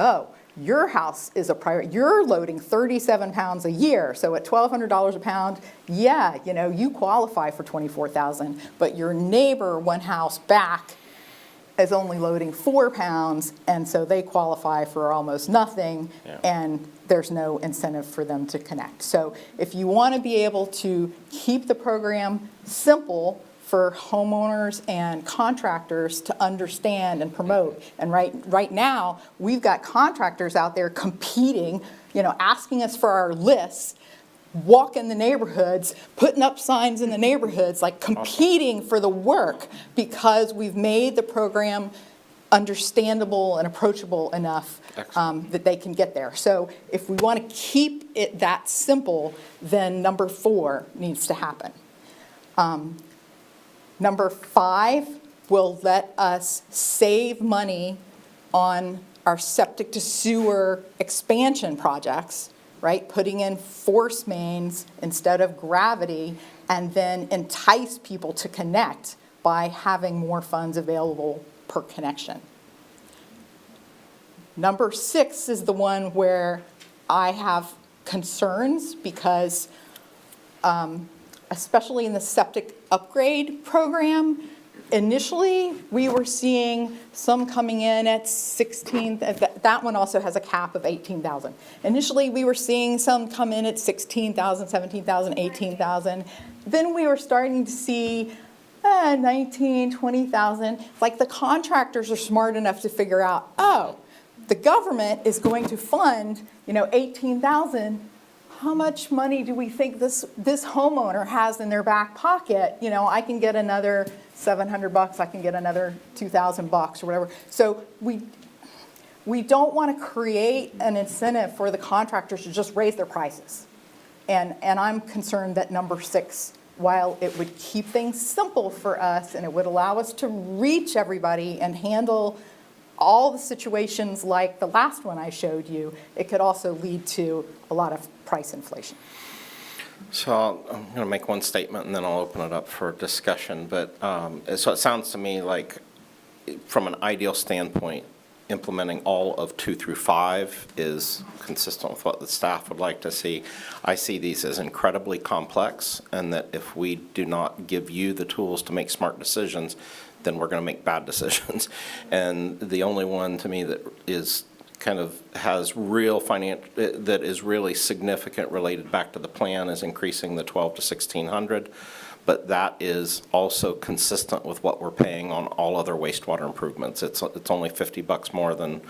your house is a priority. You're loading 37 pounds a year, so at $1,200 a pound, yeah, you qualify for $24,000. But your neighbor, one house back, is only loading 4 pounds, and so they qualify for almost nothing, and there's no incentive for them to connect. So if you want to be able to keep the program simple for homeowners and contractors to understand and promote. And right now, we've got contractors out there competing, asking us for our lists, walking the neighborhoods, putting up signs in the neighborhoods, like competing for the work because we've made the program understandable and approachable enough that they can get there. So if we want to keep it that simple, then number 4 needs to happen. Number 5 will let us save money on our septic to sewer expansion projects, right? Putting in force mains instead of gravity, and then entice people to connect by having more funds available per connection. Number 6 is the one where I have concerns because especially in the septic upgrade program, initially we were seeing some coming in at 16, that one also has a cap of 18,000. Initially we were seeing some come in at 16,000, 17,000, 18,000. Then we were starting to see 19, 20,000. Like the contractors are smart enough to figure out, oh, the government is going to fund, 18,000. How much money do we think this homeowner has in their back pocket? I can get another $700, I can get another $2,000 or whatever. So we don't want to create an incentive for the contractors to just raise their prices. And I'm concerned that number 6, while it would keep things simple for us and it would allow us to reach everybody and handle all the situations like the last one I showed you, it could also lead to a lot of price inflation. So I'm going to make one statement and then I'll open it up for discussion. But so it sounds to me like from an ideal standpoint, implementing all of 2 through 5 is consistent with what the staff would like to see. I see these as incredibly complex, and that if we do not give you the tools to make smart decisions, then we're going to make bad decisions. And the only one to me that is kind of has real that is really significant related back to the plan is increasing the 12 to 1,600. But that is also consistent with what we're paying on all other wastewater improvements. It's only $50 more than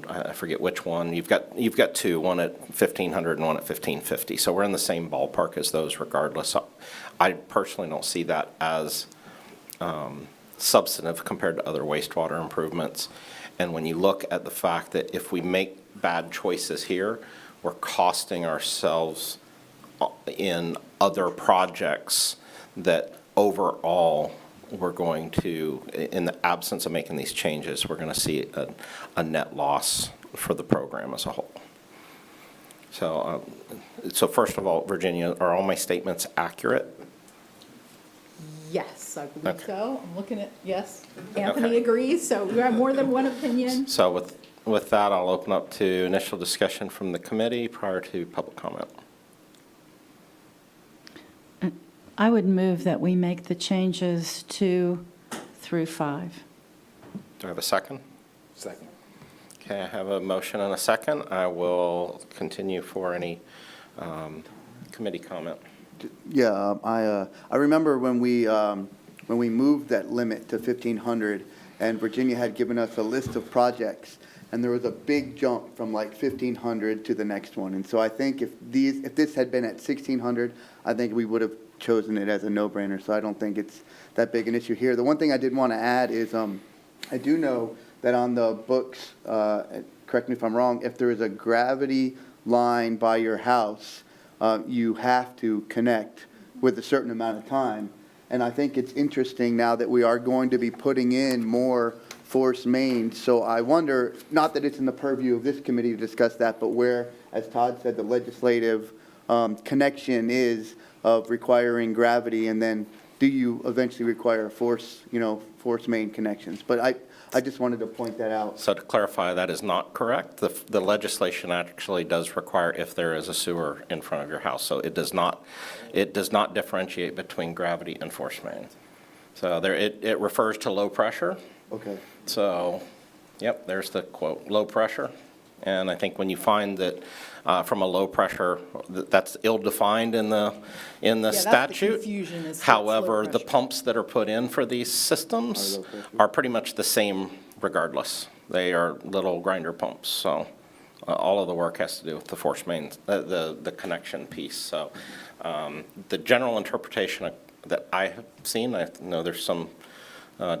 I forget which one. You've got 2, one at 1,500 and one at 1,550. So we're in the same ballpark as those regardless. I personally don't see that as substantive compared to other wastewater improvements. And when you look at the fact that if we make bad choices here, we're costing ourselves in other projects that overall we're going to, in the absence of making these changes, we're going to see a net loss for the program as a whole. So, so first of all, Virginia, are all my statements accurate? Yes, I believe so. I'm looking at, yes. Anthony agrees, so we have more than one opinion. So with that, I'll open up to initial discussion from the committee prior to public comment. I would move that we make the changes 2 through 5. Do I have a second? Second. Okay, I have a motion and a second. I will continue for any committee comment. Yeah, I remember when we moved that limit to 1,500, and Virginia had given us a list of projects, and there was a big jump from like 1,500 to the next one. And so I think if this had been at 1,600, I think we would have chosen it as a no-brainer. So I don't think it's that big an issue here. The one thing I did want to add is I do know that on the books, correct me if I'm wrong, if there is a gravity line by your house, you have to connect with a certain amount of time. And I think it's interesting now that we are going to be putting in more force mains. So I wonder, not that it's in the purview of this committee to discuss that, but where, as Todd said, the legislative connection is of requiring gravity, and then do you eventually require force main connections? But I just wanted to point that out. So to clarify, that is not correct. The legislation actually does require if there is a sewer in front of your house. So it does not differentiate between gravity and force main. So it refers to low pressure. Okay. So, yep, there's the quote, low pressure. And I think when you find that from a low pressure, that's ill-defined in the statute. The confusion is However, the pumps that are put in for these systems are pretty much the same regardless. They are little grinder pumps. So all of the work has to do with the force main, the connection piece. So the general interpretation that I have seen, I know there's some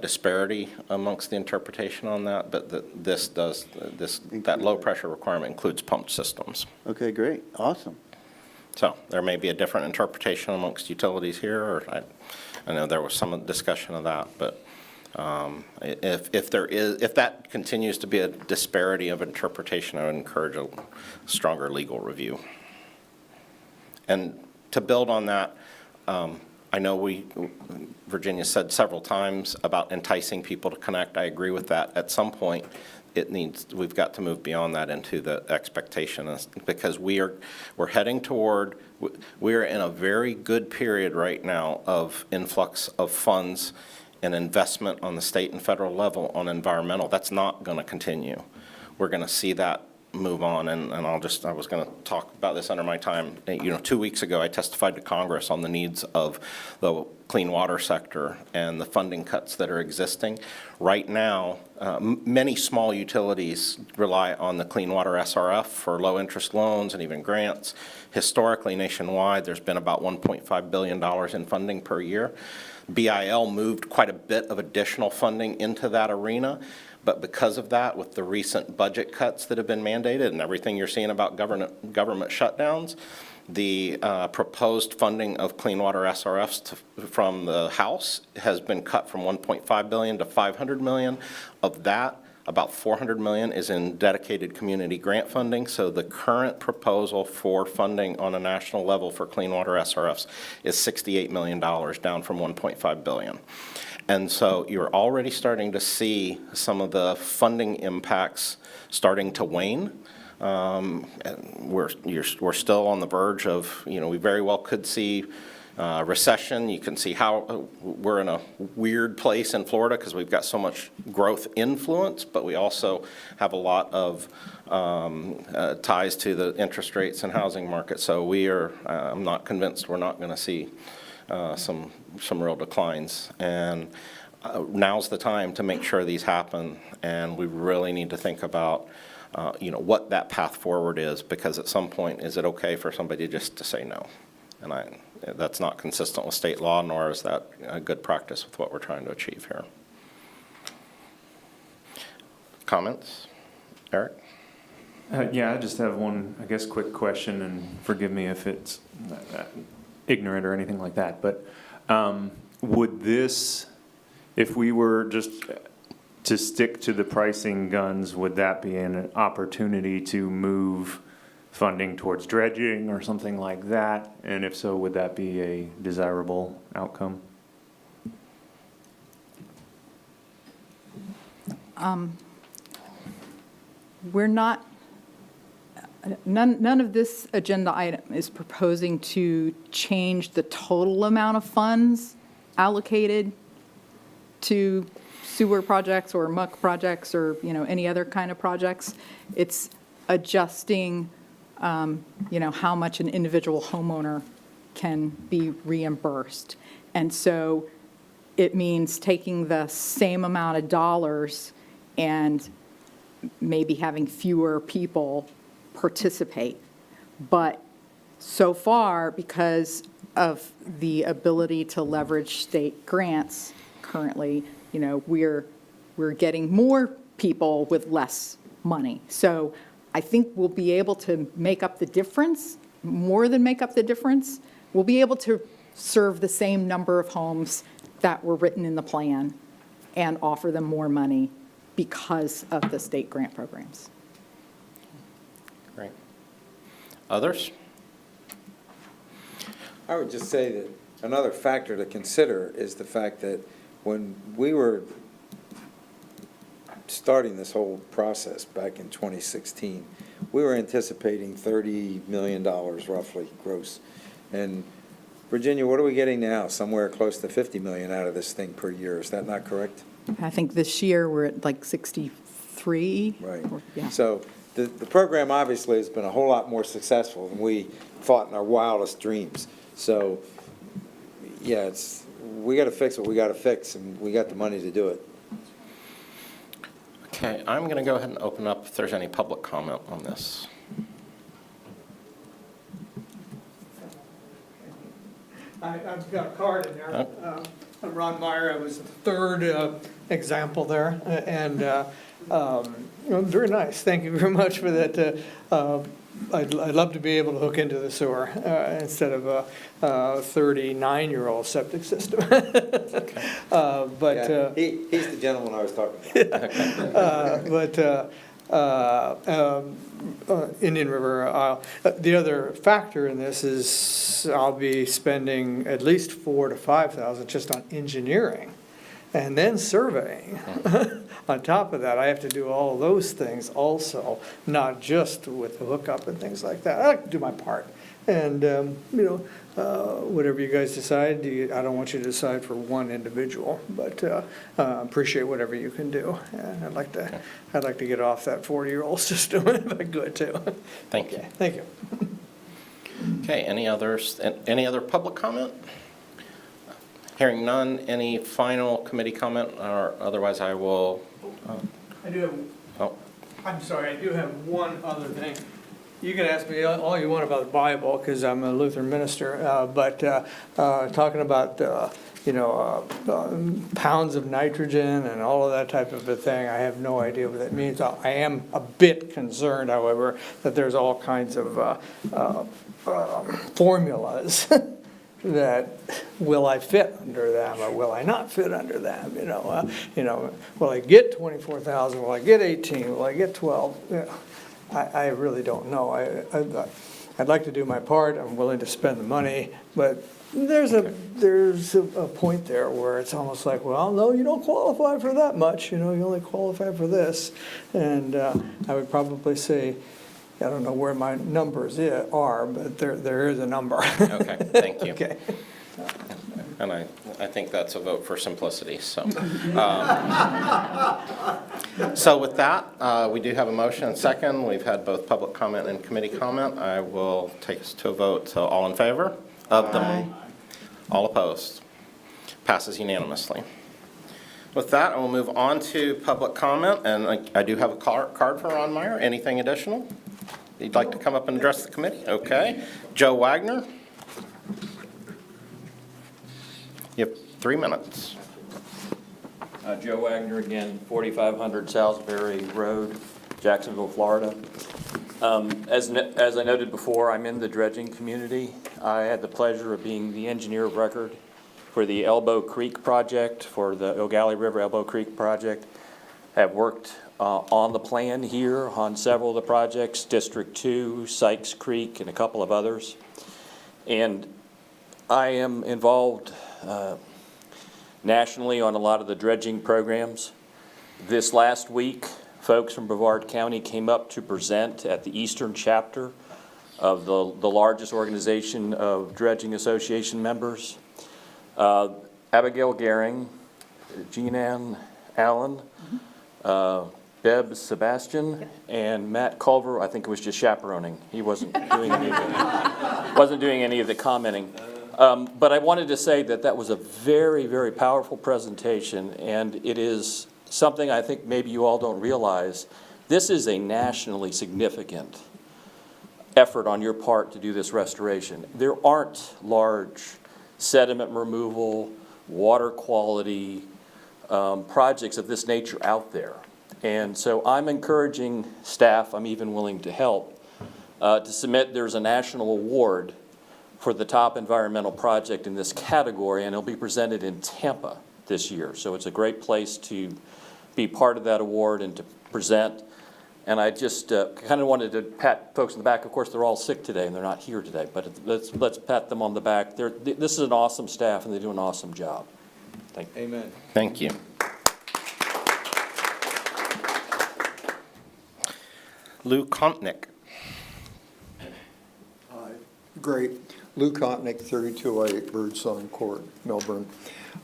disparity amongst the interpretation on that, but that low pressure requirement includes pumped systems. Okay, great, awesome. So there may be a different interpretation amongst utilities here, or I know there was some discussion of that, but if that continues to be a disparity of interpretation, I would encourage a stronger legal review. And to build on that, I know Virginia said several times about enticing people to connect. I agree with that. At some point, we've got to move beyond that into the expectation, because we're heading toward, we're in a very good period right now of influx of funds and investment on the state and federal level on environmental. That's not going to continue. We're going to see that move on, and I was going to talk about this under my time. 2 weeks ago, I testified to Congress on the needs of the clean water sector and the funding cuts that are existing. Right now, many small utilities rely on the Clean Water SRF for low-interest loans and even grants. Historically, nationwide, there's been about $1.5 billion in funding per year. BIL moved quite a bit of additional funding into that arena. But because of that, with the recent budget cuts that have been mandated and everything you're seeing about government shutdowns, the proposed funding of clean water SRFs from the House has been cut from $1.5 billion to $500 million. Of that, about $400 million is in dedicated community grant funding. So the current proposal for funding on a national level for clean water SRFs is $68 million, down from $1.5 billion. And so you're already starting to see some of the funding impacts starting to wane. We're still on the verge of, we very well could see recession. You can see how we're in a weird place in Florida because we've got so much growth influence, but we also have a lot of ties to the interest rates and housing market. So I'm not convinced we're not going to see some real declines, and now's the time to make sure these happen, and we really need to think about what that path forward is, because at some point, is it okay for somebody just to say no? And that's not consistent with state law, nor is that a good practice with what we're trying to achieve here. Comments? Eric? Yeah, I just have one, I guess, quick question, and forgive me if it's ignorant or anything like that, but would this, if we were just to stick to the pricing guns, would that be an opportunity to move funding towards dredging or something like that? And if so, would that be a desirable outcome? We're not, none of this agenda item is proposing to change the total amount of funds allocated to sewer projects or muck projects or, any other kind of projects. It's adjusting, how much an individual homeowner can be reimbursed. And so it means taking the same amount of dollars and maybe having fewer people participate. But so far, because of the ability to leverage state grants currently, we're getting more people with less money. So I think we'll be able to make up the difference, more than make up the difference. We'll be able to serve the same number of homes that were written in the plan and offer them more money because of the state grant programs. Great. Others? I would just say that another factor to consider is the fact that when we were starting this whole process back in 2016, we were anticipating $30 million roughly gross. And Virginia, what are we getting now? Somewhere close to $50 million out of this thing per year. Is that not correct? I think this year we're at like 63. Right. Yeah. So the program obviously has been a whole lot more successful than we thought in our wildest dreams. So, yeah, we got to fix what we got to fix, and we got the money to do it. Okay, I'm going to go ahead and open up if there's any public comment on this. I've got a card in there. Ron Meyer, I was the third example there, and very nice. Thank you very much for that. I'd love to be able to hook into the sewer instead of a 39-year-old septic system. But he's the gentleman I was talking about. Indian River. The other factor in this is I'll be spending at least $4,000 to $5,000 just on engineering, and then surveying. On top of that, I have to do all of those things also, not just with the hookup and things like that. I like to do my part, and whatever you guys decide, I don't want you to decide for one individual, but appreciate whatever you can do. And I'd like to get off that 40-year-old system if I could too. Thank you. Thank you. Okay, any other public comment? Hearing none, any final committee comment, or otherwise I will. I do have. Oh. I'm sorry. I do have one other thing. You can ask me all you want about the Bible because I'm a Lutheran minister, but talking about pounds of nitrogen and all of that type of a thing, I have no idea what that means. I am a bit concerned, however, that there's all kinds of formulas that will I fit under them or will I not fit under them? Will I get 24,000? Will I get 18? Will I get 12? I really don't know. I'd like to do my part. I'm willing to spend the money, but there's a point there where it's almost like, well, no, you don't qualify for that much. You only qualify for this. And I would probably say, I don't know where my numbers are, but there is a number. Okay, thank you. Okay. And I think that's a vote for simplicity, so. So with that, we do have a motion and second. We've had both public comment and committee comment. I will take us to a vote. So all in favor of them? Aye. All opposed? Passes unanimously. With that, I will move on to public comment, and I do have a card for Ron Meyer. Anything additional? You'd like to come up and address the committee? Okay. Joe Wagner? You have 3 minutes. Joe Wagner again, 4500 Salisbury Road, Jacksonville, Florida. As I noted before, I'm in the dredging community. I had the pleasure of being the engineer of record for the Elbow Creek project, for the Algae River Elbow Creek project. Have worked on the plan here on several of the projects, District 2, Sykes Creek, and a couple of others. And I am involved nationally on a lot of the dredging programs. This last week, folks from Brevard County came up to present at the Eastern chapter of the largest organization of dredging association members. Abigail Gehring, Jean Ann Allen, Beb Sebastian, and Matt Culver. I think it was just chaperoning. He wasn't doing any of the commenting. But I wanted to say that was a very, very powerful presentation, and it is something I think maybe you all don't realize. This is a nationally significant effort on your part to do this restoration. There aren't large sediment removal, water quality projects of this nature out there. And so I'm encouraging staff, I'm even willing to help, to submit. There's a national award for the top environmental project in this category, and it'll be presented in Tampa this year. So it's a great place to be part of that award and to present. And I just kind of wanted to pat folks in the back. Of course, they're all sick today and they're not here today, but let's pat them on the back. This is an awesome staff and they do an awesome job. Thank you. Amen. Thank you. Lou Kompnick. Hi. Great. Lou Kompnick, 3208 Birdsong Court, Melbourne.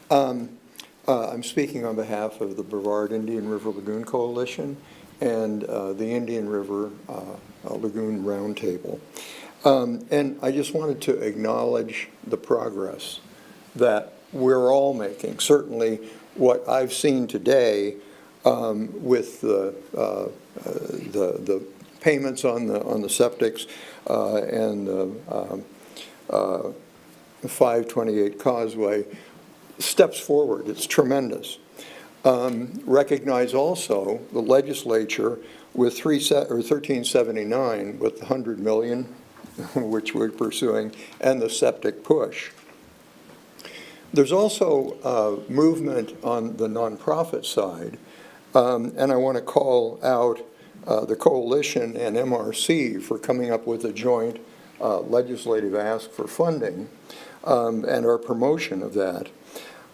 I'm speaking on behalf of the Brevard Indian River Lagoon Coalition and the Indian River Lagoon Roundtable. And I just wanted to acknowledge the progress that we're all making. Certainly what I've seen today with the payments on the septics and 528 Causeway, steps forward. It's tremendous. Recognize also the legislature with 1379 with 100 million, which we're pursuing, and the septic push. There's also movement on the nonprofit side, and I want to call out the coalition and MRC for coming up with a joint legislative ask for funding and our promotion of that.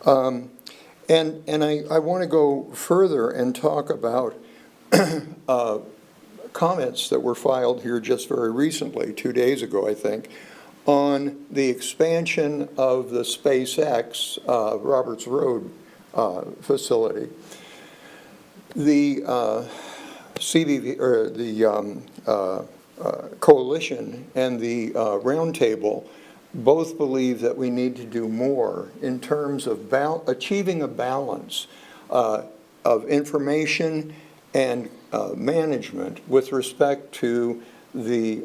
And I want to go further and talk about comments that were filed here just very recently, 2 days ago, I think, on the expansion of the SpaceX Roberts Road facility. The CBV, or the coalition and the roundtable both believe that we need to do more in terms of achieving a balance of information and management with respect to the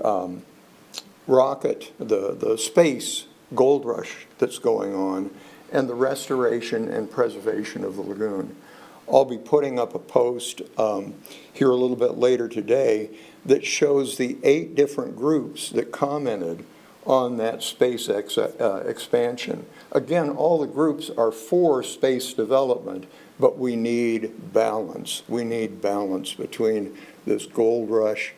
rocket, the space gold rush that's going on, and the restoration and preservation of the lagoon. I'll be putting up a post here a little bit later today that shows the 8 different groups that commented on that SpaceX expansion. Again, all the groups are for space development, but we need balance. We need balance between this gold rush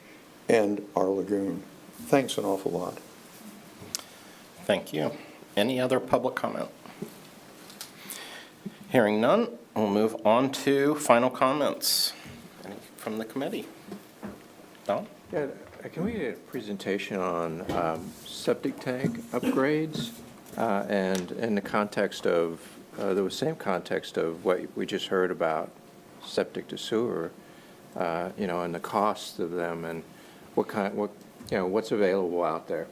and our lagoon. Thanks an awful lot. Thank you. Any other public comment? Hearing none, we'll move on to final comments. Any from the committee? Don? Yeah, can we get a presentation on septic tank upgrades and in the context of, the same context of what we just heard about septic to sewer, you know, and the costs of them and what's available out there,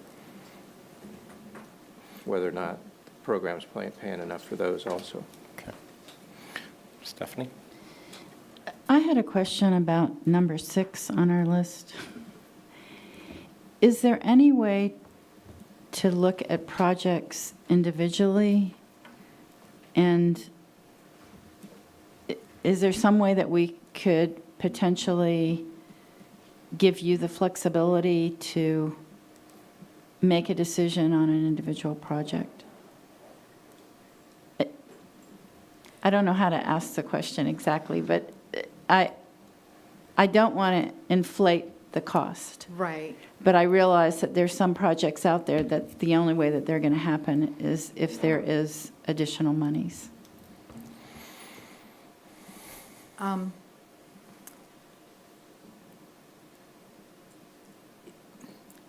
whether or not the program's paying enough for those also. Okay. Stephanie? I had a question about number 6 on our list. Is there any way to look at projects individually? And is there some way that we could potentially give you the flexibility to make a decision on an individual project? I don't know how to ask the question exactly, but I don't want to inflate the cost. Right. But I realize that there's some projects out there that the only way that they're going to happen is if there is additional monies.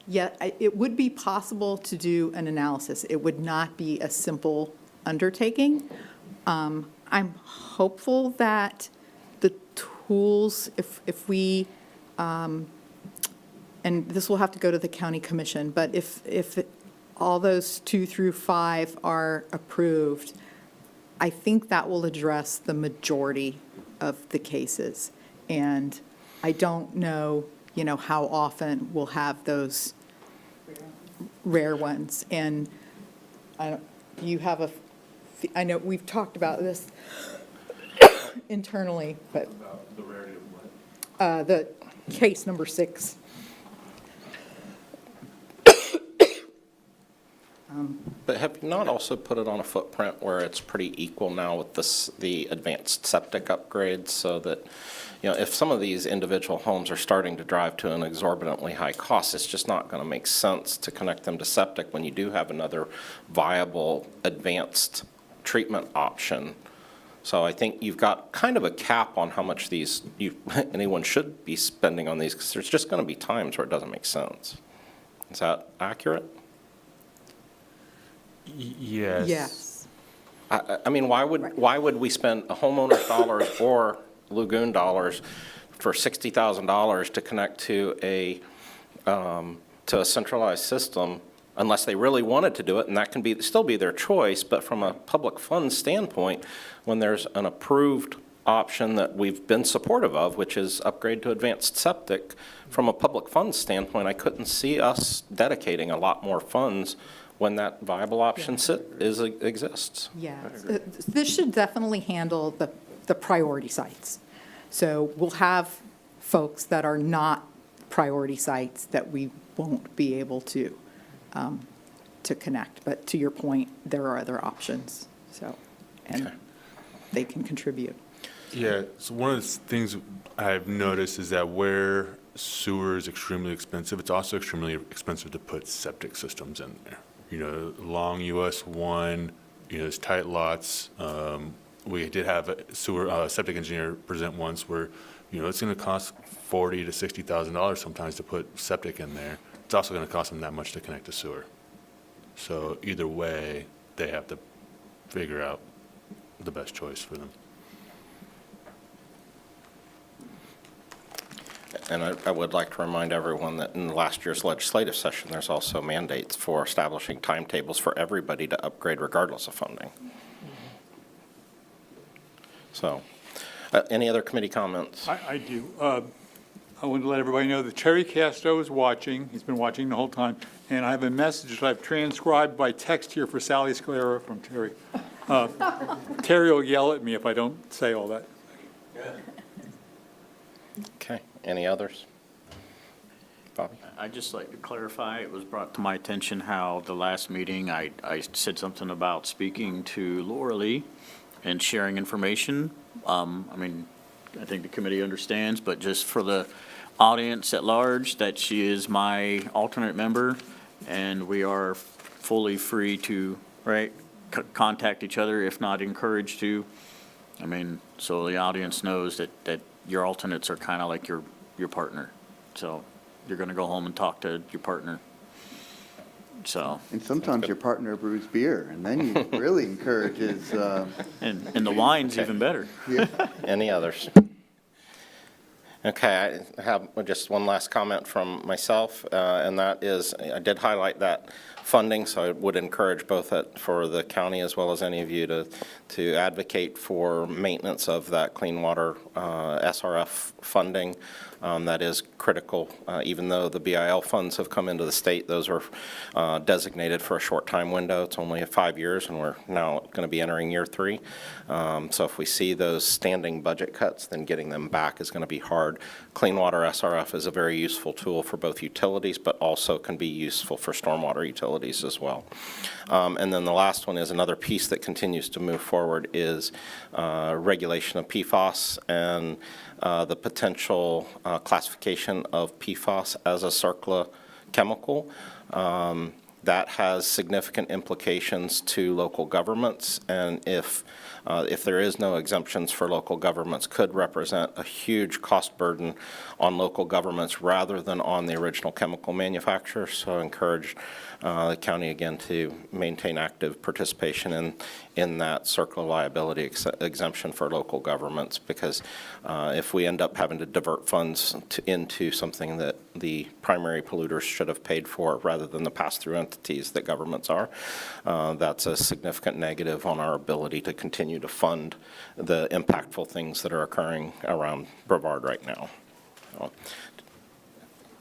Yeah, it would be possible to do an analysis. It would not be a simple undertaking. I'm hopeful that the tools, if we, and this will have to go to the county commission, but if all those 2 through 5 are approved, I think that will address the majority of the cases. And I don't know, how often we'll have those rare ones. And you have I know we've talked about this internally, but The rarity of what? the case number 6. But have you not also put it on a footprint where it's pretty equal now with the advanced septic upgrades, so that, if some of these individual homes are starting to drive to an exorbitantly high cost, it's just not going to make sense to connect them to septic when you do have another viable advanced treatment option. So I think you've got kind of a cap on how much anyone should be spending on these, because there's just going to be times where it doesn't make sense. Is that accurate? Yes. Yes. I mean, why would we spend a homeowner's dollars or Lagoon dollars for $60,000 to connect to a centralized system unless they really wanted to do it, and that can still be their choice, but from a public funds standpoint, when there's an approved option that we've been supportive of, which is upgrade to advanced septic, from a public funds standpoint, I couldn't see us dedicating a lot more funds when that viable option exists. Yeah, this should definitely handle the priority sites. So we'll have folks that are not priority sites that we won't be able to connect. But to your point, there are other options, so, and they can contribute. Yeah, so one of the things I've noticed is that where sewer is extremely expensive, it's also extremely expensive to put septic systems in there. You know, along US 1, you know, there's tight lots. We did have a septic engineer present once where, you know, it's going to cost $40,000 to $60,000 sometimes to put septic in there. It's also going to cost them that much to connect to sewer. So either way, they have to figure out the best choice for them. And I would like to remind everyone that in last year's legislative session, there's also mandates for establishing timetables for everybody to upgrade regardless of funding. So, any other committee comments? I do. I want to let everybody know that Terry Castro is watching. He's been watching the whole time. And I have a message that I've transcribed by text here for Sally Scalera from Terry. Terry will yell at me if I don't say all that. Okay. Any others? Bobby? I'd just like to clarify, it was brought to my attention how the last meeting, I said something about speaking to Laura Lee and sharing information. I mean, I think the committee understands, but just for the audience at large, that she is my alternate member, and we are fully free to, contact each other, if not encouraged to. I mean, so the audience knows that your alternates are kind of like your partner. So you're going to go home and talk to your partner. So. And sometimes your partner brews beer, and then you really encourages. And the wine's even better. Yeah. Any others? Okay, I have just one last comment from myself, and that is, I did highlight that funding, so I would encourage both for the county as well as any of you to advocate for maintenance of that clean water SRF funding. That is critical. Even though the BIL funds have come into the state, those are designated for a short time window. It's only 5 years, and we're now going to be entering year 3. So if we see those standing budget cuts, then getting them back is going to be hard. Clean water SRF is a very useful tool for both utilities, but also can be useful for stormwater utilities as well. And then the last one is another piece that continues to move forward is regulation of PFAS and the potential classification of PFAS as a CERCLA chemical. That has significant implications to local governments, and if there is no exemptions for local governments, could represent a huge cost burden on local governments rather than on the original chemical manufacturer. So I encourage the county again to maintain active participation in that CERCLA liability exemption for local governments, because if we end up having to divert funds into something that the primary polluters should have paid for rather than the pass-through entities that governments are, that's a significant negative on our ability to continue to fund the impactful things that are occurring around Brevard right now. So,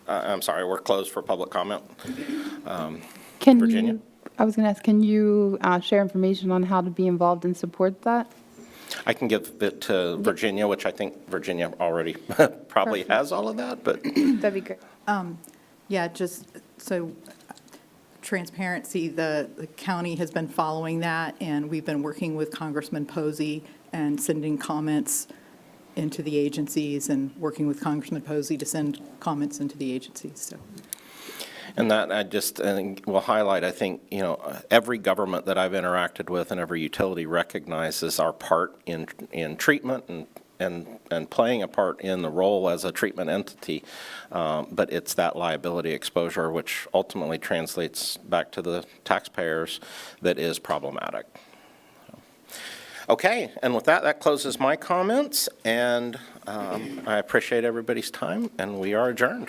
I'm sorry, we're closed for public comment. Virginia? I was going to ask, can you share information on how to be involved and support that? I can give it to Virginia, which I think Virginia already probably has all of that, but. That'd be great. Yeah, just so transparency, the county has been following that, and we've been working with Congressman Posey and sending comments into the agencies, and working with Congressman Posey to send comments into the agencies, so. And that I think will highlight, I think, every government that I've interacted with and every utility recognizes our part in treatment and playing a part in the role as a treatment entity, but it's that liability exposure which ultimately translates back to the taxpayers that is problematic. Okay, and with that closes my comments, and I appreciate everybody's time, and we are adjourned.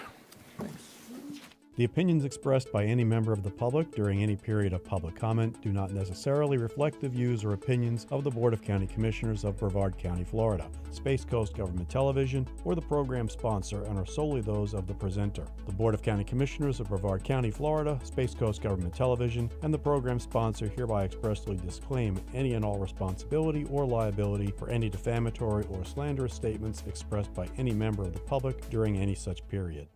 The opinions expressed by any member of the public during any period of public comment do not necessarily reflect the views or opinions of the Board of County Commissioners of Brevard County, Florida, Space Coast Government Television, or the program sponsor, and are solely those of the presenter. The Board of County Commissioners of Brevard County, Florida, Space Coast Government Television, and the program sponsor hereby expressly disclaim any and all responsibility or liability for any defamatory or slanderous statements expressed by any member of the public during any such period.